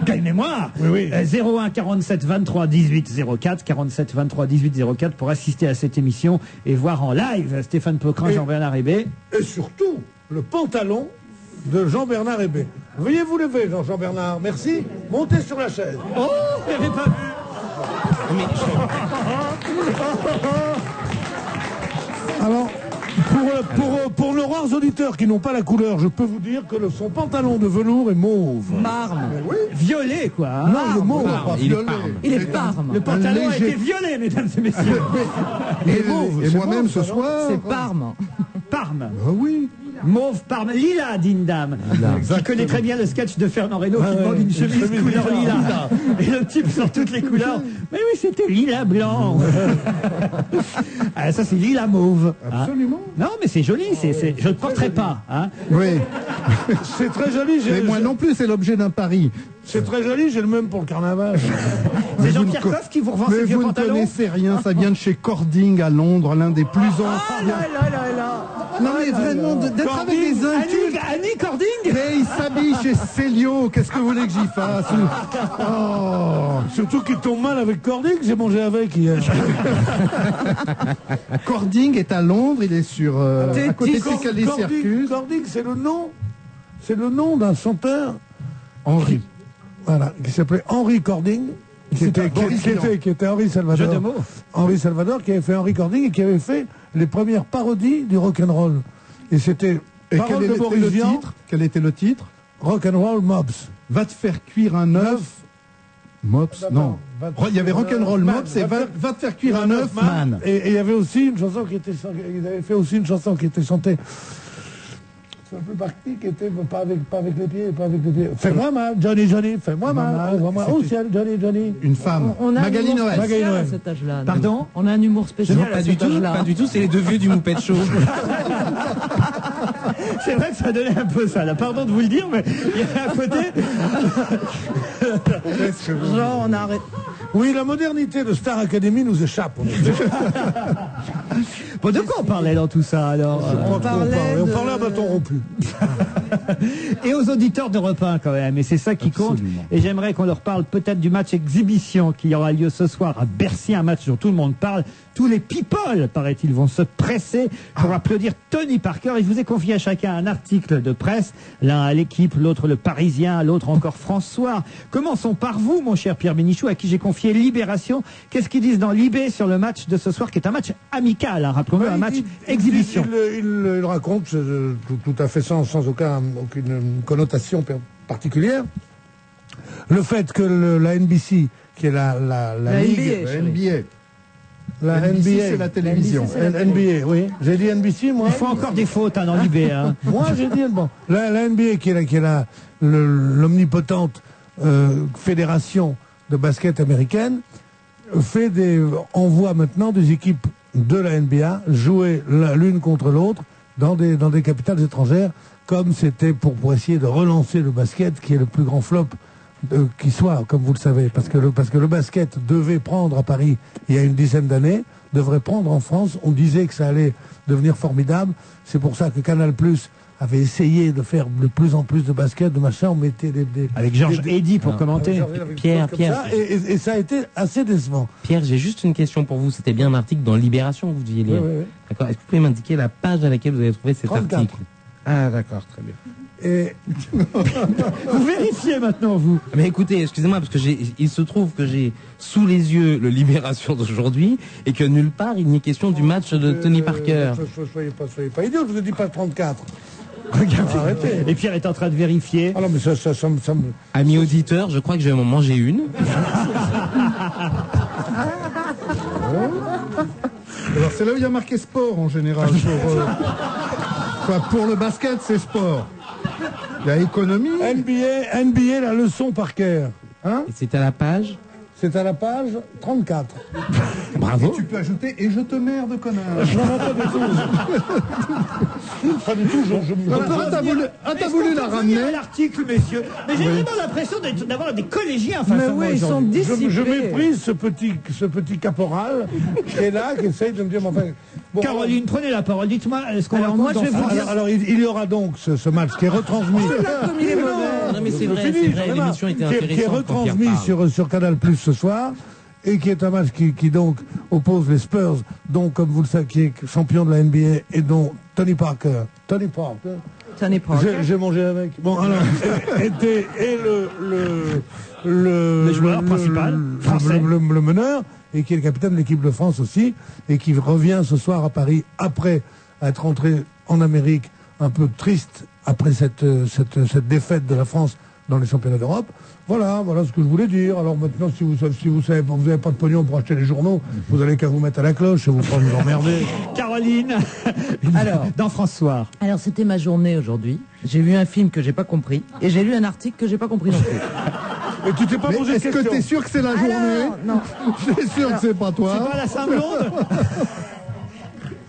Quelle mémoire. Oui, oui. 01 47 23 18 04, 47 23 18 04 pour assister à cette émission et voir en live Stéphane Poquin, Jean-Bernard Hébé. Et surtout, le pantalon de Jean-Bernard Hébé. Veuillez vous lever, Jean-Bernard. Merci. Montez sur la chaise. Oh, je n'avais pas vu. Alors, pour nos rares auditeurs qui n'ont pas la couleur, je peux vous dire que son pantalon de velours est mauve. Marne. Oui. Violet, quoi. hein. Non, le mauve, pas Il est violet. Parme. Il est Parme. Le pantalon a léger. été violet, mesdames et messieurs. Et mauve, Et c'est moi-même mauve, ce ça, non soir. C'est Parme. Parme. Ah oui. Mauve Parme. Lila, dîne dame. Qui connaît très bien le sketch de Fernand Reynaud qui demande une chemise couleur lila. Et le type sort toutes les couleurs. Mais oui, c'était lila blanc. Ah, ça, c'est lila mauve. hein. Absolument. Non, mais c'est joli. Je ne porterai pas. Hein. Oui. C'est très joli. Mais moi non plus, c'est l'objet d'un pari. C'est très joli, j'ai le même pour le carnaval. C'est Jean-Pierre Coff qui vous revend Mais ses vieux vous ne pantalons. connaissez rien, ça vient de chez Cording à Londres, l'un des plus Ah anciens. là là là là. Non mais vraiment, d'être avec des incultes. Annie Cording. Mais il s'habille chez Célio, qu'est-ce que vous voulez que j'y fasse? Oh. Surtout qu'il tombe mal avec Cording, j'ai mangé avec hier. Cording est à Londres, il est sur à côté de Piccadilly Circus. Cording, c'est le nom d'un chanteur, Henri. voilà, qui s'appelait Henri Cording, qui était Henri Salvador. Jeu de mots. Henri Salvador qui avait fait Henri Cording et qui avait fait les premières parodies du rock'n'roll. Et c'était Et parole quel de était Boris le Vian, titre? Quel était le titre? Rock'n'roll Mobs. Va te faire cuire un œuf. Mops, non. Il y avait Rock'n'Roll Mops et va te faire cuire un œuf, man. Et il y avait aussi une chanson qui était, ils avaient fait aussi une chanson qui était chantée. C'est un peu parti, qui était pas avec les pieds, pas avec les pieds. Fais-moi mal, Johnny, Johnny, fais-moi mal, envoie-moi au ciel, Johnny, Johnny. Une femme. On a Magali un humour Noël. spécial Magali à Noël. cet âge-là. Pardon. On a un humour spécial Non, à pas du cet tout, âge-là. pas du tout, c'est les deux vieux du Moupette Show. C'est vrai que ça donnait un peu ça. Là, pardon de vous le dire, mais il y a un côté. Genre, on arrête. Oui, la modernité de Star Academy nous échappe. Bon, de quoi on parlait dans tout ça alors On parlait à bâton rompu. Et aux auditeurs d'Europe 1 quand même, et c'est ça qui compte. Et j'aimerais qu'on leur parle peut-être du match exhibition qui aura lieu ce soir à Bercy, un match dont tout le monde parle. Tous les people, paraît-il, vont se presser pour applaudir Tony Parker. Et je vous ai confié à chacun un article de presse, l'un à l'Équipe, l'autre le Parisien, l'autre encore François. Commençons par vous, mon cher Pierre Bénichou, à qui j'ai confié Libération. Qu'est-ce qu'ils disent dans Libé sur le match de ce soir, qui est un match amical, hein, rappelons-le, un match exhibition. Il raconte tout à fait sans aucune connotation particulière le fait que la NBC, qui est la ligue, La NBA, c'est la télévision. NBA, oui. J'ai dit NBC, moi. Il faut encore des fautes dans l'IB. Hein. Moi, j'ai dit bon. La NBA, qui est l'omnipotente fédération de basket américaine, envoie maintenant des équipes de la NBA jouer l'une contre l'autre dans des capitales étrangères, comme c'était pour essayer de relancer le basket, qui est le plus grand flop qui soit, comme vous le savez, parce que le basket devait prendre à Paris il y a une dizaine d'années, devrait prendre en France. On disait que ça allait devenir formidable. C'est pour ça que Canal+ avait essayé de faire de plus en plus de basket, de machin. On mettait avec Georges Eddy pour commenter. Pierre. Et ça a été assez décevant. Pierre, j'ai juste une question pour vous. C'était bien un article dans Libération que vous deviez lire. Oui. D'accord. Est-ce que vous pouvez m'indiquer la page à laquelle vous avez trouvé cet 34. article? Ah, d'accord, très bien. Et vous vérifiez maintenant, vous. Mais écoutez, excusez-moi, parce que il se trouve que j'ai sous les yeux le Libération d'aujourd'hui et que nulle part il n'y est question du match de Tony Parker. Soyez pas idiot, je vous ai dit pas 34. Regardez. Arrêtez. Et Pierre est en train de vérifier. Ah non, mais ça me... Amis auditeurs, je crois que je vais m'en manger une. Alors c'est là où il y a marqué sport en général. Pour le basket, c'est sport. Il y a économie. NBA, la leçon Parker. Hein? Et c'est à la page? C'est à la page 34. Bravo. Et tu peux ajouter « Et je te merde, connard ». Non, pas du tout. Pas du tout. T'as voulu la ramener l'article, messieurs. Mais j'ai vraiment l'impression d'avoir des collégiens face à moi. Mais oui, ils sont disciplinés. Je méprise ce petit caporal qui est là, qui essaye de me dire... Enfin, bon, Caroline, prenez la parole. Dites-moi, est-ce qu'on moi, je vais vous dire... Alors, il y aura donc ce match qui est retransmis... Non, mais c'est vrai, l'émission était intéressante. Qui est retransmis sur Canal+ ce soir, et qui est un match qui donc oppose les Spurs, dont, comme vous le savez, qui est champion de la NBA, et dont Tony Parker. J'ai mangé avec. Bon, alors, était le joueur principal, français. Le meneur, et qui est le capitaine de l'équipe de France aussi, et qui revient ce soir à Paris après être rentré en Amérique un peu triste après cette défaite de la France dans les championnats d'Europe. Voilà ce que je voulais dire. Alors maintenant, si vous savez, vous n'avez pas de pognon pour acheter les journaux, vous allez qu'à vous mettre à la cloche et vous pas vous emmerder. Caroline, dans France Soir. Alors c'était ma journée aujourd'hui. J'ai vu un film que j'ai pas compris et j'ai lu un article que j'ai pas compris non plus. Et tu t'es pas posé de question. Est-ce que t'es sûr que c'est la journée? Non. Je suis sûr que c'est pas toi. C'est pas la Saint-Blonde.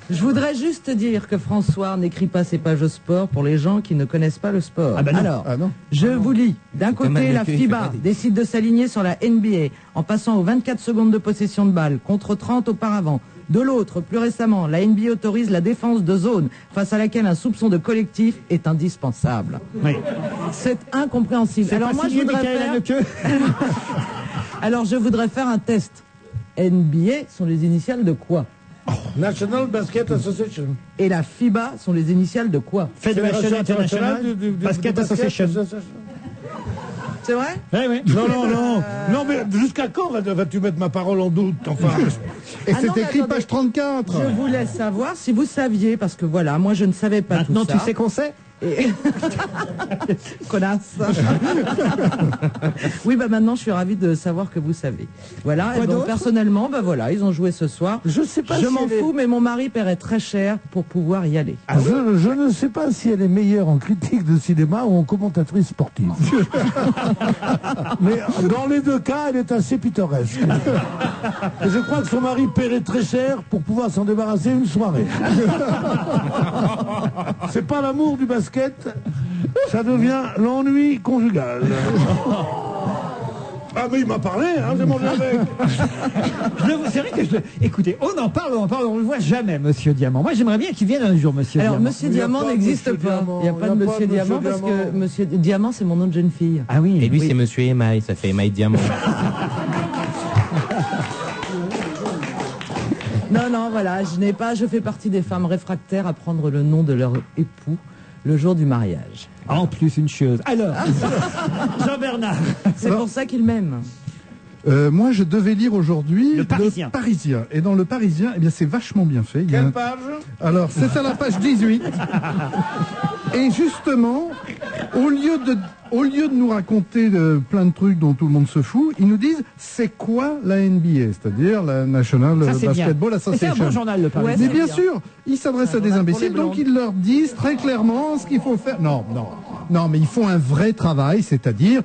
Je voudrais juste dire que François n'écrit pas ses pages sport pour les gens qui ne connaissent pas le sport. Ah bah non. Alors, je vous lis. D'un côté, la FIBA décide de s'aligner sur la NBA en passant aux 24 secondes de possession de balle contre 30 auparavant. De l'autre, plus récemment, la NBA autorise la défense de zone face à laquelle un soupçon de collectif est indispensable. Oui. C'est incompréhensible. Alors moi, je voudrais Alors je voudrais faire un test. NBA sont les initiales de quoi? National Basket Association. Et la FIBA sont les initiales de quoi? Fédération internationale du Basket Association. C'est vrai? Oui. Non, mais jusqu'à quand vas-tu mettre ma parole en doute? Enfin. Et c'est écrit page 34. Je voulais savoir si vous saviez, parce que voilà, moi je ne savais pas Maintenant, tout ça. tu sais qu'on sait? Connasse. Oui, maintenant je suis ravie de savoir que vous savez. Voilà, et donc personnellement, ils ont joué ce soir. Je sais pas. Je m'en fous, mais mon mari paierait très cher pour pouvoir y aller. Je ne sais pas si elle est meilleure en critique de cinéma ou en commentatrice sportive. Mais dans les deux cas, elle est assez pittoresque. Et je crois que son mari paierait très cher pour pouvoir s'en débarrasser une soirée. C'est pas l'amour du basket, ça devient l'ennui conjugal. Ah mais il m'a parlé, j'ai mangé avec. C'est vrai que écoutez, on en parle, on ne le voit jamais, Monsieur Diamant. Moi j'aimerais bien qu'il vienne un jour, Monsieur Diamant. Alors Monsieur Diamant n'existe pas. Il n'y a pas de Monsieur Diamant parce que Monsieur Diamant c'est mon nom de jeune fille. Ah oui. Et lui c'est Monsieur Émail, ça fait Émail Diamant. Non, voilà, je fais partie des femmes réfractaires à prendre le nom de leur époux le jour du mariage. En plus, une chose. Alors, Jean-Bernard. C'est pour ça qu'il m'aime. Moi, je devais lire aujourd'hui Le Parisien. Et dans Le Parisien, c'est vachement bien fait. Quelle page? Alors, c'est à la page 18. Et justement, au lieu de nous raconter plein de trucs dont tout le monde se fout, ils nous disent c'est quoi la NBA, c'est-à-dire la National Basketball Association. C'est un bon journal, Le Parisien. Mais bien sûr, ils s'adressent à des imbéciles, donc ils leur disent très clairement ce qu'il faut faire. Non, mais ils font un vrai travail, c'est-à-dire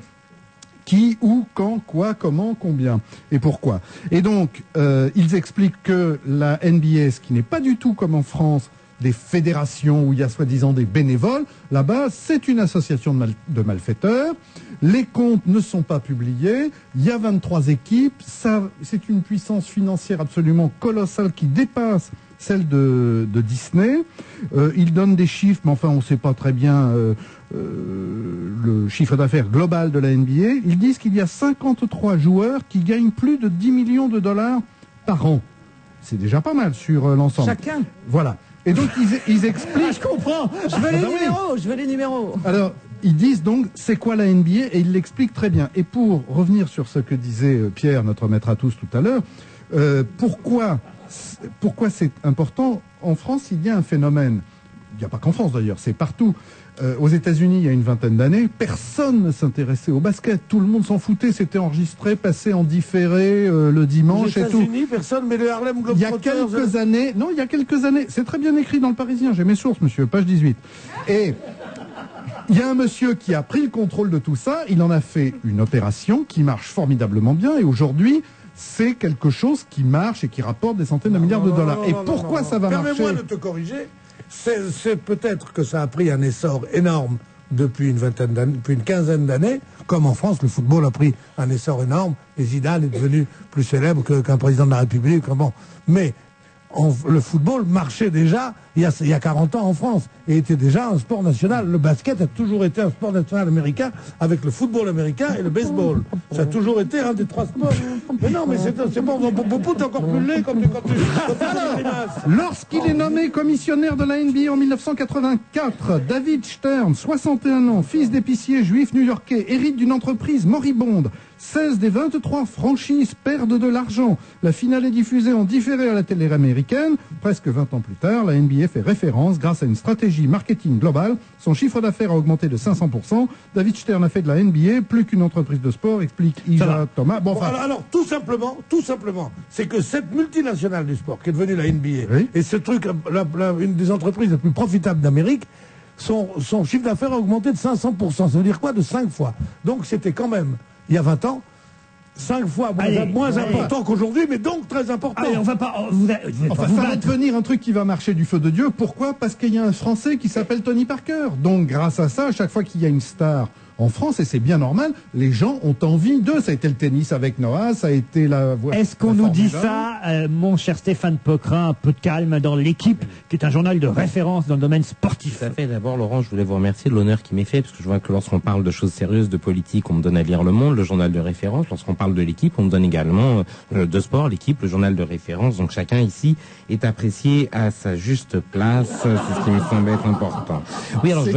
qui, où, quand, quoi, comment, combien et pourquoi. Et donc, ils expliquent que la NBA, ce qui n'est pas du tout comme en France, des fédérations où il y a soi-disant des bénévoles. Là-bas, c'est une association de malfaiteurs. Les comptes ne sont pas publiés. Il y a 23 équipes. Ça, c'est une puissance financière absolument colossale qui dépasse celle de Disney. Ils donnent des chiffres, mais enfin, on ne sait pas très bien le chiffre d'affaires global de la NBA. Ils disent qu'il y a 53 joueurs qui gagnent plus de 10 millions de dollars par an. C'est déjà pas mal sur l'ensemble. Chacun. Voilà. Et donc, ils expliquent... Ah, je comprends. Je veux les numéros. Alors, ils disent donc, c'est quoi la NBA? Et ils l'expliquent très bien. Et pour revenir sur ce que disait Pierre, notre maître à tous tout à l'heure, pourquoi c'est important? En France, il y a un phénomène. Il n'y a pas qu'en France d'ailleurs, c'est partout. Aux États-Unis, il y a une vingtaine d'années, personne ne s'intéressait au basket. Tout le monde s'en foutait. C'était enregistré, passé en différé le dimanche et tout. Aux États-Unis, personne, mais le Harlem Globetrotters. Il y a quelques années, c'est très bien écrit dans le Parisien. J'ai mes sources, monsieur, page 18. Et il y a un monsieur qui a pris le contrôle de tout ça. Il en a fait une opération qui marche formidablement bien. Et aujourd'hui, c'est quelque chose qui marche et qui rapporte des centaines de milliards de dollars. Et pourquoi ça va marcher? Permets-moi de te corriger. C'est peut-être que ça a pris un essor énorme depuis une quinzaine d'années, comme en France, le football a pris un essor énorme, et Zidane est devenu plus célèbre qu'un président de la République. Bon. Mais le football marchait déjà il y a 40 ans en France, et était déjà un sport national. Le basket a toujours été un sport national américain, avec le football américain et le baseball. Ça a toujours été un des trois sports. Mais non, mais c'est bon, Popo, t'es encore plus laid comme quand tu Lorsqu'il est nommé commissionnaire de la NBA en 1984, David Stern, 61 ans, fils d'épicier juif new-yorkais, hérite d'une entreprise moribonde. 16 des 23 franchises perdent de l'argent. La finale est diffusée en différé à la télé américaine. Presque 20 ans plus tard, la NBA fait référence grâce à une stratégie marketing globale. Son chiffre d'affaires a augmenté de 500%. David Stern a fait de la NBA plus qu'une entreprise de sport, explique Isa Thomas. Alors, tout simplement, c'est que cette multinationale du sport, qui est devenue la NBA, et ce truc, une des entreprises les plus profitables d'Amérique, son chiffre d'affaires a augmenté de 500%. Ça veut dire quoi? De 5 fois. Donc c'était quand même, il y a 20 ans, 5 fois moins important qu'aujourd'hui, mais donc très important. Allez, on va pas... ça va devenir un truc qui va marcher du feu de Dieu. Pourquoi? Parce qu'il y a un Français qui s'appelle Tony Parker. Donc grâce à ça, à chaque fois qu'il y a une star en France, et c'est bien normal, les gens ont envie d'eux. Ça a été le tennis avec Noah, ça a été la voix. Est-ce qu'on nous dit ça, mon cher Stéphane Poquelin, un peu de calme dans l'Équipe, qui est un journal de référence dans le domaine sportif? Tout à fait. D'abord, Laurent, je voulais vous remercier de l'honneur qui m'est fait, parce que je vois que lorsqu'on parle de choses sérieuses, de politique, on me donne à lire Le Monde, le journal de référence. Lorsqu'on parle de l'Équipe, on me donne également de sport, l'Équipe, le journal de référence. Donc chacun ici est apprécié à sa juste place. C'est ce qui me semble être important. Oui, alors je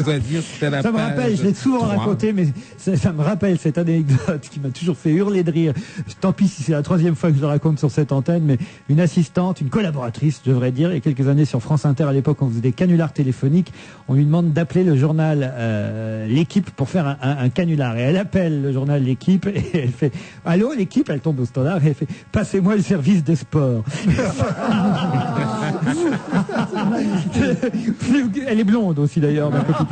dois dire c'était la ça me rappelle, je l'ai souvent 3. raconté, mais ça me rappelle cette anecdote qui m'a toujours fait hurler de rire. Tant pis si c'est la 3e fois que je le raconte sur cette antenne, mais une assistante, une collaboratrice, je devrais dire, il y a quelques années sur France Inter, à l'époque, on faisait des canulars téléphoniques, on lui demande d'appeler le journal L'Équipe pour faire un canular. Et elle appelle le journal L'Équipe et elle fait « Allô, L'Équipe ?» Elle tombe au standard et elle fait « Passez-moi le service des sports. » Elle est blonde aussi d'ailleurs, ma copine.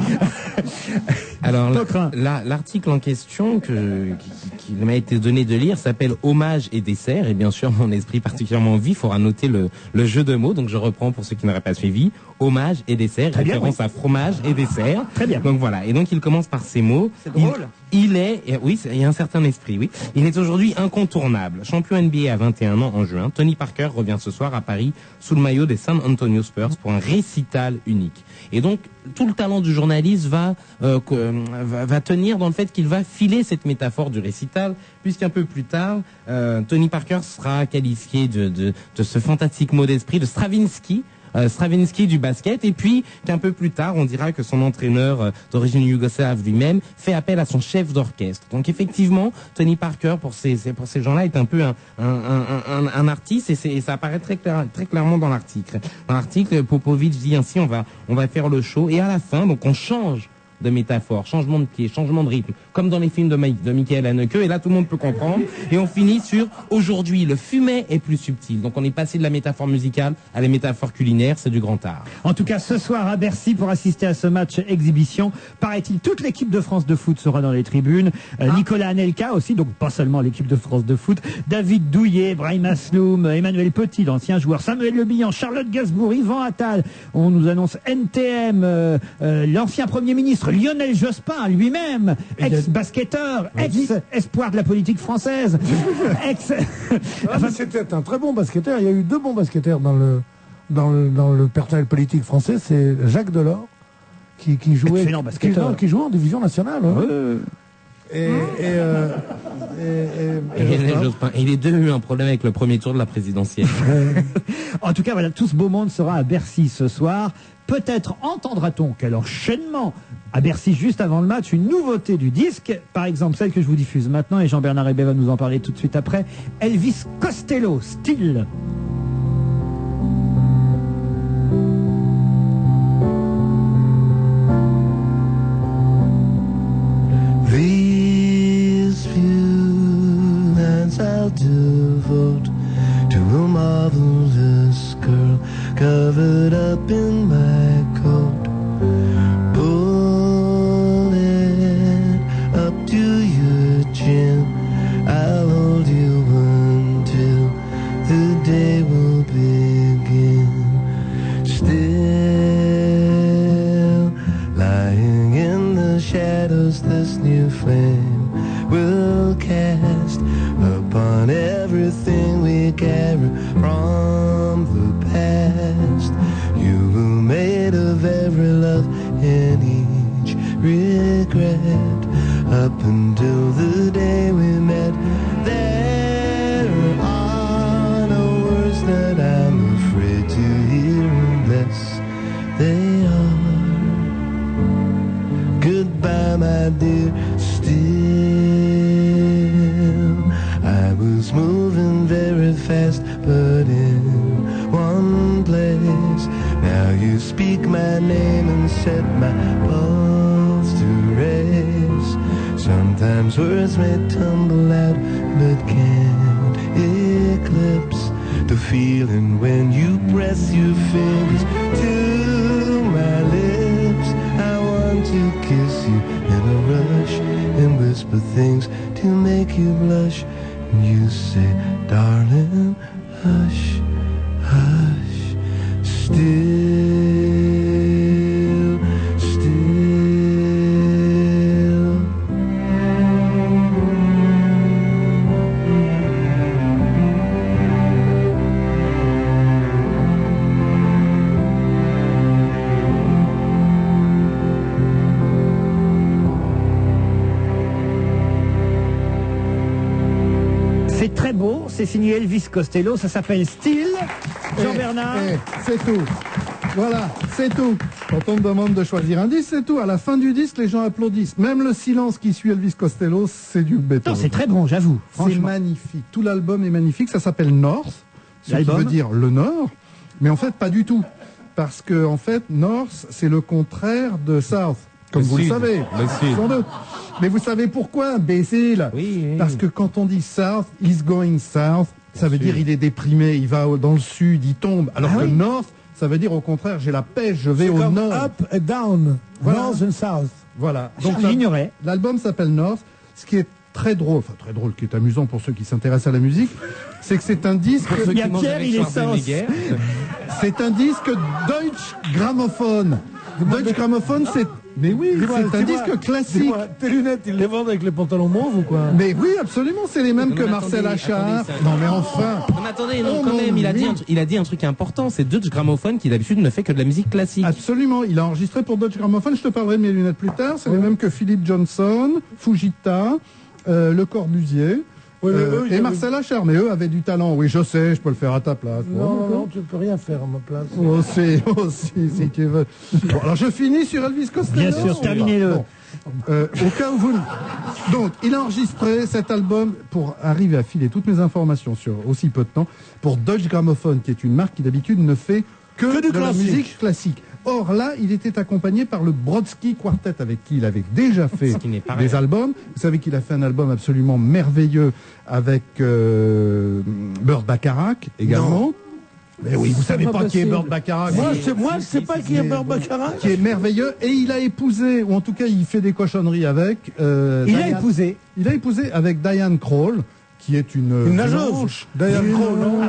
Alors l'article en question qui m'a été donné de lire s'appelle Hommage et dessert, et bien sûr mon esprit particulièrement vif aura noté le jeu de mots, donc je reprends pour ceux qui n'auraient pas suivi. Hommage et dessert, très référence bien, oui. À fromage et dessert. Très bien. Donc voilà, et donc il commence par ces mots. C'est drôle. Il y a un certain esprit, oui. Il est aujourd'hui incontournable. Champion NBA à 21 ans en juin, Tony Parker revient ce soir à Paris sous le maillot des San Antonio Spurs pour un récital unique. Et donc, tout le talent du journaliste va tenir dans le fait qu'il va filer cette métaphore du récital, puisqu'un peu plus tard, Tony Parker sera qualifié de ce fantastique mot d'esprit de Stravinsky du basket, et puis qu'un peu plus tard, on dira que son entraîneur d'origine yougoslave lui-même fait appel à son chef d'orchestre. Donc effectivement, Tony Parker, pour ces gens-là, est un peu un artiste, et ça apparaît très clairement dans l'article. Dans l'article, Popovic dit ainsi, on va faire le show, et à la fin, donc on change de métaphore, changement de pied, changement de rythme. comme dans les films de Michael Haneke, et là tout le monde peut comprendre. Et on finit sur aujourd'hui, le fumet est plus subtil. Donc on est passé de la métaphore musicale à la métaphore culinaire, c'est du grand art. En tout cas, ce soir à Bercy, pour assister à ce match exhibition, paraît-il, toute l'équipe de France de foot sera dans les tribunes. Nicolas Anelka aussi, donc pas seulement l'équipe de France de foot. David Douillet, Brahim Asloum, Emmanuel Petit, l'ancien joueur, Samuel Le Bihan, Charlotte Gainsbourg, Yvan Attal. On nous annonce NTM, l'ancien Premier ministre Lionel Jospin lui-même, ex-basketteur, ex-espoir de la politique française, Enfin, c'était un très bon basketteur. Il y a eu 2 bons basketteurs dans le personnel politique français. C'est Jacques Delors qui jouait en division nationale. Et Lionel Jospin. Et les deux ont eu un problème avec le premier tour de la présidentielle. En tout cas, voilà, tout ce beau monde sera à Bercy ce soir. Peut-être entendra-t-on quel enchaînement à Bercy juste avant le match, une nouveauté du disque, par exemple celle que je vous diffuse maintenant, et Jean-Bernard Hébé va nous en parler tout de suite après, Elvis Costello, Style. These few lines I'll devote to a marvelous girl covered up in my coat. Pull it up to your chin. I'll hold you until the day will begin. Still lying in the shadows, this new flame will cast upon everything we carry from the past. You were made of every love and each regret. Up until the day we met, there are no words that I'm afraid to hear unless they are. Goodbye, my dear. Still, I was moving very fast, but in one place. Now you speak my name and set my pulse to race. Sometimes words may tumble out, but can't eclipse the feeling when you press your fingers to my lips. I want to kiss you in a rush and whisper things to make you blush. And you say, darling, hush, hush, still, still. C'est très beau, c'est signé Elvis Costello, ça s'appelle Style. Jean-Bernard. C'est tout. Voilà, c'est tout. Quand on me demande de choisir un disque, c'est tout. À la fin du disque, les gens applaudissent. Même le silence qui suit Elvis Costello, c'est du béton. Non, c'est très bon, j'avoue. C'est magnifique. Tout l'album est magnifique. Ça s'appelle North, ce qui veut dire le Nord. Mais en fait, pas du tout. Parce que, en fait, North, c'est le contraire de South. Comme vous le savez. Sans doute. Mais vous savez pourquoi, imbécile? Oui. Parce que quand on dit South, he's going south, ça veut dire il est déprimé, il va dans le sud, il tombe. Alors que North, ça veut dire au contraire, j'ai la pêche, je vais au nord. Up and down, voilà. north and south. Voilà. Donc j'ignorais. L'album s'appelle North. Ce qui est très drôle, enfin très drôle, qui est amusant pour ceux qui s'intéressent à la musique, c'est que c'est un disque. Il y a Pierre, il est sauce. C'est un disque Deutsche Grammophon. Deutsche Grammophon, c'est. Mais oui, c'est un disque classique. Tes lunettes, ils les vendent avec les pantalons mauves ou quoi? Mais oui, absolument, c'est les mêmes que Marcel Achard. Non mais enfin. Non mais attendez, non, quand même, il a dit un truc important, c'est Deutsche Grammophon qui d'habitude ne fait que de la musique classique. Absolument, il a enregistré pour Deutsche Grammophon, je te parlerai de mes lunettes plus tard, c'est les mêmes que Philip Johnson, Fujita, Le Corbusier. Et Marcel Achard, mais eux avaient du talent. Oui, je sais, je peux le faire à ta place. Non, tu peux rien faire à ma place. Aussi, si tu veux. Bon, alors je finis sur Elvis Costello. Bien sûr, terminez-le. Bon. Au cas où vous... Donc, il a enregistré cet album pour arriver à filer toutes mes informations sur aussi peu de temps pour Deutsche Grammophon, qui est une marque qui d'habitude ne fait que de la musique classique. Or là, il était accompagné par le Brodsky Quartet avec qui il avait déjà fait des albums. Vous savez qu'il a fait un album absolument merveilleux avec Burt Bacharach également. Non. Mais oui, vous savez pas qui est Burt Bacharach. Moi, je sais pas qui est Burt Bacharach. Qui est merveilleux. Et il a épousé, ou en tout cas, il fait des cochonneries avec. Il a épousé avec Diane Krall, qui est une nageuse. Diane Krall, non.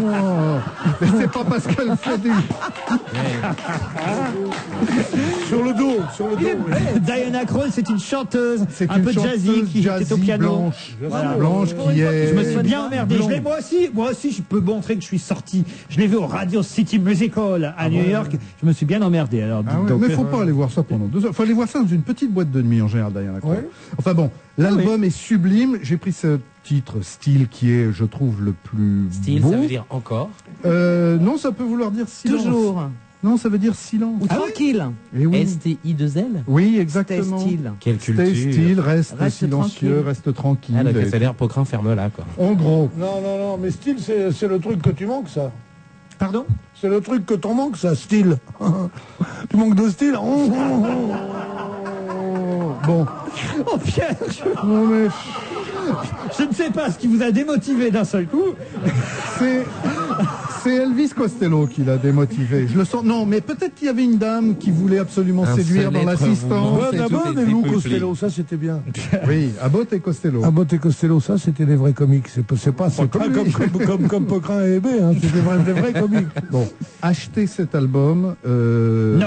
Mais c'est pas parce qu'elle fait du... Sur le dos. Diana Krall, c'est une chanteuse un peu jazzy qui était au piano. Blanche qui est... Je me suis bien emmerdé. Moi aussi, je peux montrer que je suis sorti. Je l'ai vu au Radio City Music Hall à New York. Je me suis bien emmerdé. Alors, mais faut pas aller voir ça pendant 2 heures. Faut aller voir ça dans une petite boîte de nuit en général, Diana Krall. Ouais. Enfin bon, l'album est sublime. J'ai pris ce titre Style qui est, je trouve, le plus Style, beau. ça veut dire encore. Non, ça peut vouloir dire silence. Toujours. Non, ça veut dire silence. Ou tranquille. Et oui. STI2L. Oui, exactement. Stay still. Quelle culture. Stay still, reste silencieux, tranquille. reste tranquille. Ah, le Castellaire Pocrin ferme là, quoi. En gros. Non, mais style, c'est le truc que tu manques, ça. Pardon? C'est le truc que t'en manques, ça, style. Tu manques de style. Bon. Oh Pierre, Non, mais... je ne sais pas ce qui vous a démotivé d'un seul coup. C'est Elvis Costello qui l'a démotivé. Je le sens. Non, mais peut-être qu'il y avait une dame qui voulait absolument séduire dans l'assistance. D'abord, des Lou Costello, ça c'était bien. Oui, Abbott et Costello. Abbott et Costello, ça c'était des vrais comiques. C'est pas comme Pocrin et Hébé, hein. C'est des vrais comiques. Bon, achetez cet album de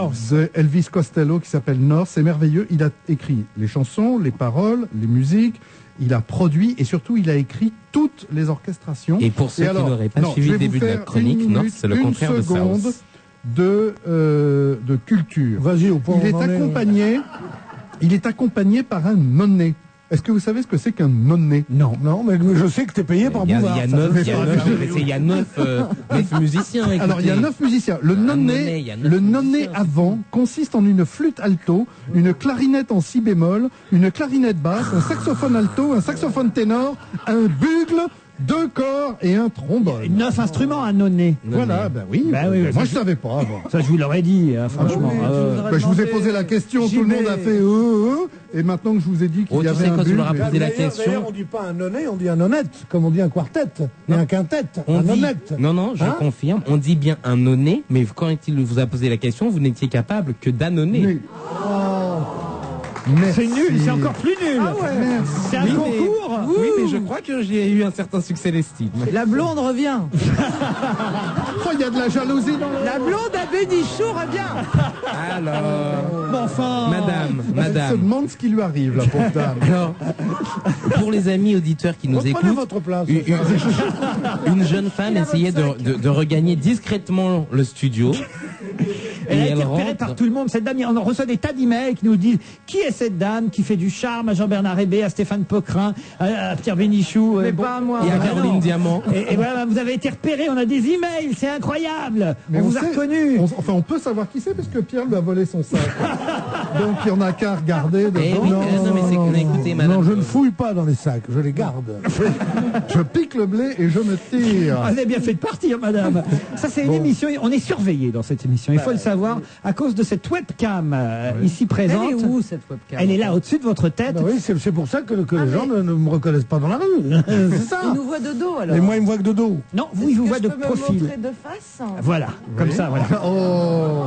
Elvis Costello qui s'appelle North. C'est merveilleux. Il a écrit les chansons, les paroles, les musiques. Il a produit et surtout il a écrit toutes les orchestrations. Et pour ceux qui n'auraient pas suivi le début de la chronique, non, c'est le contraire de South. De culture. Vas-y, au point. Il est accompagné par un nonné. Est-ce que vous savez ce que c'est qu'un nonné? Non, mais je sais que t'es payé par Bouvard. Il y a 9 musiciens. Écoutez. Alors il y a 9 musiciens. Le nonné avant consiste en une flûte alto, une clarinette en si bémol, une clarinette basse, un saxophone alto, un saxophone ténor, un bugle, 2 corps et un trombone. 9 instruments à nonner. Voilà, oui. Moi je savais pas avant. Ça je vous l'aurais dit, franchement. Je vous ai posé la question, tout le monde a fait et maintenant que je vous ai dit qu'il y avait un bugle. D'ailleurs, on dit pas un nonnet, on dit un honnête, comme on dit un quartet, et un quintet, un honnête. Non, je confirme, on dit bien un nonné, mais quand il vous a posé la question, vous n'étiez capable que d'annonner. C'est nul, c'est encore plus nul. C'est un concours. Oui, mais je crois que j'ai eu un certain succès d'estime. La blonde revient. Il y a de la jalousie dans le... La blonde à Bénichou revient. Alors, enfin, Elle se demande ce qui lui arrive, la pauvre dame. Alors, pour les amis auditeurs qui nous écoutent, votre place. Une jeune femme essayait de regagner discrètement le studio. Elle a été repérée par tout le monde, cette dame. On reçoit des tas d'emails qui nous disent qui est cette dame qui fait du charme à Jean-Bernard Hébé, à Stéphane Pocrin, à Pierre Bénichou. Mais pas à moi. Et à Caroline Diamant. Et voilà, vous avez été repéré, on a des emails, c'est incroyable. Mais on vous a reconnu. On peut savoir qui c'est parce que Pierre lui a volé son sac. Donc il n'y en a qu'à regarder dedans. Écoutez, madame. Non, je ne fouille pas dans les sacs, je les garde. Je pique le blé et je me tire. Vous avez bien fait de partir, madame. Ça, c'est une émission, on est surveillé dans cette émission, il faut le savoir, à cause de cette webcam ici présente. Elle est où, cette webcam? Elle est là, au-dessus de votre tête. Oui, c'est pour ça que les gens ne me reconnaissent pas dans la rue. C'est ça. Ils nous voient de dos, alors. Et moi, ils me voient que de dos. Non, vous, ils vous voient de profil. Me montrer de face. Voilà, comme ça, voilà. Oh,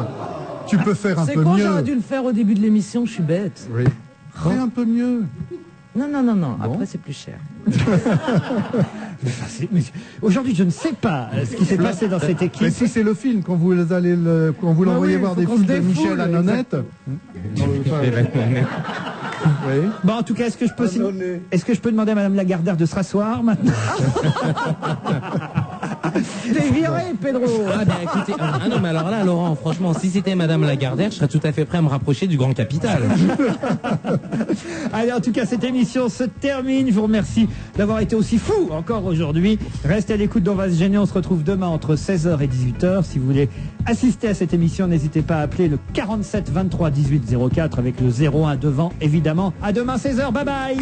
tu peux faire un peu mieux. C'est con, j'aurais dû le faire au début de l'émission, je suis bête. Oui. Fais un peu mieux. Non. Après, c'est plus cher. Aujourd'hui, je ne sais pas ce qui s'est passé dans cette équipe. Mais si c'est le film, quand vous l'envoyez voir des films de Michel Annonette. Bon, en tout cas, est-ce que je peux demander à Madame Lagardère de se rasseoir maintenant? T'es viré, Pedro. Écoutez, non, mais alors là, Laurent, franchement, si c'était Madame Lagardère, je serais tout à fait prêt à me rapprocher du Grand Capital. Allez, en tout cas, cette émission se termine. Je vous remercie d'avoir été aussi fou encore aujourd'hui. Restez à l'écoute d'On va se gêner. On se retrouve demain entre 16h et 18h. Si vous voulez assister à cette émission, n'hésitez pas à appeler le 47 23 18 04 avec le 01 devant, évidemment. À demain 16h. Bye bye.